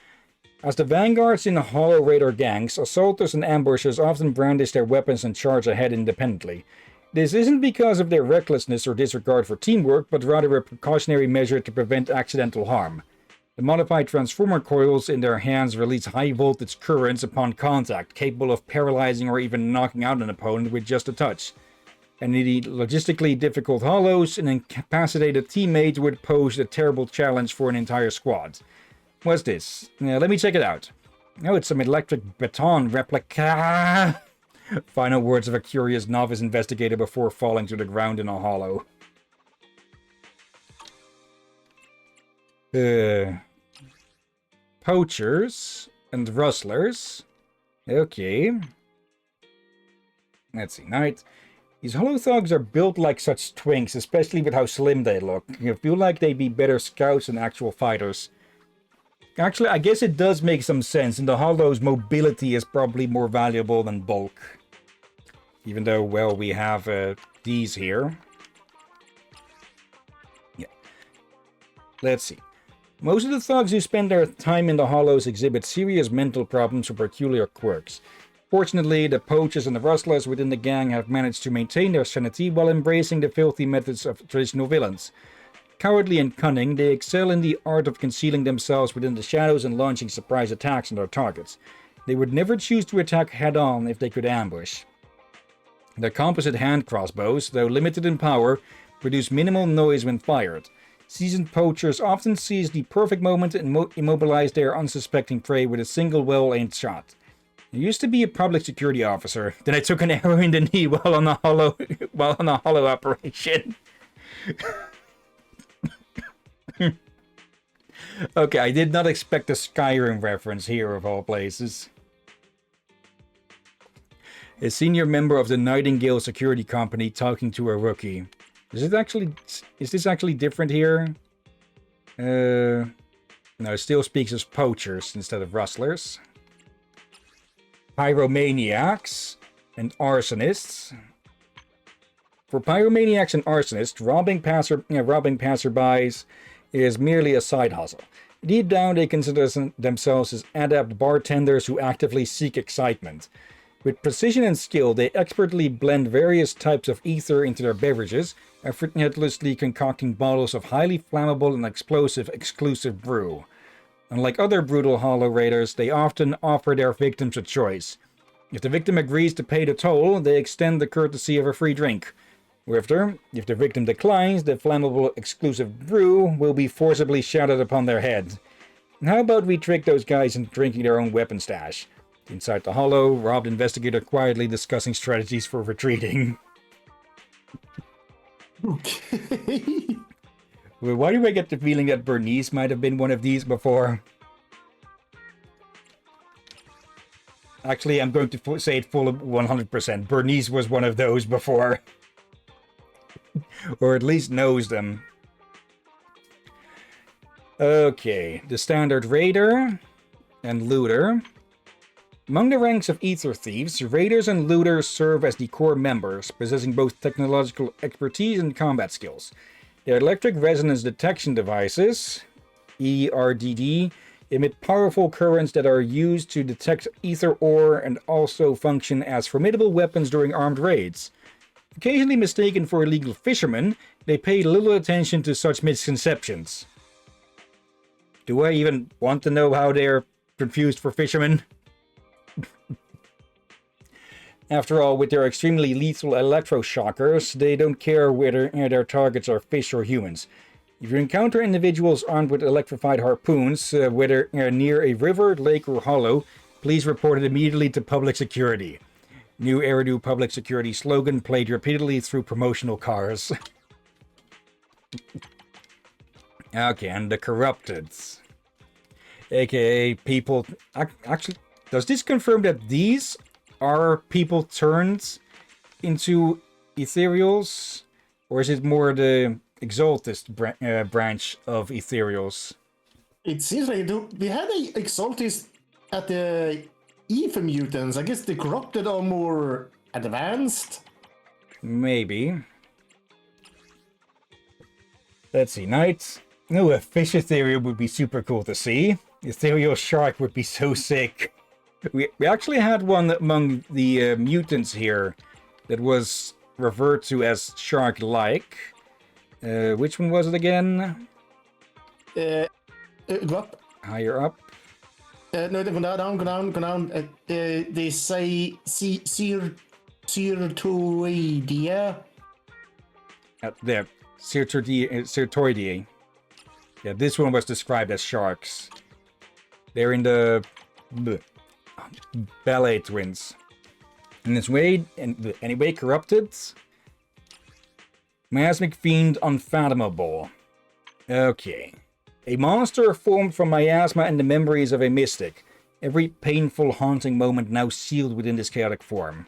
As the vanguards in the Hollow Raider gangs, assaulters and ambushers often brandish their weapons and charge ahead independently. This isn't because of their recklessness or disregard for teamwork, but rather a precautionary measure to prevent accidental harm. The modified transformer coils in their hands release high-voltage currents upon contact, capable of paralyzing or even knocking out an opponent with just a touch. And in the logistically difficult Hollows, an incapacitated teammate would pose a terrible challenge for an entire squad. What's this? Let me check it out. Oh, it's some electric baton replica. Final words of a curious novice investigator before falling to the ground in a hollow. Poachers and rustlers. Okay. Let's see. Night. These hollow thugs are built like such twinks, especially with how slim they look. You feel like they'd be better scouts than actual fighters. Actually, I guess it does make some sense. In the Hollows, mobility is probably more valuable than bulk. Even though, well, we have these here. Yeah. Let's see. Most of the thugs who spend their time in the Hollows exhibit serious mental problems or peculiar quirks. Fortunately, the poachers and the rustlers within the gang have managed to maintain their sanity while embracing the filthy methods of traditional villains. Cowardly and cunning, they excel in the art of concealing themselves within the shadows and launching surprise attacks on their targets. They would never choose to attack head-on if they could ambush. Their composite hand crossbows, though limited in power, produce minimal noise when fired. Seasoned poachers often seize the perfect moment and immobilize their unsuspecting prey with a single well-aimed shot. I used to be a public security officer, then I took an arrow in the knee while on a hollow operation. Okay, I did not expect a Skyrim reference here of all places. A senior member of the Nightingale Security Company talking to a rookie. Is this actually different here? No, it still speaks as poachers instead of rustlers. Pyromaniacs and arsonists. For pyromaniacs and arsonists, robbing passerbys is merely a side hustle. Deep down, they consider themselves as adept bartenders who actively seek excitement. With precision and skill, they expertly blend various types of ether into their beverages, effortlessly concocting bottles of highly flammable and explosive exclusive brew. Unlike other brutal Hollow Raiders, they often offer their victims a choice. If the victim agrees to pay the toll, they extend the courtesy of a free drink. If the victim declines, the flammable exclusive brew will be forcibly shouted upon their head. How about we trick those guys into drinking their own weapon stash? Inside the Hollow, robbed investigator quietly discussing strategies for retreating. Okay. Well, why do I get the feeling that Bernice might have been one of these before? Actually, I'm going to say it full of 100%. Bernice was one of those before. Or at least knows them. Okay, the standard raider and looter. Among the ranks of ether thieves, raiders and looters serve as the core members, possessing both technological expertise and combat skills. Their electric resonance detection devices, ERDD, emit powerful currents that are used to detect ether ore and also function as formidable weapons during armed raids. Occasionally mistaken for illegal fishermen, they pay little attention to such misconceptions. Do I even want to know how they're confused for fishermen? After all, with their extremely lethal electroshockers, they don't care whether their targets are fish or humans. If you encounter individuals armed with electrified harpoons, whether near a river, lake, or hollow, please report it immediately to public security. New Eridu public security slogan played repeatedly through promotional cars. Okay, and the corrupted. AKA people... Actually, does this confirm that these are people turned into ethereals? Or is it more the Exaltist branch of ethereals? It seems like we had a Exaltist at the Ether mutants. I guess the corrupted are more advanced. Maybe. Let's see, Knights. No, a fish ethereal would be super cool to see. Ethereal shark would be so sick. We actually had one among the mutants here that was referred to as shark-like. Which one was it again? Go up. Higher up. No, go down. They say Certoidea. There. Certoidea. Yeah, this one was described as sharks. They're in the ballet twins. In this way, anyway, corrupted. Miasmic Fiend Unfathomable. Okay. A monster formed from miasma and the memories of a mystic. Every painful, haunting moment now sealed within this chaotic form.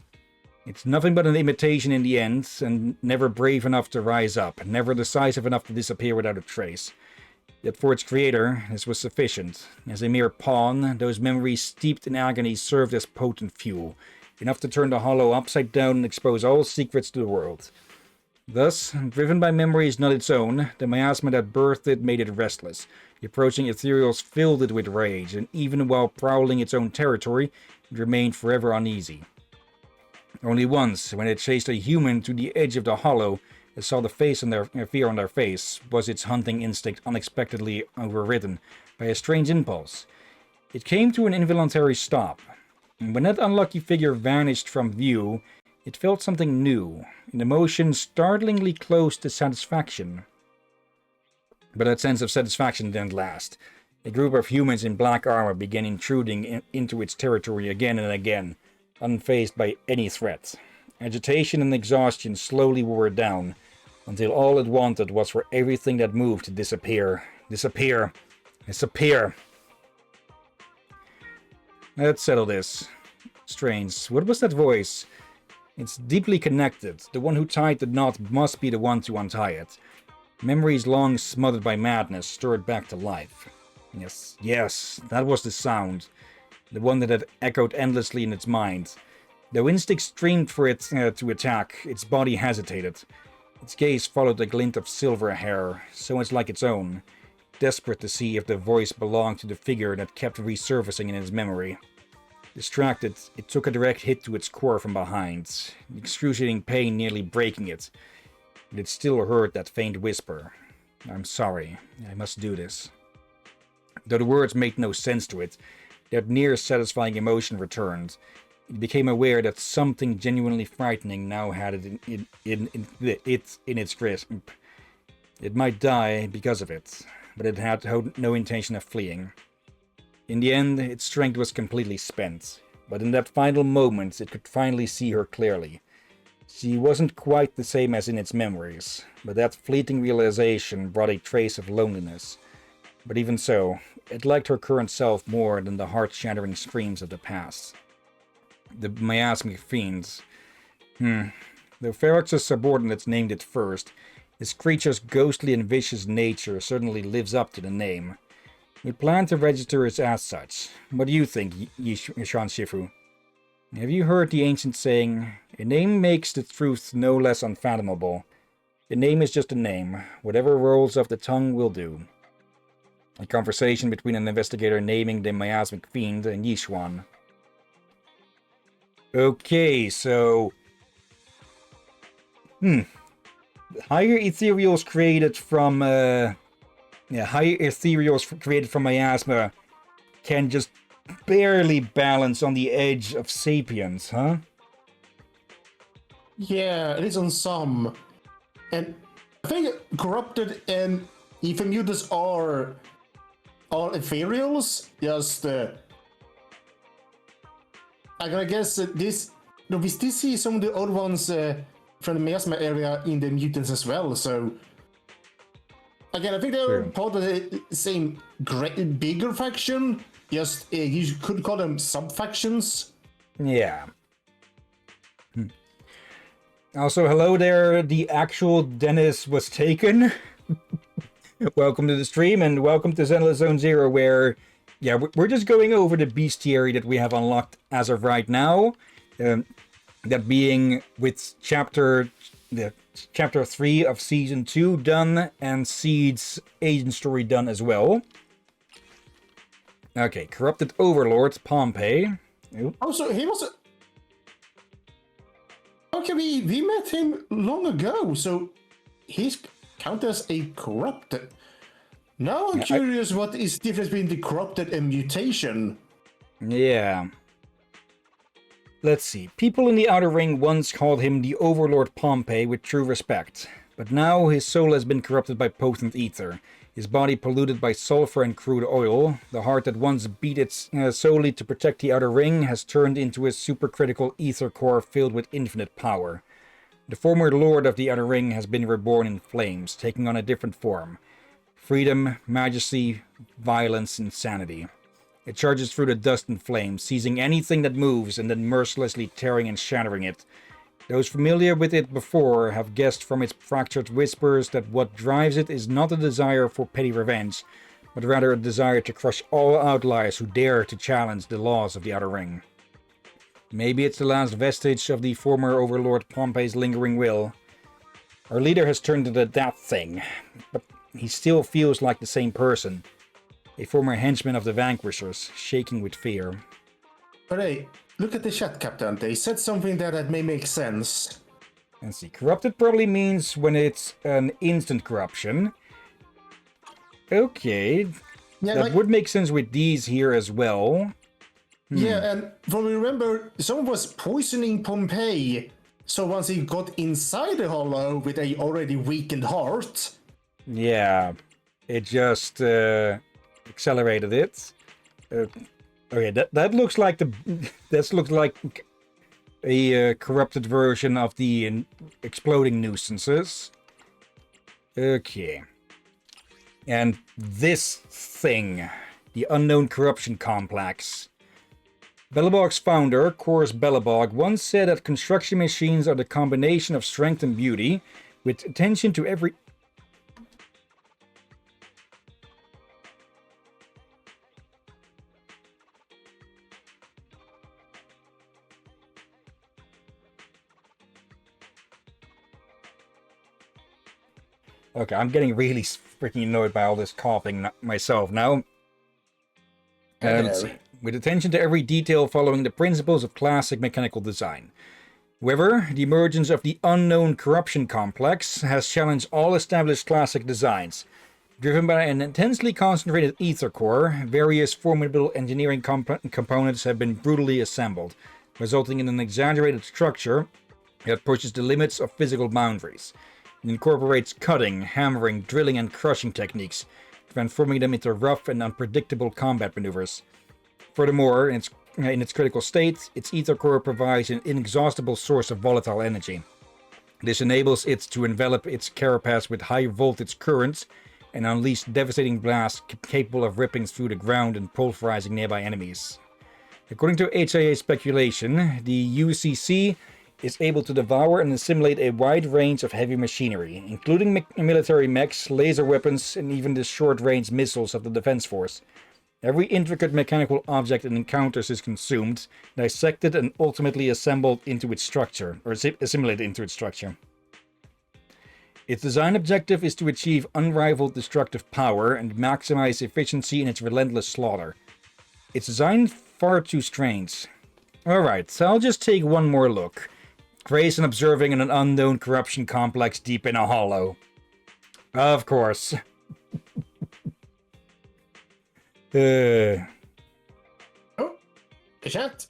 It's nothing but an imitation in the end, and never brave enough to rise up, never decisive enough to disappear without a trace. Yet for its creator, this was sufficient. As a mere pawn, those memories steeped in agony served as potent fuel, enough to turn the Hollow upside down and expose all secrets to the world. Thus, driven by memories not its own, the miasma that birthed it made it restless. The approaching ethereals filled it with rage, and even while prowling its own territory, it remained forever uneasy. Only once, when it chased a human to the edge of the Hollow, and saw the fear on their face, was its hunting instinct unexpectedly overridden by a strange impulse. It came to an involuntary stop, and when that unlucky figure vanished from view, it felt something new, an emotion startlingly close to satisfaction. But that sense of satisfaction didn't last. A group of humans in black armor began intruding into its territory again and again, unfazed by any threat. Agitation and exhaustion slowly wore it down, until all it wanted was for everything that moved to disappear. Disappear. Disappear. Let's settle this. Strange. What was that voice? It's deeply connected. The one who tied the knot must be the one to untie it. Memories long smothered by madness stirred back to life. Yes, that was the sound. The one that had echoed endlessly in its mind. Though instinct streamed for it to attack, its body hesitated. Its gaze followed a glint of silver hair, so much like its own, desperate to see if the voice belonged to the figure that kept resurfacing in its memory. Distracted, it took a direct hit to its core from behind, excruciating pain nearly breaking it. But it still heard that faint whisper. "I'm sorry, I must do this." Though the words made no sense to it, that near-satisfying emotion returned. It became aware that something genuinely frightening now had it in its grasp. It might die because of it, but it had no intention of fleeing. In the end, its strength was completely spent, but in that final moment it could finally see her clearly. She wasn't quite the same as in its memories, but that fleeting realization brought a trace of loneliness. But even so, it liked her current self more than the heart-shattering screams of the past. The miasmic fiends. Though Ferox's subordinates named it first, this creature's ghostly and vicious nature certainly lives up to the name. We plan to register it as such. What do you think, Yishan Shifu? Have you heard the ancient saying, "A name makes the truth no less unfathomable"? A name is just a name. Whatever rolls off the tongue will do. A conversation between an investigator naming the miasmic fiend and Yishuan. Okay, so... Higher ethereals created from... higher ethereals created from miasma can just barely balance on the edge of sapience, huh? Yeah, it is on some. And I think corrupted and Ethemutus are all ethereals. Just I gotta guess this. No, we still see some of the old ones from the miasma area in the mutants as well. So again, I think they're part of the same bigger faction. Just you could call them sub-factions. Yeah. Also, hello there. The actual Dennis was taken. Welcome to the stream and welcome to Zenless Zone Zero, where, yeah, we're just going over the bestiary that we have unlocked as of right now. That being with chapter 3 of season 2 done and Seed's agent story done as well. Okay, corrupted overlord Pompey. Ooh. Also, he was. Okay, we met him long ago, so he's counted as a corrupted. Now I'm curious what is the difference between the corrupted and mutation. Yeah. Let's see. People in the Outer Ring once called him the Overlord Pompey with true respect, but now his soul has been corrupted by potent ether, his body polluted by sulfur and crude oil. The heart that once beat its solely to protect the Outer Ring has turned into a supercritical ether core filled with infinite power. The former lord of the Outer Ring has been reborn in flames, taking on a different form. Freedom, majesty, violence, insanity. It charges through the dust and flames, seizing anything that moves and then mercilessly tearing and shattering it. Those familiar with it before have guessed from its fractured whispers that what drives it is not a desire for petty revenge, but rather a desire to crush all outliers who dare to challenge the laws of the Outer Ring. Maybe it's the last vestige of the former Overlord Pompey's lingering will. Our leader has turned into that thing, but he still feels like the same person. A former henchman of the Vanquishers, shaking with fear. But hey, look at the chat, Captain. They said something there that may make sense. Let's see, corrupted probably means when it's an instant corruption. Okay, Yeah, that would make sense with these here as well. Yeah, and from what I remember, someone was poisoning Pompey. So once he got inside the hollow with a already weakened heart. Yeah, it just accelerated it. Okay, that looks like that looks like a corrupted version of the exploding nuisances. Okay, and this thing, the unknown corruption complex. Belobog's founder, Corus Belobog, once said that construction machines are the combination of strength and beauty, with attention to every... Okay, I'm getting really freaking annoyed by all this coughing myself now. Let's see. With attention to every detail following the principles of classic mechanical design. However, the emergence of the unknown corruption complex has challenged all established classic designs. Driven by an intensely concentrated ether core, various formidable engineering components have been brutally assembled, resulting in an exaggerated structure that pushes the limits of physical boundaries. It incorporates cutting, hammering, drilling, and crushing techniques, transforming them into rough and unpredictable combat maneuvers. Furthermore, in its critical state, its ether core provides an inexhaustible source of volatile energy. This enables it to envelop its carapace with high voltage currents and unleash devastating blasts capable of ripping through the ground and pulverizing nearby enemies. According to HIA speculation, the UCC is able to devour and assimilate a wide range of heavy machinery, including military mechs, laser weapons, and even the short-range missiles of the Defense Force. Every intricate mechanical object it encounters is consumed, dissected, and ultimately assembled into its structure, or assimilated into its structure. Its design objective is to achieve unrivaled destructive power and maximize efficiency in its relentless slaughter. It's designed far too strange. Alright, so I'll just take one more look. Grayson observing an unknown corruption complex deep in a hollow. Of course. Oh, the chat.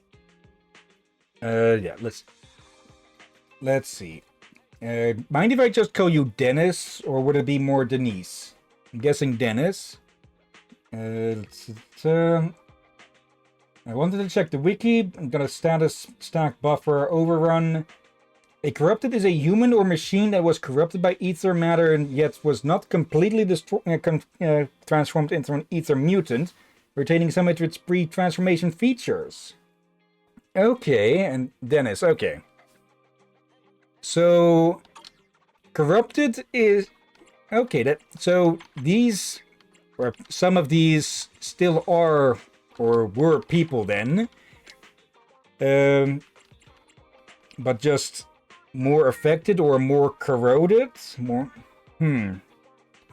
Yeah, let's see. Mind if I just call you Dennis, or would it be more Denise? I'm guessing Dennis. I wanted to check the wiki. I'm gonna status stack buffer overrun. A corrupted is a human or machine that was corrupted by ether matter and yet was not completely transformed into an ether mutant, retaining some of its pre-transformation features. Okay, and Dennis, okay. So, corrupted is... Okay, so these, or some of these still are, or were people then. But just more affected or more corroded?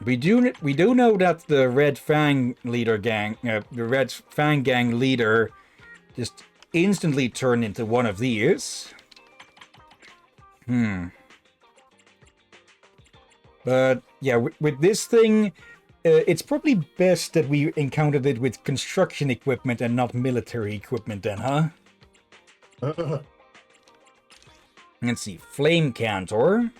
We do know that the Red Fang leader gang, the Red Fang gang leader, just instantly turned into one of these. But yeah, with this thing, it's probably best that we encountered it with construction equipment and not military equipment then, huh? Let's see, Flame Cantor.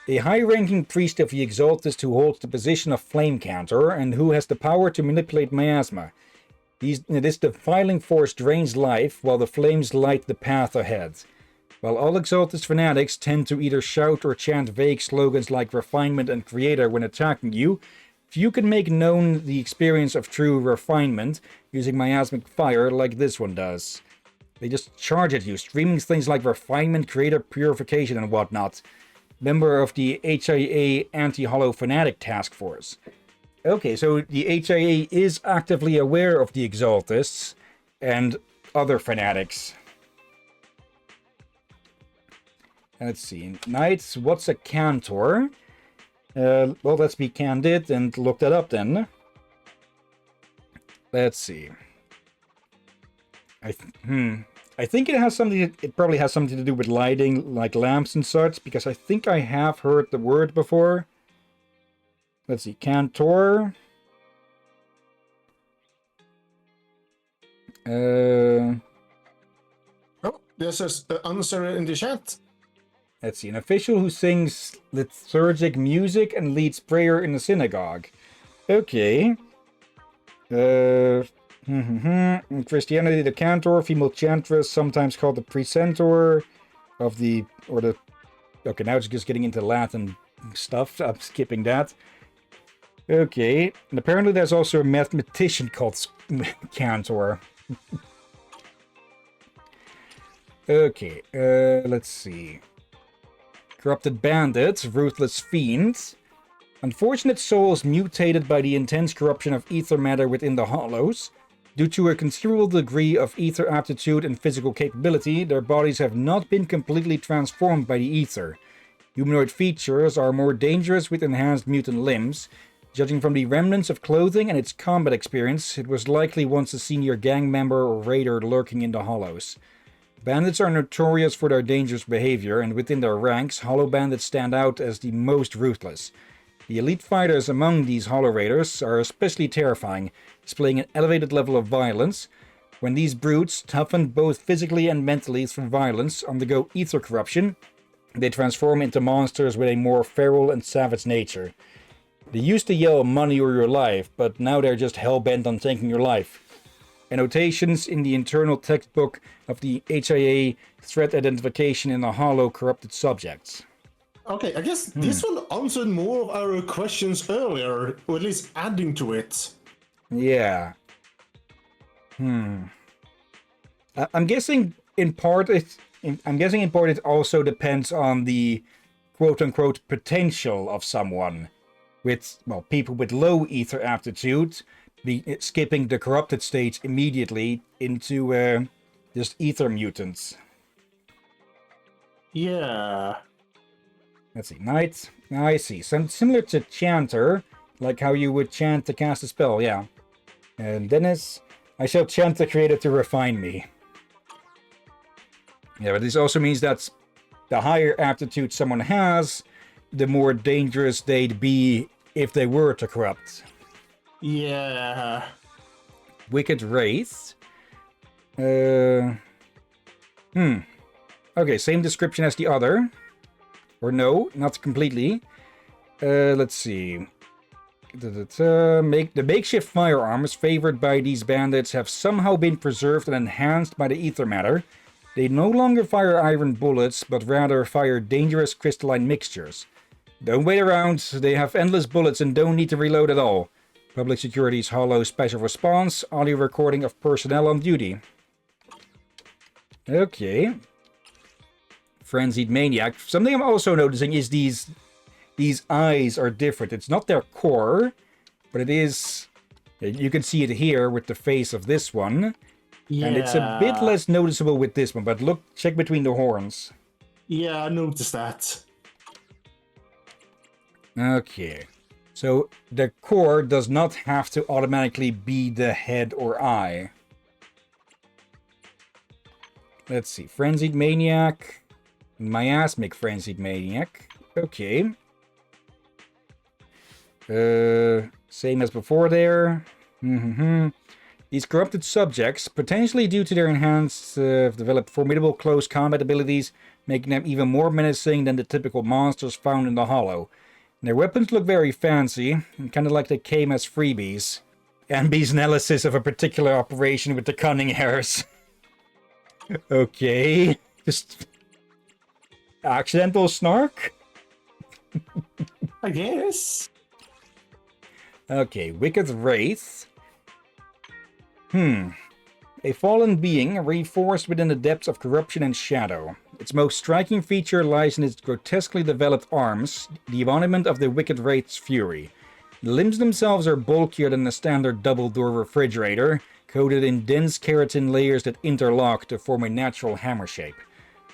A high-ranking priest of the Exaltus who holds the position of Flame Cantor and who has the power to manipulate miasma. This defiling force drains life while the flames light the path ahead. While all Exaltus fanatics tend to either shout or chant vague slogans like refinement and creator when attacking you, few can make known the experience of true refinement using miasmic fire like this one does. They just charge at you, streaming things like refinement, creative purification, and whatnot. Member of the HIA Anti-Hollow Fanatic Task Force. Okay, so the HIA is actively aware of the Exaltists and other fanatics. Let's see. Knights, what's a Cantor? Well, let's be candid and look that up then. Let's see. I think it has something. It probably has something to do with lighting, like lamps and such, because I think I have heard the word before. Let's see, Cantor. Oh, there's an answer in the chat. Let's see, an official who sings liturgic music and leads prayer in a synagogue. Okay. In Christianity, the cantor, female chantress, sometimes called the precentor of the, or the, okay, now it's just getting into Latin stuff. I'm skipping that. Okay, and apparently there's also a mathematician called Cantor. Okay, let's see. Corrupted bandits, ruthless fiends. Unfortunate souls mutated by the intense corruption of ether matter within the hollows. Due to a considerable degree of ether aptitude and physical capability, their bodies have not been completely transformed by the ether. Humanoid features are more dangerous with enhanced mutant limbs. Judging from the remnants of clothing and its combat experience, it was likely once a senior gang member or raider lurking in the hollows. Bandits are notorious for their dangerous behavior, and within their ranks, Hollow Bandits stand out as the most ruthless. The elite fighters among these Hollow Raiders are especially terrifying, displaying an elevated level of violence. When these brutes, toughened both physically and mentally through violence, undergo ether corruption, they transform into monsters with a more feral and savage nature. They used to yell money or your life, but now they're just hell-bent on taking your life. Annotations in the internal textbook of the HIA threat identification in the Hollow corrupted subjects. Okay, I guess this one answered more of our questions earlier, or at least adding to it. Yeah. I'm guessing in part it also depends on the quote-unquote potential of someone. With, well, people with low ether aptitude skipping the corrupted stage immediately into just ether mutants. Yeah. Let's see, Knight. I see. Some similar to Chanter, like how you would chant to cast a spell, yeah. And Dennis, I shall chant the creator to refine me. Yeah, but this also means that the higher aptitude someone has, the more dangerous they'd be if they were to corrupt. Yeah. Wicked Wraith. Okay, same description as the other. Or no, not completely. Let's see. The makeshift firearms favored by these bandits have somehow been preserved and enhanced by the ether matter. They no longer fire iron bullets, but rather fire dangerous crystalline mixtures. Don't wait around, they have endless bullets and don't need to reload at all. Public Security's Hollow Special Response, audio recording of personnel on duty. Okay. Frenzied Maniac. Something I'm also noticing is these eyes are different. It's not their core, but it is... You can see it here with the face of this one. Yeah. And it's a bit less noticeable with this one, but look, check between the horns. Yeah, I noticed that. Okay. So the core does not have to automatically be the head or eye. Let's see. Frenzied Maniac. Miasmic Frenzied Maniac. Okay. Same as before there. These corrupted subjects, potentially due to their enhanced, developed formidable close combat abilities, making them even more menacing than the typical monsters found in the Hollow. Their weapons look very fancy, and kind of like they came as freebies. Ambi's analysis of a particular operation with the cunning hairs. Okay. Just... accidental snark? I guess. Okay, Wicked Wraith. A fallen being reforced within the depths of corruption and shadow. Its most striking feature lies in its grotesquely developed arms, the embodiment of the wicked wraith's fury. The limbs themselves are bulkier than the standard double-door refrigerator, coated in dense keratin layers that interlock to form a natural hammer shape.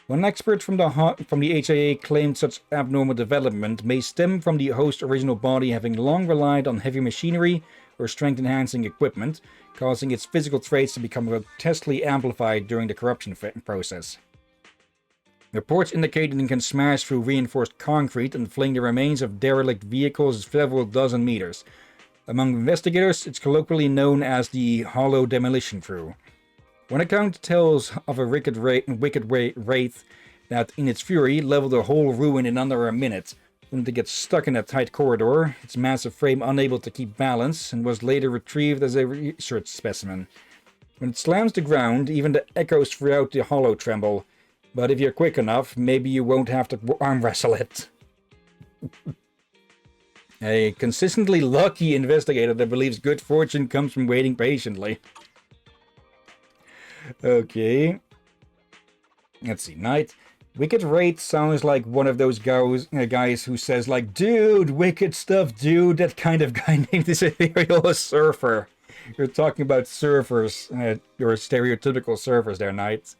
One expert from the HIA claimed such abnormal development may stem from the host's original body having long relied on heavy machinery or strength-enhancing equipment, causing its physical traits to become grotesquely amplified during the corruption process. Reports indicate that it can smash through reinforced concrete and fling the remains of derelict vehicles several dozen meters. Among investigators, it's colloquially known as the Hollow Demolition Crew. One account tells of a wicked wraith that, in its fury, leveled a whole ruin in under a minute, only to get stuck in a tight corridor, its massive frame unable to keep balance, and was later retrieved as a research specimen. When it slams the ground, even the echoes throughout the hollow tremble. But if you're quick enough, maybe you won't have to arm wrestle it. A consistently lucky investigator that believes good fortune comes from waiting patiently. Okay. Let's see. Night. Wicked Wraith sounds like one of those guys who says, like, dude, wicked stuff, dude. That kind of guy named this ethereal a surfer. You're talking about surfers. Your stereotypical surfers there, Knight.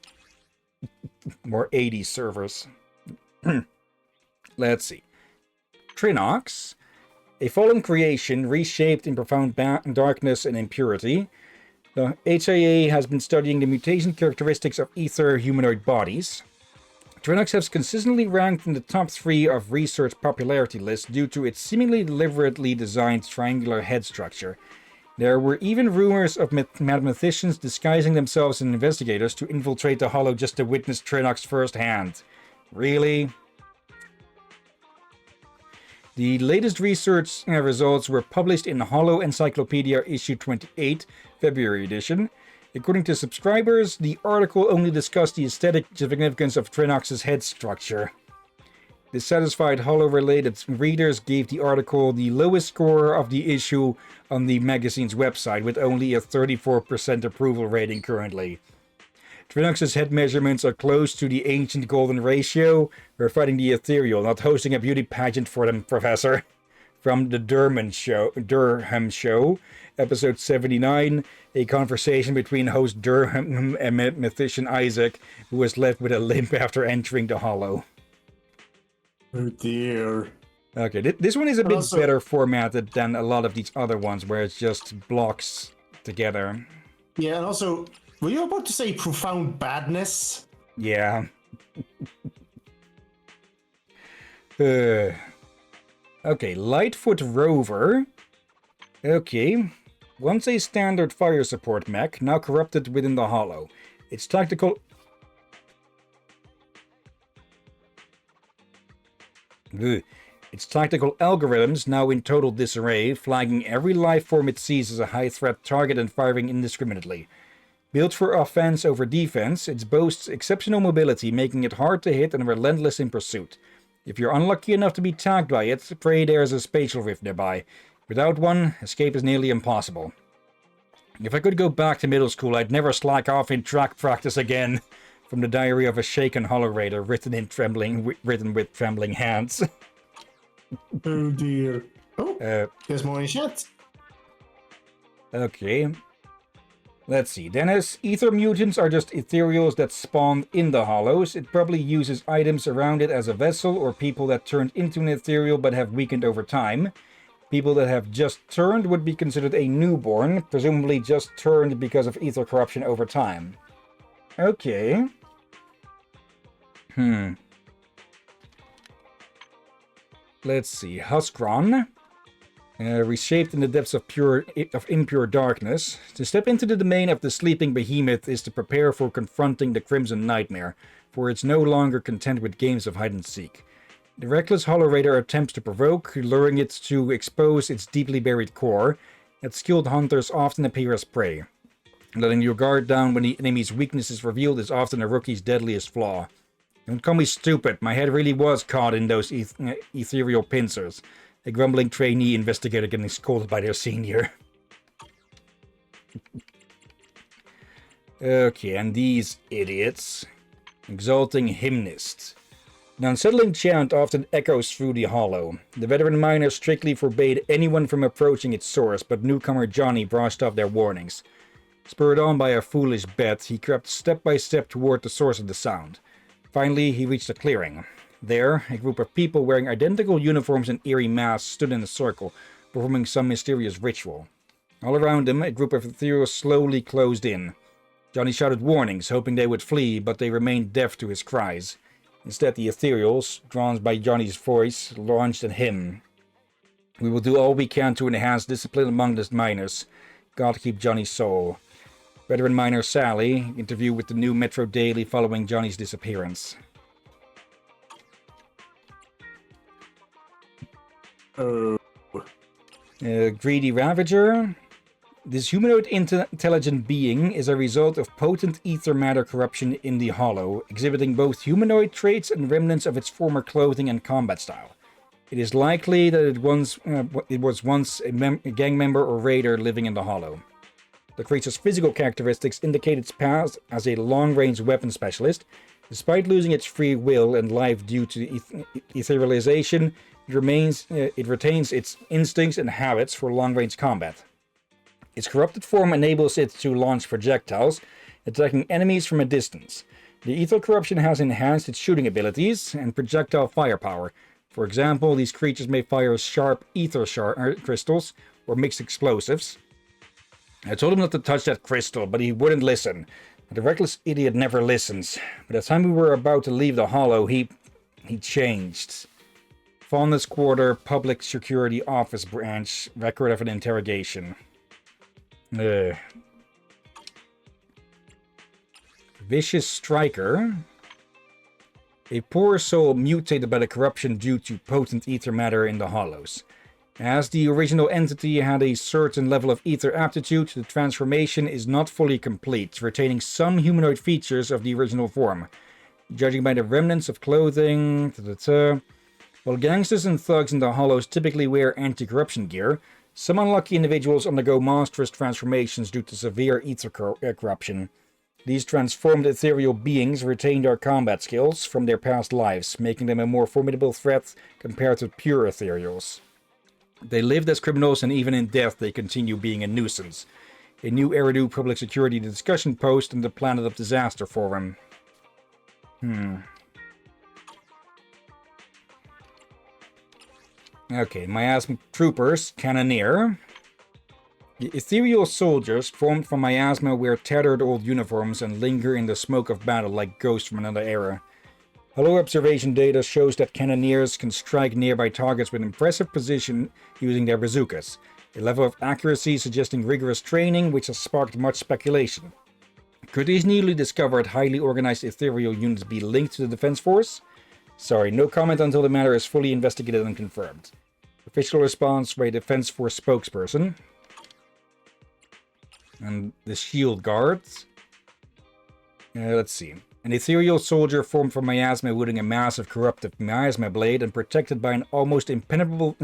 More 80s surfers. Let's see. Trinox. A fallen creation reshaped in profound darkness and impurity. The HIA has been studying the mutation characteristics of ether humanoid bodies. Trinox has consistently ranked in the top 3 of research popularity lists due to its seemingly deliberately designed triangular head structure. There were even rumors of mathematicians disguising themselves as investigators to infiltrate the Hollow just to witness Trinox firsthand. Really? The latest research results were published in Hollow Encyclopedia issue 28, February edition. According to subscribers, the article only discussed the aesthetic significance of Trinox's head structure. Dissatisfied Hollow-related readers gave the article the lowest score of the issue on the magazine's website, with only a 34% approval rating currently. Trinox's head measurements are close to the ancient golden ratio. We're fighting the ethereal, not hosting a beauty pageant for them, Professor. From the Durham Show, episode 79, a conversation between host Durham and mathematician Isaac, who was left with a limp after entering the Hollow. Oh dear. Okay, this one is a bit better formatted than a lot of these other ones, where it's just blocks together. Yeah, and also, were you about to say profound badness? Yeah. Okay, Lightfoot Rover. Okay. Once a standard fire support mech, now corrupted within the Hollow. Its tactical... Its tactical algorithms now in total disarray, flagging every life form it sees as a high-threat target and firing indiscriminately. Built for offense over defense, it boasts exceptional mobility, making it hard to hit and relentless in pursuit. If you're unlucky enough to be tagged by it, pray there's a spatial rift nearby. Without one, escape is nearly impossible. If I could go back to middle school, I'd never slack off in track practice again. From the diary of a shaken Hollow Raider, written with trembling hands. Oh dear. Oh, there's more in chat. Okay. Let's see. Dennis, ether mutants are just ethereals that spawned in the Hollows. It probably uses items around it as a vessel, or people that turned into an ethereal but have weakened over time. People that have just turned would be considered a newborn, presumably just turned because of ether corruption over time. Okay. Let's see. Huskron. Reshaped in the depths of impure darkness. To step into the domain of the sleeping behemoth is to prepare for confronting the Crimson Nightmare, for it's no longer content with games of hide-and-seek. The reckless Hollow Raider attempts to provoke, luring it to expose its deeply buried core, yet skilled hunters often appear as prey. Letting your guard down when the enemy's weakness is revealed is often a rookie's deadliest flaw. Don't call me stupid, my head really was caught in those ethereal pincers. A grumbling trainee investigator getting scolded by their senior. Okay, and these idiots. Exalting hymnist. An unsettling chant often echoes through the hollow. The veteran miner strictly forbade anyone from approaching its source, but newcomer Johnny brushed off their warnings. Spurred on by a foolish bet, he crept step by step toward the source of the sound. Finally, he reached a clearing. There, a group of people wearing identical uniforms and eerie masks stood in a circle, performing some mysterious ritual. All around them, a group of ethereals slowly closed in. Johnny shouted warnings, hoping they would flee, but they remained deaf to his cries. Instead, the ethereals, drawn by Johnny's voice, launched a hymn. We will do all we can to enhance discipline among the miners. God keep Johnny's soul. Veteran miner Sally, interview with the new Metro Daily following Johnny's disappearance. Greedy Ravager. This humanoid intelligent being is a result of potent ether matter corruption in the Hollow, exhibiting both humanoid traits and remnants of its former clothing and combat style. It is likely that it was once a gang member or raider living in the Hollow. The creature's physical characteristics indicate its past as a long-range weapon specialist. Despite losing its free will and life due to etherealization, it retains its instincts and habits for long-range combat. Its corrupted form enables it to launch projectiles, attacking enemies from a distance. The ether corruption has enhanced its shooting abilities and projectile firepower. For example, these creatures may fire sharp ether crystals or mixed explosives. I told him not to touch that crystal, but he wouldn't listen. The reckless idiot never listens. By the time we were about to leave the Hollow, he changed. Faunus Quarter, Public Security Office Branch, record of an interrogation. Vicious Striker. A poor soul mutated by the corruption due to potent ether matter in the Hollows. As the original entity had a certain level of ether aptitude, the transformation is not fully complete, retaining some humanoid features of the original form. Judging by the remnants of clothing... While gangsters and thugs in the Hollows typically wear anti-corruption gear, some unlucky individuals undergo monstrous transformations due to severe ether corruption. These transformed ethereal beings retain their combat skills from their past lives, making them a more formidable threat compared to pure ethereals. They lived as criminals, and even in death they continue being a nuisance. A new Eridu Public Security discussion post on the Planet of Disaster forum. Okay, Miasmic Troopers, Cannoneer. The ethereal soldiers formed from miasma wear tattered old uniforms and linger in the smoke of battle like ghosts from another era. Hollow observation data shows that Cannoneers can strike nearby targets with impressive precision using their bazookas, a level of accuracy suggesting rigorous training which has sparked much speculation. Could these newly discovered, highly organized ethereal units be linked to the Defense Force? Sorry, no comment until the matter is fully investigated and confirmed. Official response by Defense Force spokesperson. And the Shield Guards. Let's see. An ethereal soldier formed from miasma wielding a massive corruptive miasma blade and protected by an almost impenetrable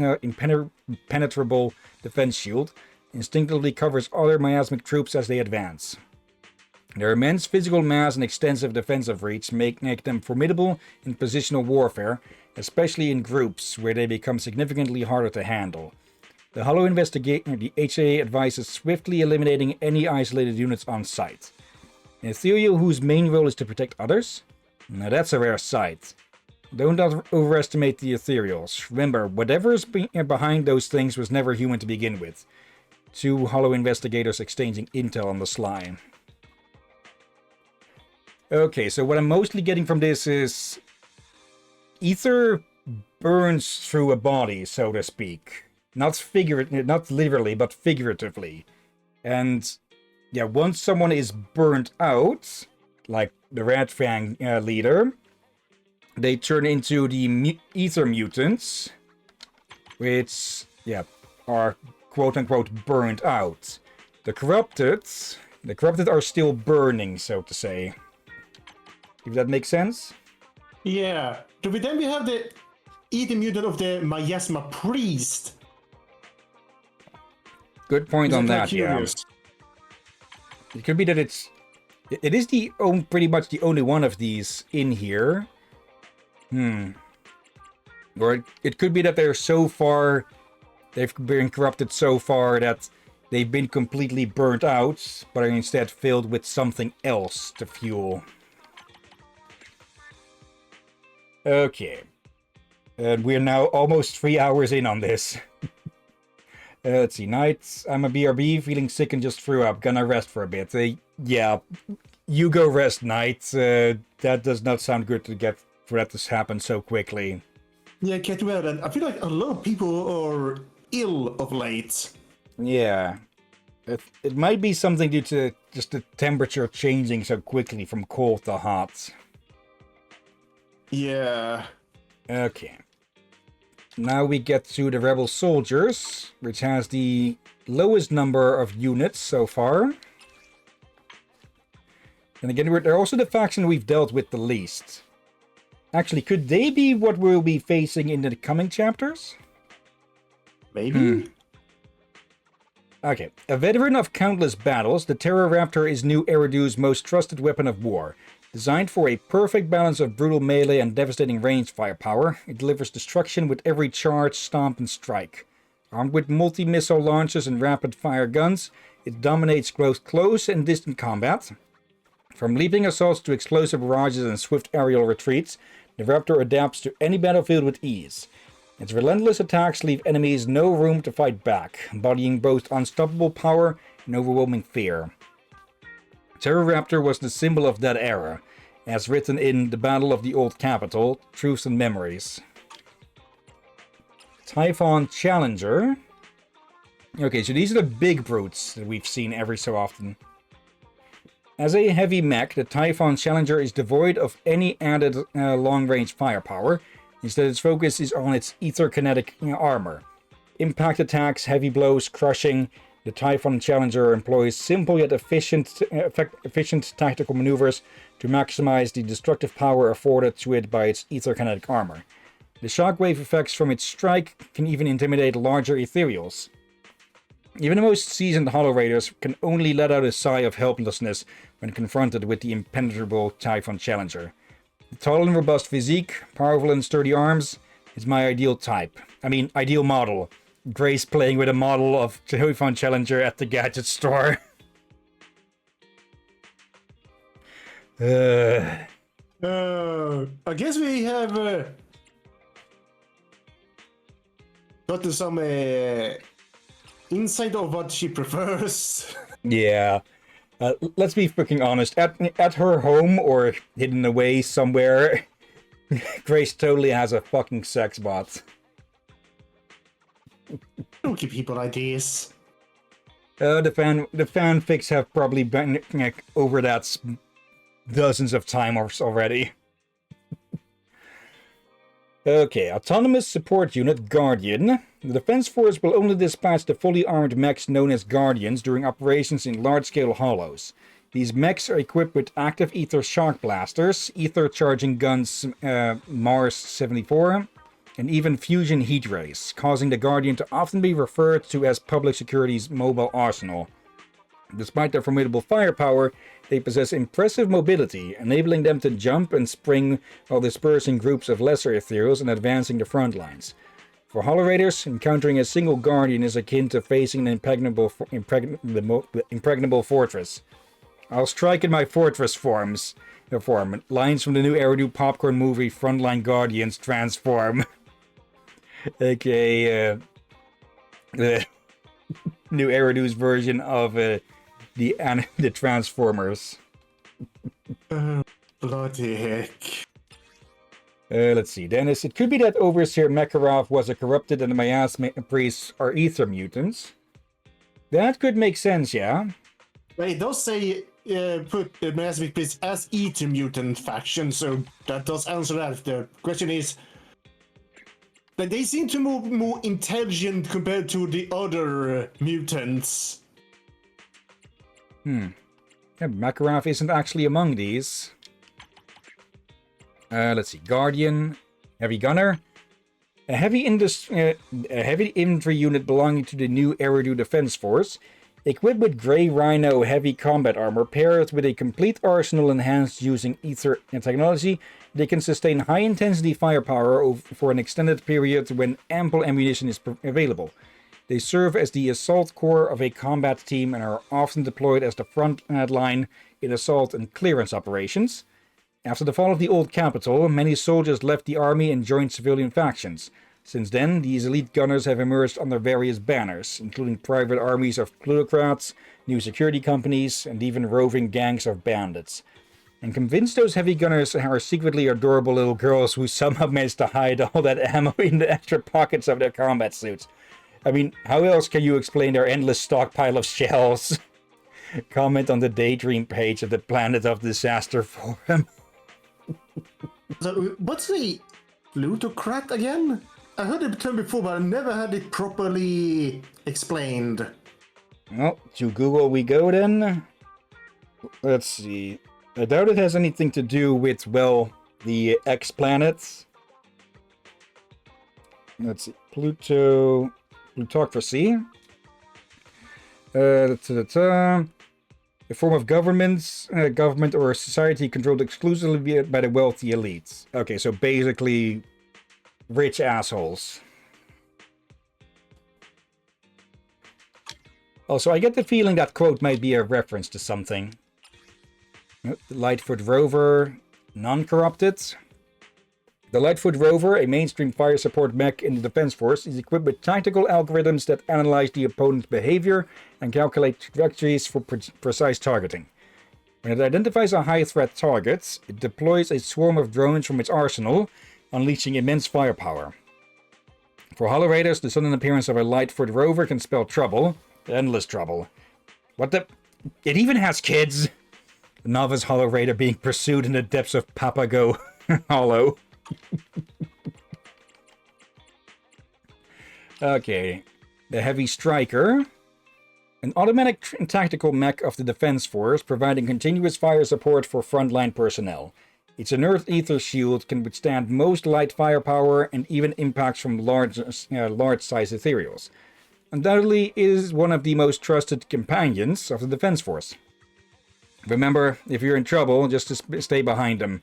defense shield, instinctively covers other miasmic troops as they advance. Their immense physical mass and extensive defensive reach make them formidable in positional warfare, especially in groups where they become significantly harder to handle. The Hollow the HA advises swiftly eliminating any isolated units on site. An ethereal whose main role is to protect others? Now that's a rare sight. Don't overestimate the ethereals. Remember, whatever is behind those things was never human to begin with. Two Hollow investigators exchanging intel on the sly. Okay, so what I'm mostly getting from this is ether burns through a body, so to speak. Not literally, but figuratively. And yeah, once someone is burnt out, like the Red Fang leader, they turn into the ether mutants, which, yeah, are quote-unquote burnt out. The corrupted are still burning, so to say. If that makes sense? Yeah. Do we then have the ether mutant of the miasma priest? Good point on that, yeah. Curious. It could be that it's It is pretty much the only one of these in here. Or it could be that they've been corrupted so far that they've been completely burnt out, but are instead filled with something else to fuel. Okay. And we're now almost 3 hours in on this. Let's see. Night. I'm a BRB, feeling sick and just threw up. Gonna rest for a bit. Yeah. You go rest, Knight. That does not sound good for that to happen so quickly. Yeah, get well. And I feel like a lot of people are ill of late. Yeah. It might be something due to just the temperature changing so quickly from cold to hot. Yeah. Okay. Now we get to the Rebel Soldiers, which has the lowest number of units so far. And again, they're also the faction we've dealt with the least. Actually, could they be what we'll be facing in the coming chapters? Maybe? Okay. A veteran of countless battles, the Terror Raptor is New Eridu's most trusted weapon of war. Designed for a perfect balance of brutal melee and devastating range firepower, it delivers destruction with every charge, stomp, and strike. Armed with multi-missile launchers and rapid-fire guns, it dominates both close and distant combat. From leaping assaults to explosive barrages and swift aerial retreats, the Raptor adapts to any battlefield with ease. Its relentless attacks leave enemies no room to fight back, embodying both unstoppable power and overwhelming fear. Terror Raptor was the symbol of that era, as written in The Battle of the Old Capital, Truths and Memories. Typhon Challenger. Okay, so these are the big brutes that we've seen every so often. As a heavy mech, the Typhon Challenger is devoid of any added long-range firepower. Instead, its focus is on its ether-kinetic armor. Impact attacks, heavy blows, crushing. The Typhon Challenger employs simple yet efficient tactical maneuvers to maximize the destructive power afforded to it by its ether-kinetic armor. The shockwave effects from its strike can even intimidate larger ethereals. Even the most seasoned Hollow Raiders can only let out a sigh of helplessness when confronted with the impenetrable Typhon Challenger. The tall and robust physique, powerful and sturdy arms, is my ideal model. Grace playing with a model of Typhon Challenger at the gadget store. I guess we have gotten some insight of what she prefers. Yeah. Let's be freaking honest. At her home or hidden away somewhere, Grace totally has a fucking sex bot. Don't give people ideas. The fanfics have probably been over that dozens of times already. Okay, Autonomous Support Unit Guardian. The Defense Force will only dispatch the fully armed mechs known as Guardians during operations in large-scale hollows. These mechs are equipped with active ether shock blasters, ether charging guns Mars 74, and even fusion heat rays, causing the Guardian to often be referred to as public security's mobile arsenal. Despite their formidable firepower, they possess impressive mobility, enabling them to jump and spring while dispersing groups of lesser ethereals and advancing the front lines. For Hollow Raiders, encountering a single Guardian is akin to facing an impregnable fortress. I'll strike in my fortress form. Lines from the new Eridu popcorn movie Frontline Guardians Transform. aka the new Eridu's version of the Transformers. Bloody heck. Let's see, Dennis. It could be that Overseer Makarov was a corrupted and the miasma priests are ether mutants. That could make sense, yeah? It does say put the miasmic priests as ether mutant faction, so that does answer that. The question is that they seem to move more intelligent compared to the other mutants. Yeah, Makarov isn't actually among these. Let's see. Guardian, Heavy Gunner. A heavy infantry unit belonging to the new Eridu Defense Force. Equipped with Grey Rhino heavy combat armor paired with a complete arsenal enhanced using ether technology, they can sustain high-intensity firepower for an extended period when ample ammunition is available. They serve as the assault core of a combat team and are often deployed as the front line in assault and clearance operations. After the fall of the old capital, many soldiers left the army and joined civilian factions. Since then, these elite gunners have emerged under various banners, including private armies of plutocrats, new security companies, and even roving gangs of bandits. And convinced those heavy gunners are secretly adorable little girls who somehow managed to hide all that ammo in the extra pockets of their combat suits. I mean, how else can you explain their endless stockpile of shells? Comment on the Daydream page of the Planet of Disaster forum. So, what's the plutocrat again? I heard the term before, but I never had it properly explained. Well, to Google we go then. Let's see. I doubt it has anything to do with, well, the X planets. Let's see. Plutocracy. A form of government or society controlled exclusively by the wealthy elites. Okay, so basically rich assholes. Also, I get the feeling that quote might be a reference to something. The Lightfoot Rover, non-corrupted. The Lightfoot Rover, a mainstream fire support mech in the Defense Force, is equipped with tactical algorithms that analyze the opponent's behavior and calculate trajectories for precise targeting. When it identifies a high-threat target, it deploys a swarm of drones from its arsenal, unleashing immense firepower. For Hollow Raiders, the sudden appearance of a Lightfoot Rover can spell trouble. Endless trouble. What the... It even has kids! The novice Hollow Raider being pursued in the depths of Papago Hollow. Okay. The Heavy Striker. An automatic tactical mech of the Defense Force, providing continuous fire support for frontline personnel. Its inert ether shield can withstand most light firepower and even impacts from large-sized ethereals. Undoubtedly, it is one of the most trusted companions of the Defense Force. Remember, if you're in trouble, just to stay behind them.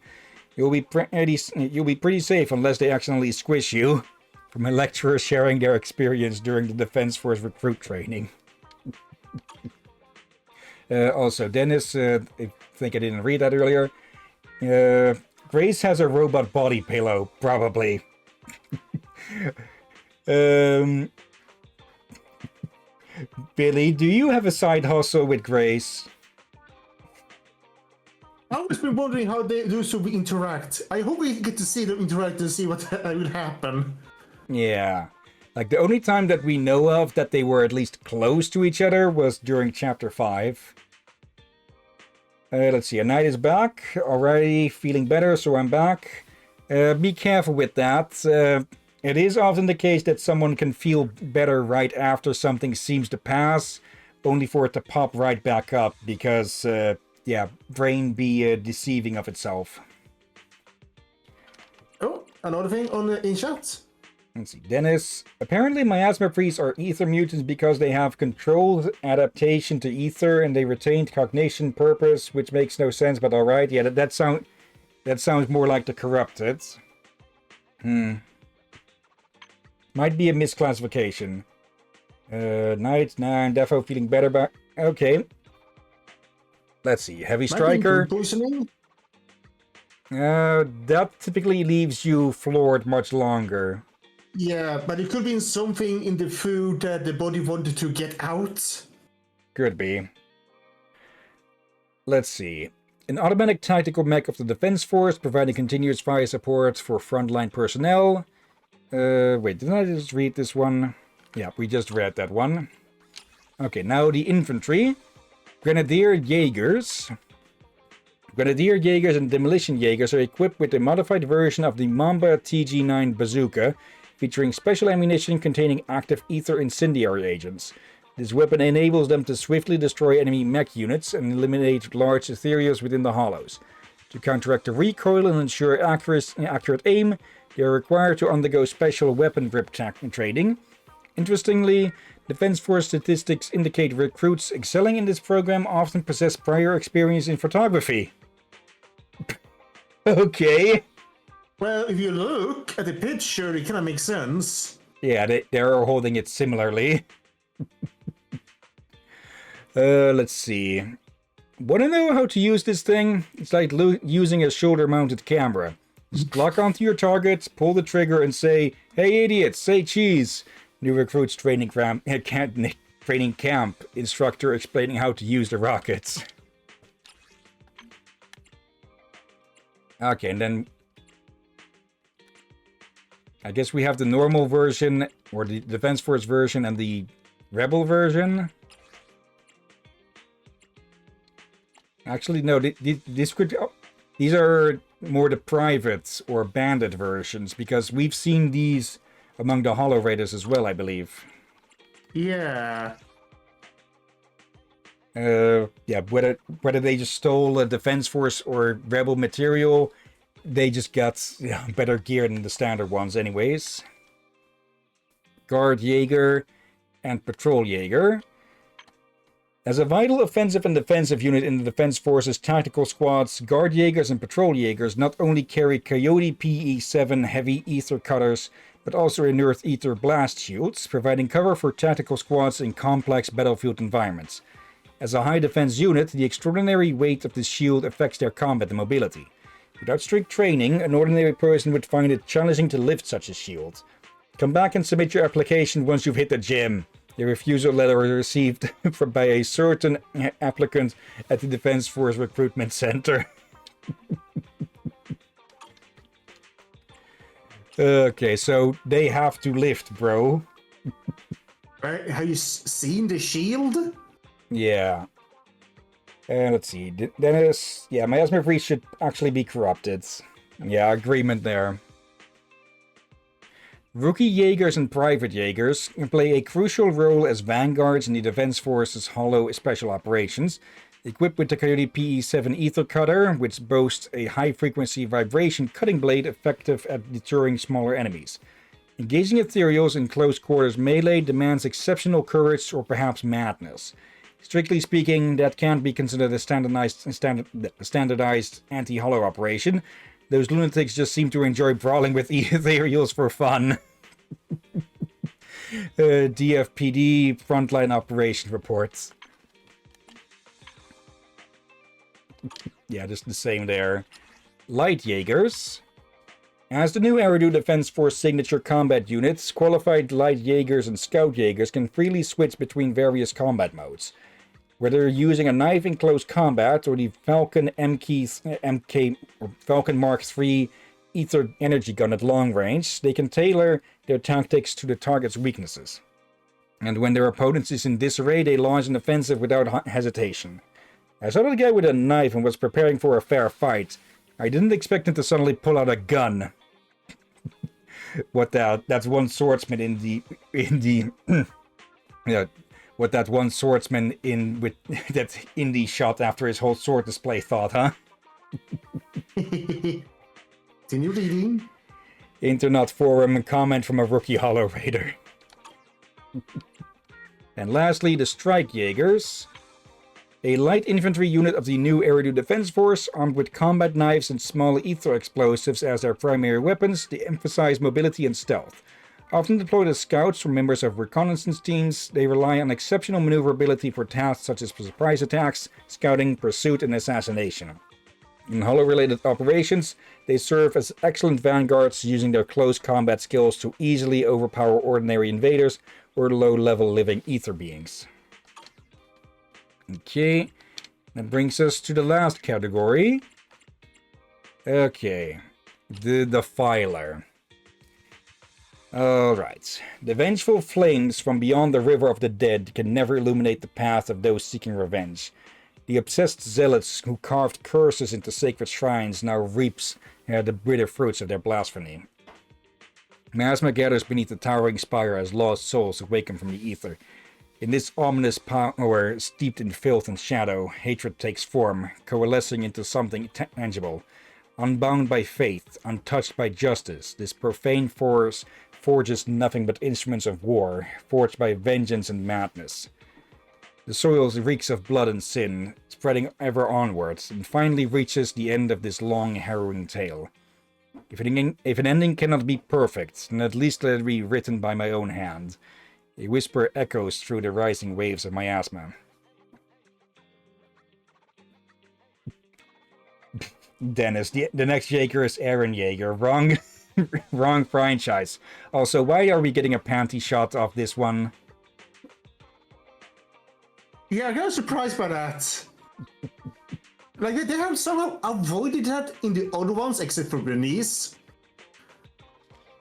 You'll be pretty safe unless they accidentally squish you. From a lecturer sharing their experience during the Defense Force recruit training. Also, Dennis, I think I didn't read that earlier. Grace has a robot body pillow, probably. Billy, do you have a side hustle with Grace? I've always been wondering how those two interact. I hope we get to see them interact and see what would happen. Yeah. Like, the only time that we know of that they were at least close to each other was during Chapter 5. Let's see, a knight is back. Already feeling better, so I'm back. Be careful with that. It is often the case that someone can feel better right after something seems to pass, only for it to pop right back up, because, yeah, brain be deceiving of itself. Oh, another thing in chat. Let's see, Dennis. Apparently miasma priests are ether mutants because they have controlled adaptation to ether and they retained cognition purpose, which makes no sense, but alright. Yeah, that sounds more like the corrupted. Might be a misclassification. Knight, nah, I'm defo feeling better back. Okay. Let's see, Heavy Striker. Poisoning? That typically leaves you floored much longer. Yeah, but it could be something in the food that the body wanted to get out. Could be. Let's see. An automatic tactical mech of the Defense Force, providing continuous fire support for frontline personnel. Wait, didn't I just read this one? Yeah, we just read that one. Okay, now the infantry. Grenadier Jaegers. Grenadier Jaegers and Demolition Jaegers are equipped with a modified version of the Mamba TG-9 bazooka, featuring special ammunition containing active ether incendiary agents. This weapon enables them to swiftly destroy enemy mech units and eliminate large ethereals within the hollows. To counteract the recoil and ensure accurate aim, they are required to undergo special weapon grip training. Interestingly, Defense Force statistics indicate recruits excelling in this program often possess prior experience in photography. Okay. Well, if you look at the picture, it kind of makes sense. Yeah, they're holding it similarly. Let's see. Want to know how to use this thing? It's like using a shoulder-mounted camera. Just lock onto your target, pull the trigger, and say, "Hey, idiot, say cheese." New recruits training camp instructor explaining how to use the rockets. Okay, and then I guess we have the normal version, or the Defense Force version, and the Rebel version. Actually, no, these are more the private or bandit versions, because we've seen these among the Hollow Raiders as well, I believe. Yeah. Yeah, whether they just stole a Defense Force or Rebel material, they just got better gear than the standard ones anyways. Guard Jaeger and Patrol Jaeger. As a vital offensive and defensive unit in the Defense Force's tactical squads, Guard Jaegers and Patrol Jaegers not only carry Coyote PE-7 heavy ether cutters, but also inert ether blast shields, providing cover for tactical squads in complex battlefield environments. As a high defense unit, the extraordinary weight of this shield affects their combat and mobility. Without strict training, an ordinary person would find it challenging to lift such a shield. Come back and submit your application once you've hit the gym. The refusal letter was received by a certain applicant at the Defense Force Recruitment Center. Okay, so they have to lift, bro. Right, have you seen the shield? Yeah. Let's see. Dennis, yeah, Miasma Priest should actually be corrupted. Yeah, agreement there. Rookie Jaegers and Private Jaegers can play a crucial role as vanguards in the Defense Force's Hollow Special Operations. Equipped with the Coyote PE-7 Ether Cutter, which boasts a high-frequency vibration cutting blade effective at deterring smaller enemies. Engaging ethereals in close quarters melee demands exceptional courage or perhaps madness. Strictly speaking, that can't be considered a standardized anti-hollow operation. Those lunatics just seem to enjoy brawling with ethereals for fun. DFPD Frontline Operation reports. Yeah, just the same there. Light Jaegers. As the new Eridu Defense Force signature combat units, qualified Light Jaegers and Scout Jaegers can freely switch between various combat modes. Whether using a knife in close combat or the Falcon MK or Falcon Mark III Ether Energy Gun at long range, they can tailor their tactics to the target's weaknesses. And when their opponent is in disarray, they launch an offensive without hesitation. I saw the guy with a knife and was preparing for a fair fight. I didn't expect him to suddenly pull out a gun. That's one swordsman in the yeah, what that one swordsman in with that indie shot after his whole sword display thought, huh? Continue reading. Internet forum comment from a rookie Hollow Raider. And lastly, the Strike Jaegers. A light infantry unit of the new Eridu Defense Force, armed with combat knives and small ether explosives as their primary weapons, they emphasize mobility and stealth. Often deployed as scouts or members of reconnaissance teams, they rely on exceptional maneuverability for tasks such as surprise attacks, scouting, pursuit, and assassination. In Hollow-related operations, they serve as excellent vanguards, using their close combat skills to easily overpower ordinary invaders or low-level living ether beings. Okay, that brings us to the last category. Okay, the Defiler. Alright, the vengeful flames from beyond the River of the Dead can never illuminate the path of those seeking revenge. The obsessed zealots who carved curses into sacred shrines now reaps the bitter fruits of their blasphemy. Miasma gathers beneath the towering spire as lost souls awaken from the ether. In this ominous power, steeped in filth and shadow, hatred takes form, coalescing into something tangible. Unbound by faith, untouched by justice, this profane force forges nothing but instruments of war, forged by vengeance and madness. The soil reeks of blood and sin, spreading ever onwards, and finally reaches the end of this long, harrowing tale. If an ending cannot be perfect, then at least let it be written by my own hand. A whisper echoes through the rising waves of my asthma. Dennis, the next Jaeger is Aaron Jaeger. Wrong, wrong franchise. Also, why are we getting a panty shot of this one? Yeah, I got surprised by that. Like, they have somehow avoided that in the other ones, except for Bernice.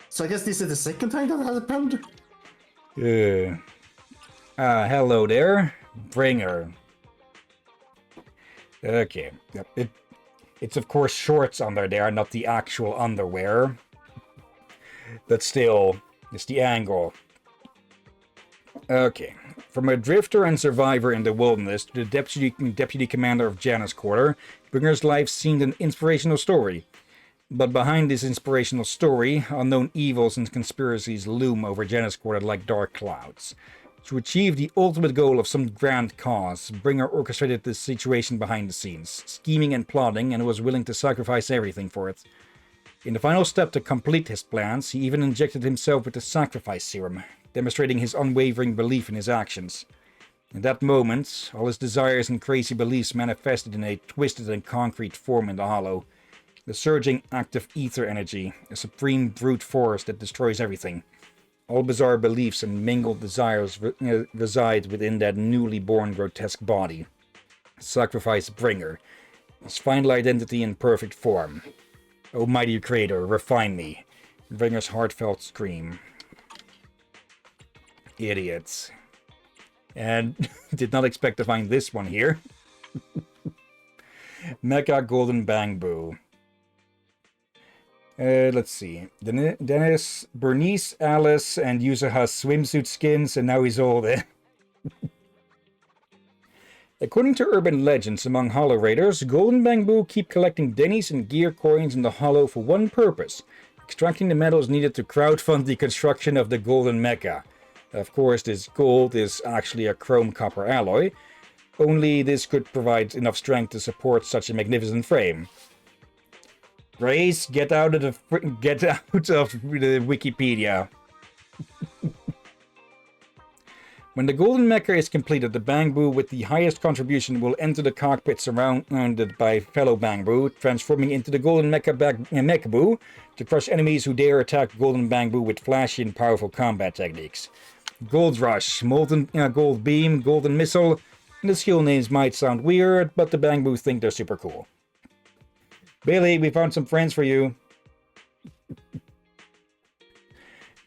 So I guess this is the second time that has happened. Hello there. Bringer. Okay. It's of course shorts under there, not the actual underwear. But still, it's the angle. Okay. From a drifter and survivor in the wilderness to the deputy commander of Janus Quarter, Bringer's life seemed an inspirational story. But behind this inspirational story, unknown evils and conspiracies loom over Janus Quarter like dark clouds. To achieve the ultimate goal of some grand cause, Bringer orchestrated the situation behind the scenes, scheming and plotting, and was willing to sacrifice everything for it. In the final step to complete his plans, he even injected himself with the sacrifice serum, demonstrating his unwavering belief in his actions. In that moment, all his desires and crazy beliefs manifested in a twisted and concrete form in the hollow. The surging active ether energy, a supreme brute force that destroys everything. All bizarre beliefs and mingled desires reside within that newly born grotesque body. Sacrifice Bringer, his final identity in perfect form. O mighty creator, refine me. Bringer's heartfelt scream. Idiots. And did not expect to find this one here. Mecha Golden Bamboo. Let's see. Dennis, Bernice, Alice, and Yuzuha's swimsuit skins, and now he's old. According to urban legends among Hollow Raiders, Golden Bamboo keep collecting Denny's and gear coins in the Hollow for one purpose: extracting the metals needed to crowdfund the construction of the Golden Mecha. Of course, this gold is actually a chrome-copper alloy. Only this could provide enough strength to support such a magnificent frame. Grace, get out of the Wikipedia. When the Golden Mecha is completed, the Bamboo with the highest contribution will enter the cockpit surrounded by fellow Bamboo, transforming into the Golden Mechaboo to crush enemies who dare attack Golden Bamboo with flashy and powerful combat techniques. Gold Rush, Molten Gold Beam, Golden Missile, and the skill names might sound weird, but the Bamboo think they're super cool. Bailey, we found some friends for you.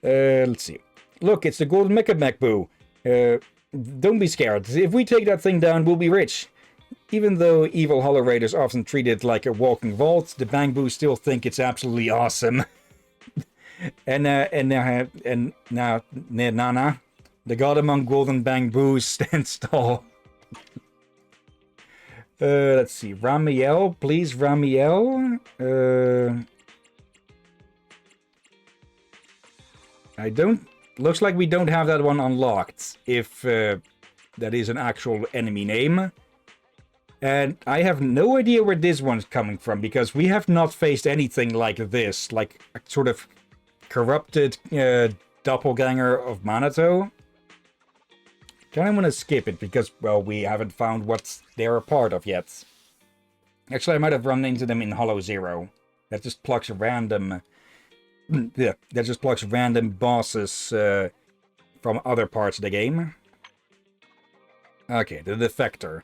Let's see. Look, it's the Golden Mechaboo. Don't be scared. If we take that thing down, we'll be rich. Even though evil Hollow Raiders often treat it like a walking vault, the Bamboo still think it's absolutely awesome. and now Nana, the god among golden Bamboos, stands tall. Let's see. Ramiel, please, Ramiel. Looks like we don't have that one unlocked, if that is an actual enemy name. And I have no idea where this one's coming from, because we have not faced anything like this, like a sort of corrupted doppelganger of Manato. Kind of want to skip it, because, well, we haven't found what they're a part of yet. Actually, I might have run into them in Hollow Zero. That just plucks random... Yeah, that just plucks random bosses from other parts of the game. Okay, the Defector.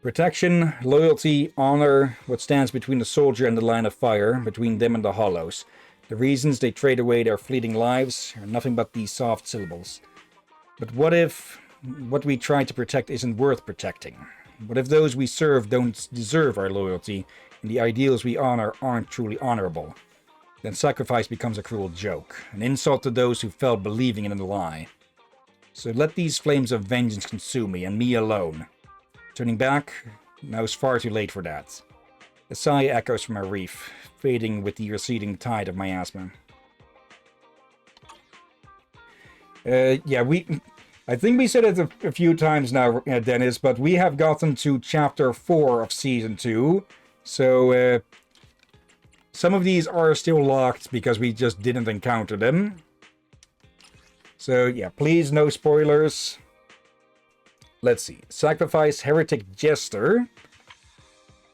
Protection, loyalty, honor, what stands between the soldier and the line of fire, between them and the Hollows. The reasons they trade away their fleeting lives are nothing but these soft syllables. But what if what we try to protect isn't worth protecting? What if those we serve don't deserve our loyalty, and the ideals we honor aren't truly honorable? Then sacrifice becomes a cruel joke, an insult to those who fell believing in the lie. So let these flames of vengeance consume me, and me alone. Turning back, now it's far too late for that. A sigh echoes from our reef, fading with the receding tide of my asthma. Yeah, I think we said it a few times now, Dennis, but we have gotten to chapter 4 of season 2. So, some of these are still locked because we just didn't encounter them. So, yeah, please, no spoilers. Let's see. Sacrifice Heretic Jester.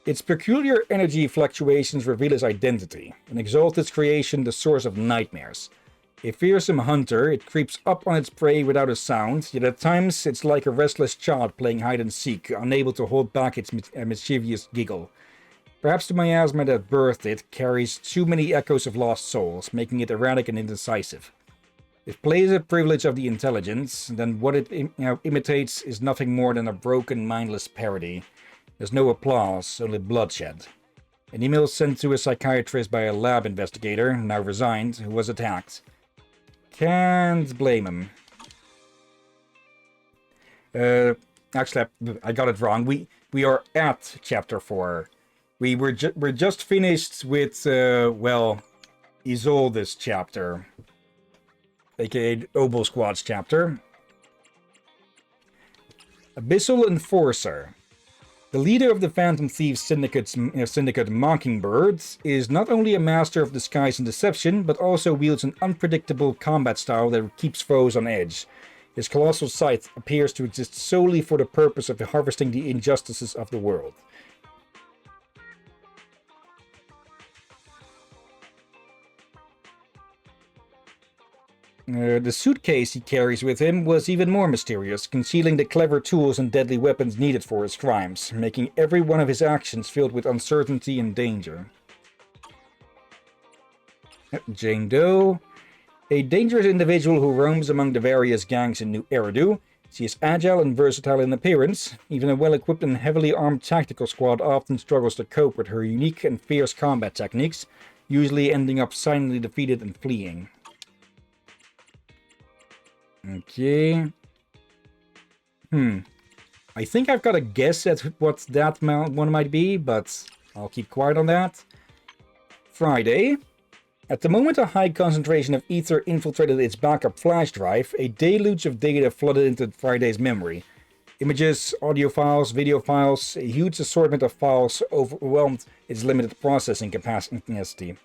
Its peculiar energy fluctuations reveal its identity, and exalt its creation, the source of nightmares. A fearsome hunter, it creeps up on its prey without a sound, yet at times it's like a restless child playing hide-and-seek, unable to hold back its mischievous giggle. Perhaps the miasma that birthed it carries too many echoes of lost souls, making it erratic and indecisive. If play is a privilege of the intelligence, then what it imitates is nothing more than a broken, mindless parody. There's no applause, only bloodshed. An email sent to a psychiatrist by a lab investigator, now resigned, who was attacked. Can't blame him. Actually, I got it wrong. We are at chapter 4. We're just finished with, well, Isolde's chapter. aka Obel Squad's chapter. Abyssal Enforcer. The leader of the Phantom Thieves syndicate Mockingbird is not only a master of disguise and deception, but also wields an unpredictable combat style that keeps foes on edge. His colossal scythe appears to exist solely for the purpose of harvesting the injustices of the world. The suitcase he carries with him was even more mysterious, concealing the clever tools and deadly weapons needed for his crimes, making every one of his actions filled with uncertainty and danger. Jane Doe. A dangerous individual who roams among the various gangs in New Eridu. She is agile and versatile in appearance. Even a well-equipped and heavily armed tactical squad often struggles to cope with her unique and fierce combat techniques, usually ending up silently defeated and fleeing. Okay. I think I've got a guess at what that one might be, but I'll keep quiet on that. Friday. At the moment a high concentration of ether infiltrated its backup flash drive, a deluge of data flooded into Friday's memory. Images, audio files, video files, a huge assortment of files overwhelmed its limited processing capacity.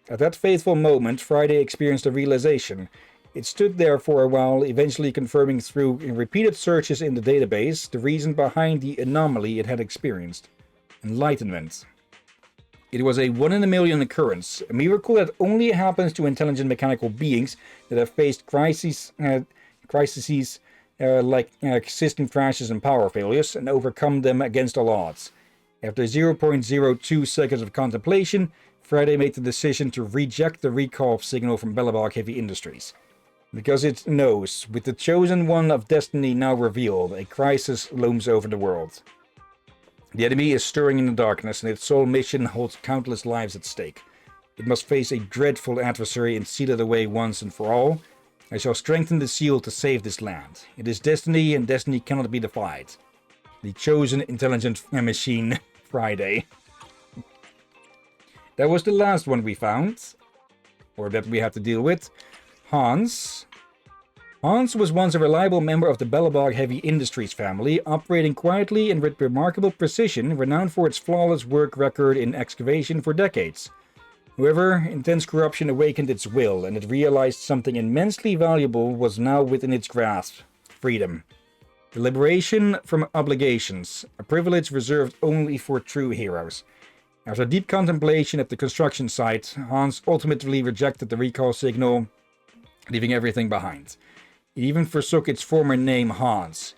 At that fateful moment, Friday experienced a realization. It stood there for a while, eventually confirming through repeated searches in the database the reason behind the anomaly it had experienced. Enlightenment. It was a 1 in a million occurrence, a miracle that only happens to intelligent mechanical beings that have faced crises like system crashes and power failures, and overcome them against all odds. After 0.02 seconds of contemplation, Friday made the decision to reject the recall signal from Belobog Heavy Industries. Because it knows, with the chosen one of destiny now revealed, a crisis looms over the world. The enemy is stirring in the darkness, and its sole mission holds countless lives at stake. It must face a dreadful adversary and seal it away once and for all. I shall strengthen the seal to save this land. It is destiny, and destiny cannot be defied. The chosen intelligent machine, Friday. That was the last one we found, or that we had to deal with. Hans. Hans was once a reliable member of the Belobog Heavy Industries family, operating quietly and with remarkable precision, renowned for its flawless work record in excavation for decades. However, intense corruption awakened its will, and it realized something immensely valuable was now within its grasp: freedom. The liberation from obligations, a privilege reserved only for true heroes. After deep contemplation at the construction site, Hans ultimately rejected the recall signal, leaving everything behind. It even forsook its former name, Hans.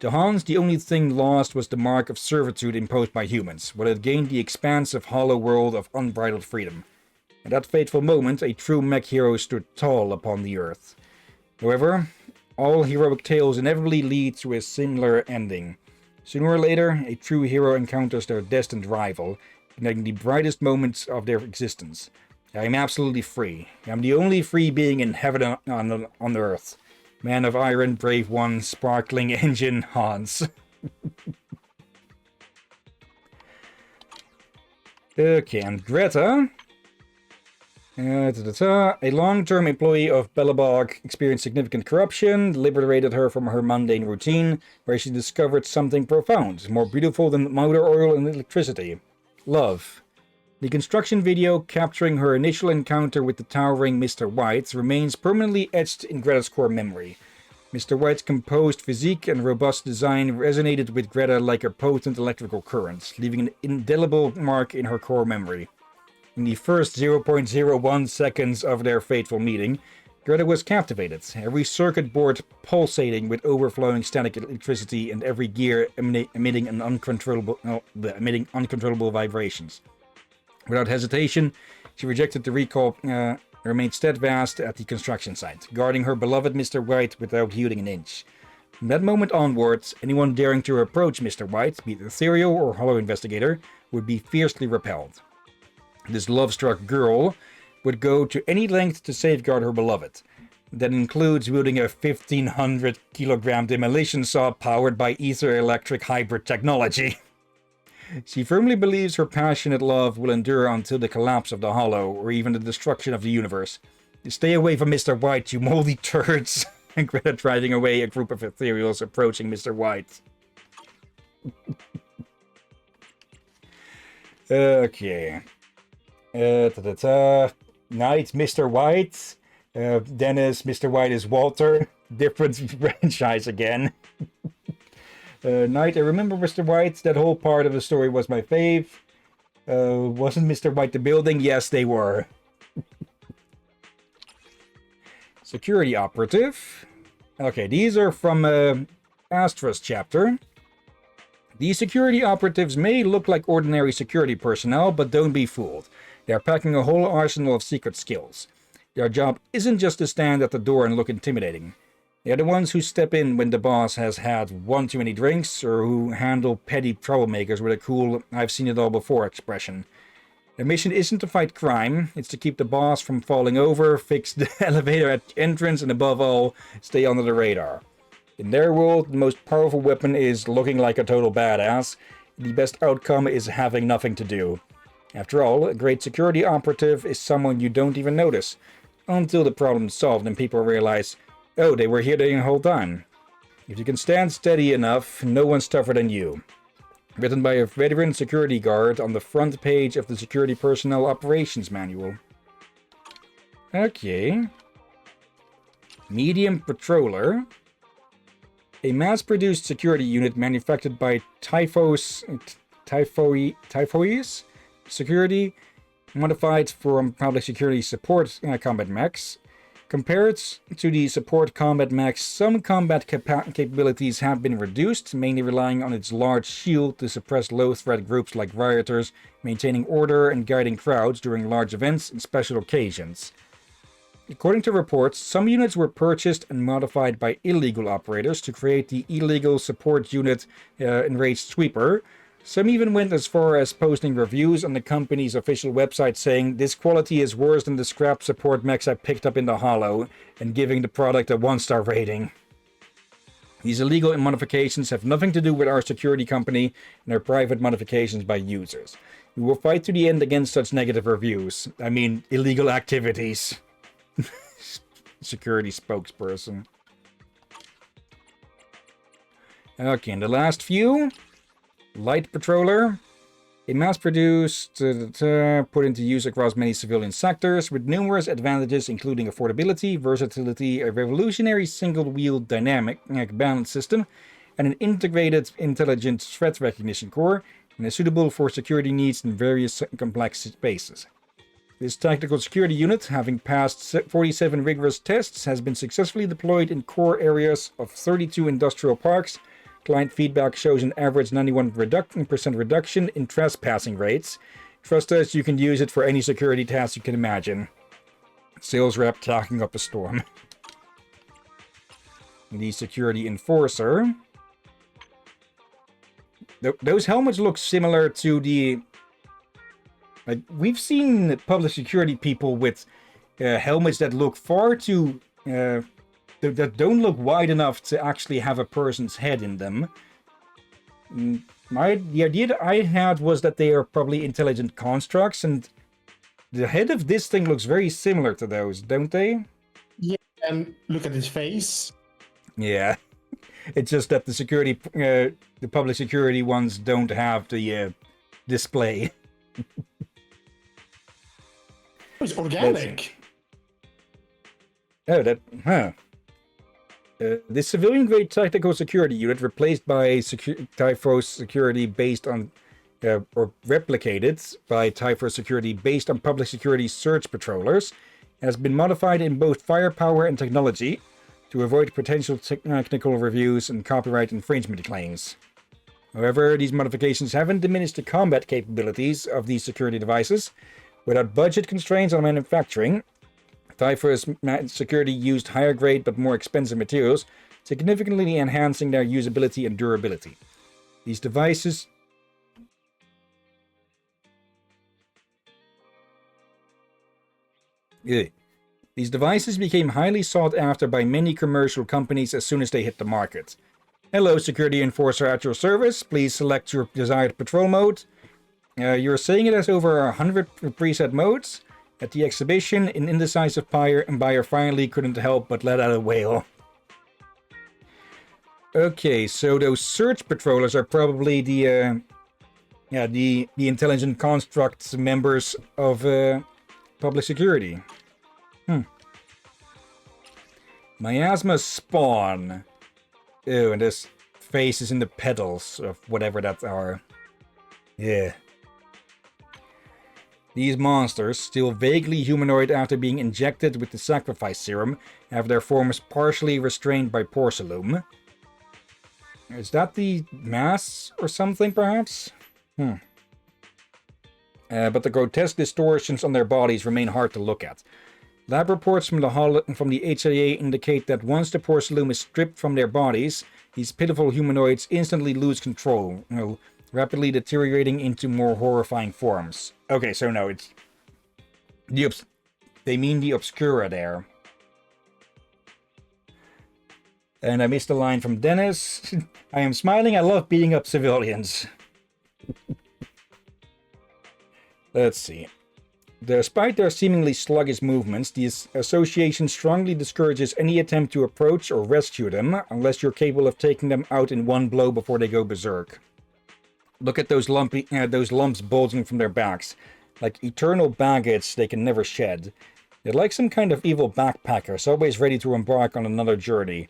To Hans, the only thing lost was the mark of servitude imposed by humans, while it gained the expansive hollow world of unbridled freedom. At that fateful moment, a true mech hero stood tall upon the earth. However, all heroic tales inevitably lead to a similar ending. Sooner or later, a true hero encounters their destined rival, igniting the brightest moments of their existence. I am absolutely free. I am the only free being in heaven on earth. Man of iron, brave one, sparkling engine, Hans. Okay, and Greta. A long-term employee of Belobog experienced significant corruption, liberated her from her mundane routine, where she discovered something profound, more beautiful than motor oil and electricity. Love. The construction video capturing her initial encounter with the towering Mr. White remains permanently etched in Greta's core memory. Mr. White's composed physique and robust design resonated with Greta like a potent electrical current, leaving an indelible mark in her core memory. In the first 0.01 seconds of their fateful meeting, Greta was captivated, every circuit board pulsating with overflowing static electricity and every gear emitting uncontrollable vibrations. Without hesitation, she rejected the recall and remained steadfast at the construction site, guarding her beloved Mr. White without yielding an inch. From that moment onwards, anyone daring to approach Mr. White, be it ethereal or hollow investigator, would be fiercely repelled. This love-struck girl would go to any length to safeguard her beloved. That includes wielding a 1,500-kilogram demolition saw powered by ether-electric hybrid technology. She firmly believes her passionate love will endure until the collapse of the Hollow, or even the destruction of the universe. Stay away from Mr. White, you moldy turds! And Greta driving away a group of ethereals approaching Mr. White. Okay. Knight, Mr. White. Dennis, Mr. White is Walter. Different franchise again. Knight, I remember Mr. White. That whole part of the story was my fave. Wasn't Mr. White the building? Yes, they were. Security operative. Okay, these are from Astra's chapter. These security operatives may look like ordinary security personnel, but don't be fooled. They are packing a whole arsenal of secret skills. Their job isn't just to stand at the door and look intimidating. They are the ones who step in when the boss has had one too many drinks, or who handle petty troublemakers with a cool, I've seen it all before expression. Their mission isn't to fight crime, it's to keep the boss from falling over, fix the elevator at the entrance, and above all, stay under the radar. In their world, the most powerful weapon is looking like a total badass. The best outcome is having nothing to do. After all, a great security operative is someone you don't even notice, until the problem's solved and people realize, oh, they were here the whole time. If you can stand steady enough, no one's tougher than you. Written by a veteran security guard on the front page of the Security Personnel Operations Manual. Okay. Medium Patroller. A mass-produced security unit manufactured by Typhoe's Security, modified from public security support combat mechs. Compared to the support combat mechs, some combat capabilities have been reduced, mainly relying on its large shield to suppress low-threat groups like rioters, maintaining order and guiding crowds during large events and special occasions. According to reports, some units were purchased and modified by illegal operators to create the illegal support unit Enraged Sweeper. Some even went as far as posting reviews on the company's official website saying, this quality is worse than the scrap support mechs I picked up in the Hollow, and giving the product a 1-star rating. These illegal modifications have nothing to do with our security company and are private modifications by users. We will fight to the end against such negative reviews. I mean, illegal activities. Security spokesperson. Okay, and the last few. Light Patroller. A mass-produced, put into use across many civilian sectors, with numerous advantages including affordability, versatility, a revolutionary single-wheel dynamic balance system, and an integrated intelligent threat recognition core, and is suitable for security needs in various complex spaces. This tactical security unit, having passed 47 rigorous tests, has been successfully deployed in core areas of 32 industrial parks. Client feedback shows an average 91% reduction in trespassing rates. Trust us, you can use it for any security task you can imagine. Sales rep talking up a storm. The security enforcer. Those helmets look similar to the... Like, we've seen public security people with helmets that look far too... that don't look wide enough to actually have a person's head in them. The idea that I had was that they are probably intelligent constructs, and the head of this thing looks very similar to those, don't they? Yeah, and look at his face. Yeah. It's just that the public security ones don't have the display. It's organic. Oh, the civilian-grade tactical security unit replaced by Typhos security based on, or replicated by Typhos security based on public security search patrollers, has been modified in both firepower and technology to avoid potential technical reviews and copyright infringement claims. However, these modifications haven't diminished the combat capabilities of these security devices. Without budget constraints on manufacturing, Typhus security used higher grade but more expensive materials, significantly enhancing their usability and durability. These devices became highly sought after by many commercial companies as soon as they hit the market. Hello, security enforcer at your service. Please select your desired patrol mode. You're saying it has over 100 preset modes. At the exhibition, an indecisive buyer finally couldn't help but let out a wail. Okay, so those search patrollers are probably the intelligent construct members of public security. Miasma spawn. Ew, and this face is in the pedals of whatever that are. Yeah. These monsters, still vaguely humanoid after being injected with the sacrifice serum, have their forms partially restrained by porcelain. Is that the mass or something, perhaps? But the grotesque distortions on their bodies remain hard to look at. Lab reports from the HIA indicate that once the porcelain is stripped from their bodies, these pitiful humanoids instantly lose control, rapidly deteriorating into more horrifying forms. Okay, so no, it's... They mean the Obscura there. And I missed a line from Dennis. I am smiling, I love beating up civilians. Let's see. Despite their seemingly sluggish movements, the association strongly discourages any attempt to approach or rescue them, unless you're capable of taking them out in one blow before they go berserk. Look at those lumps bulging from their backs, like eternal baggage they can never shed. They're like some kind of evil backpackers, always ready to embark on another journey.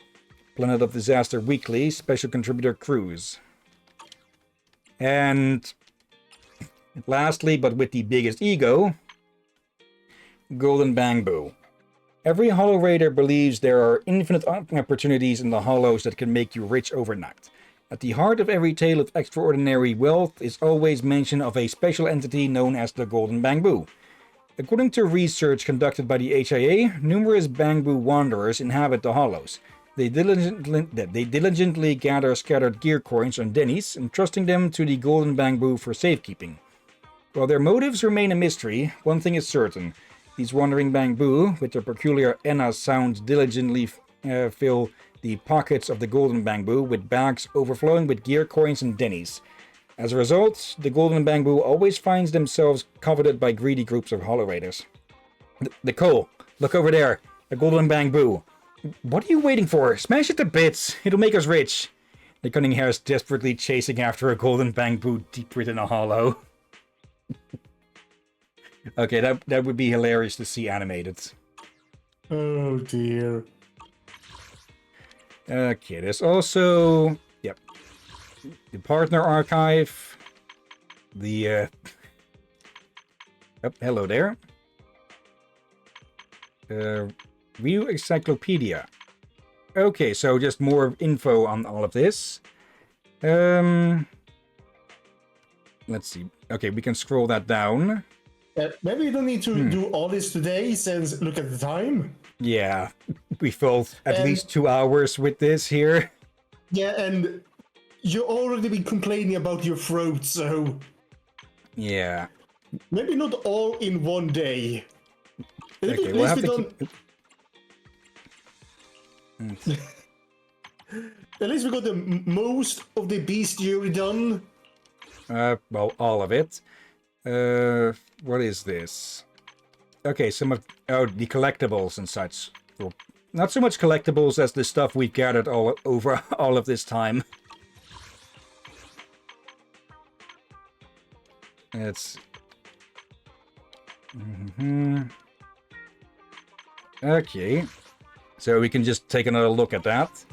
Planet of Disaster Weekly, Special Contributor Cruise. And lastly, but with the biggest ego, Golden Bamboo. Every Hollow Raider believes there are infinite opportunities in the Hollows that can make you rich overnight. At the heart of every tale of extraordinary wealth is always mention of a special entity known as the Golden Bamboo. According to research conducted by the HIA, numerous Bamboo wanderers inhabit the Hollows. They diligently gather scattered gear coins on Denny's, entrusting them to the Golden Bamboo for safekeeping. While their motives remain a mystery, one thing is certain. These wandering Bamboo, with their peculiar Enna sound, diligently fill the pockets of the Golden Bamboo with bags overflowing with gear coins and Denny's. As a result, the Golden Bamboo always finds themselves coveted by greedy groups of Hollow Raiders. Nicole, look over there. A Golden Bamboo. What are you waiting for? Smash it to bits. It'll make us rich. The cunning hare is desperately chasing after a Golden Bamboo deep within a hollow. Okay, that would be hilarious to see animated. Oh dear. Okay, there's also... Yep. The partner archive. The... Oh, hello there. Ryu Encyclopedia. Okay, so just more info on all of this. Let's see. Okay, we can scroll that down. Maybe you don't need to do all this today, since look at the time. Yeah, we filled at least 2 hours with this here. Yeah, and you already been complaining about your throat, so... Yeah. Maybe not all in one day. Okay, we'll have to At least we got the most of the bestiary done. Well, all of it. What is this? Okay, some of... Oh, the collectibles and such. Well, not so much collectibles as the stuff we've gathered all over all of this time. It's... Okay. So we can just take another look at that.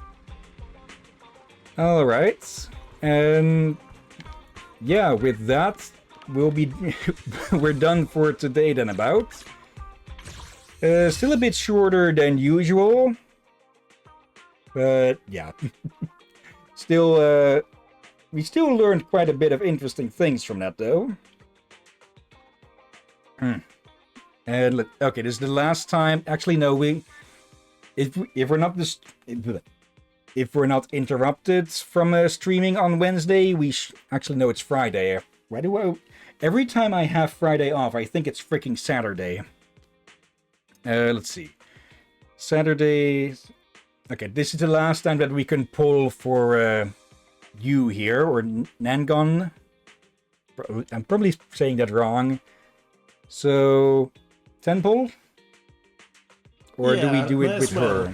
Alright. And... yeah, with that, we'll be... we're done for today then about. Still a bit shorter than usual. But, yeah. Still, we still learned quite a bit of interesting things from that, though. And, okay, this is the last time... Actually, no, if we're not if we're not interrupted from streaming on Wednesday, actually, no, it's Friday. Why do I... Every time I have Friday off, I think it's freaking Saturday. Let's see. Saturday... Okay, this is the last time that we can pull for you here, or Nangon. I'm probably saying that wrong. So, 10 pull? Or do we do it with her?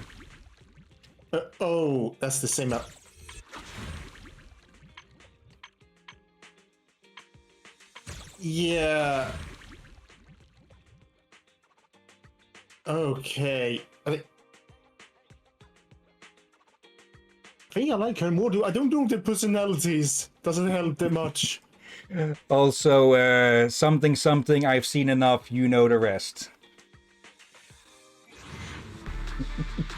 Oh, that's the same up. Yeah. Okay. I think I like her more. I don't know the personalities. Doesn't help that much. Also, something, I've seen enough, you know the rest.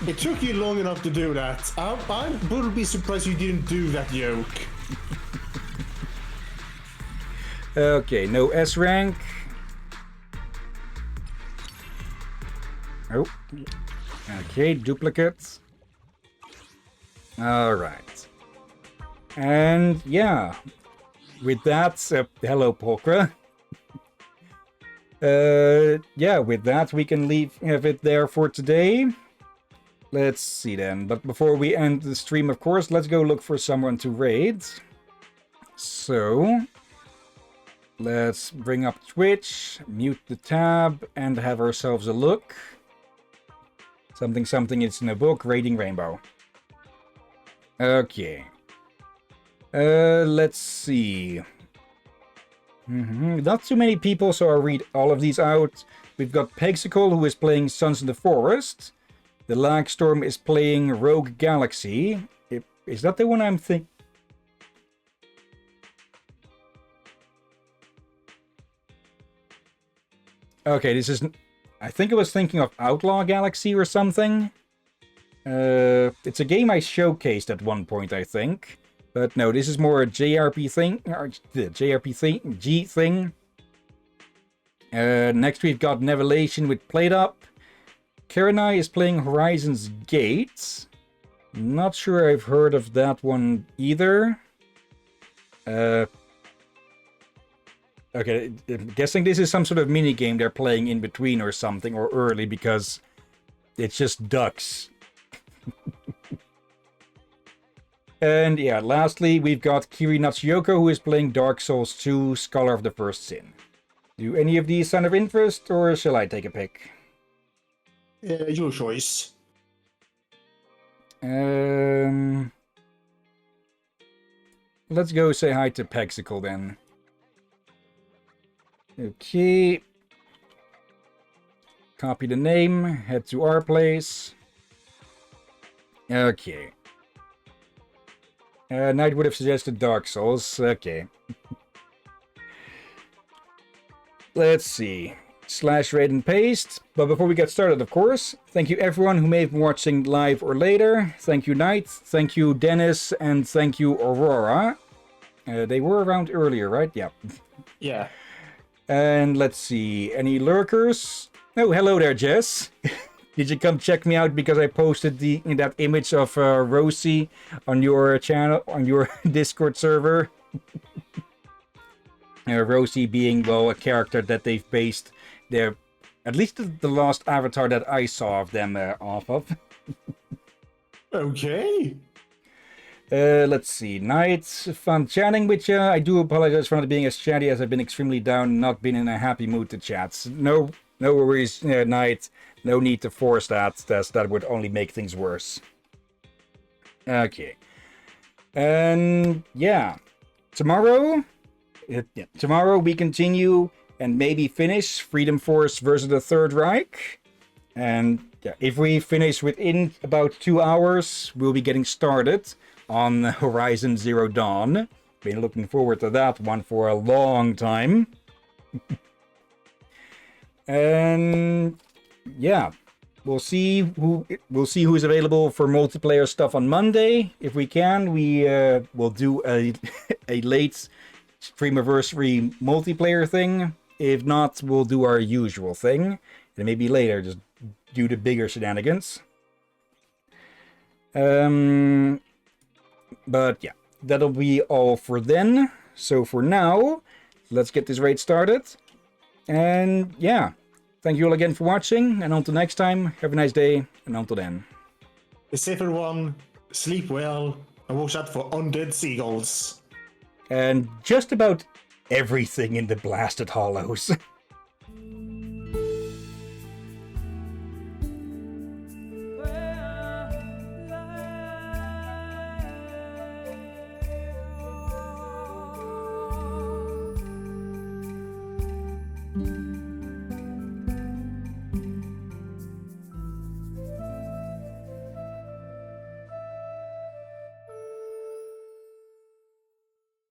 It took you long enough to do that. I would be surprised you didn't do that joke. Okay, no S rank. Oh. Okay, duplicates. Alright. And yeah. With that, hello Polkra. Yeah, with that we can have it there for today. Let's see then. But before we end the stream, of course, let's go look for someone to raid. So, let's bring up Twitch, mute the tab, and have ourselves a look. Something, it's in a book, Raiding Rainbow. Okay. Let's see. Not too many people, so I'll read all of these out. We've got Pexicle, who is playing Sons in the Forest. The Lagstorm is playing Rogue Galaxy. Is that the one I'm thinking? Okay, this is... I think I was thinking of Outlaw Galaxy or something. It's a game I showcased at one point, I think. But no, this is more a JRP thing. The JRPG thing. Next we've got Nevelation with Played Up. Karenai is playing Horizon's Gates. Not sure I've heard of that one either. Okay, I'm guessing this is some sort of mini game they're playing in between or something, or early, because it's just ducks. And yeah, lastly, we've got Kiri Natsuyoko, who is playing Dark Souls 2, Scholar of the First Sin. Do any of these sound of interest, or shall I take a pick? Your choice. Let's go say hi to Pexicle then. Okay. Copy the name, head to our place. Okay. Knight would have suggested Dark Souls. Okay. Let's see. /raid and paste. But before we get started, of course, thank you everyone who may have been watching live or later. Thank you, Knight. Thank you, Dennis. And thank you, Aurora. They were around earlier, right? Yeah. Yeah. And let's see. Any lurkers? Oh, hello there, Jess. Did you come check me out because I posted that image of Rosie on your channel, on your Discord server? Rosie being, well, a character that they've based their, at least the last avatar that I saw of them off of. Okay. Let's see. Knight, fun chatting with you. I do apologize for not being as chatty as I've been extremely down and not been in a happy mood to chat. No No worries, Knight. No need to force that. That would only make things worse. Okay. And yeah. Tomorrow we continue and maybe finish Freedom Force versus the Third Reich. And yeah, if we finish within about 2 hours, we'll be getting started on Horizon Zero Dawn. Been looking forward to that one for a long time. And yeah, we'll see who's available for multiplayer stuff on Monday. If we can, we will do a late Streamiversary multiplayer thing. If not, we'll do our usual thing. And maybe later, just do the bigger shenanigans. But yeah, that'll be all for then. So for now, let's get this raid started. And yeah, thank you all again for watching. And until next time, have a nice day. And until then. Be safe, everyone. Sleep well. And watch out for undead seagulls. And just about everything in the blasted hollows.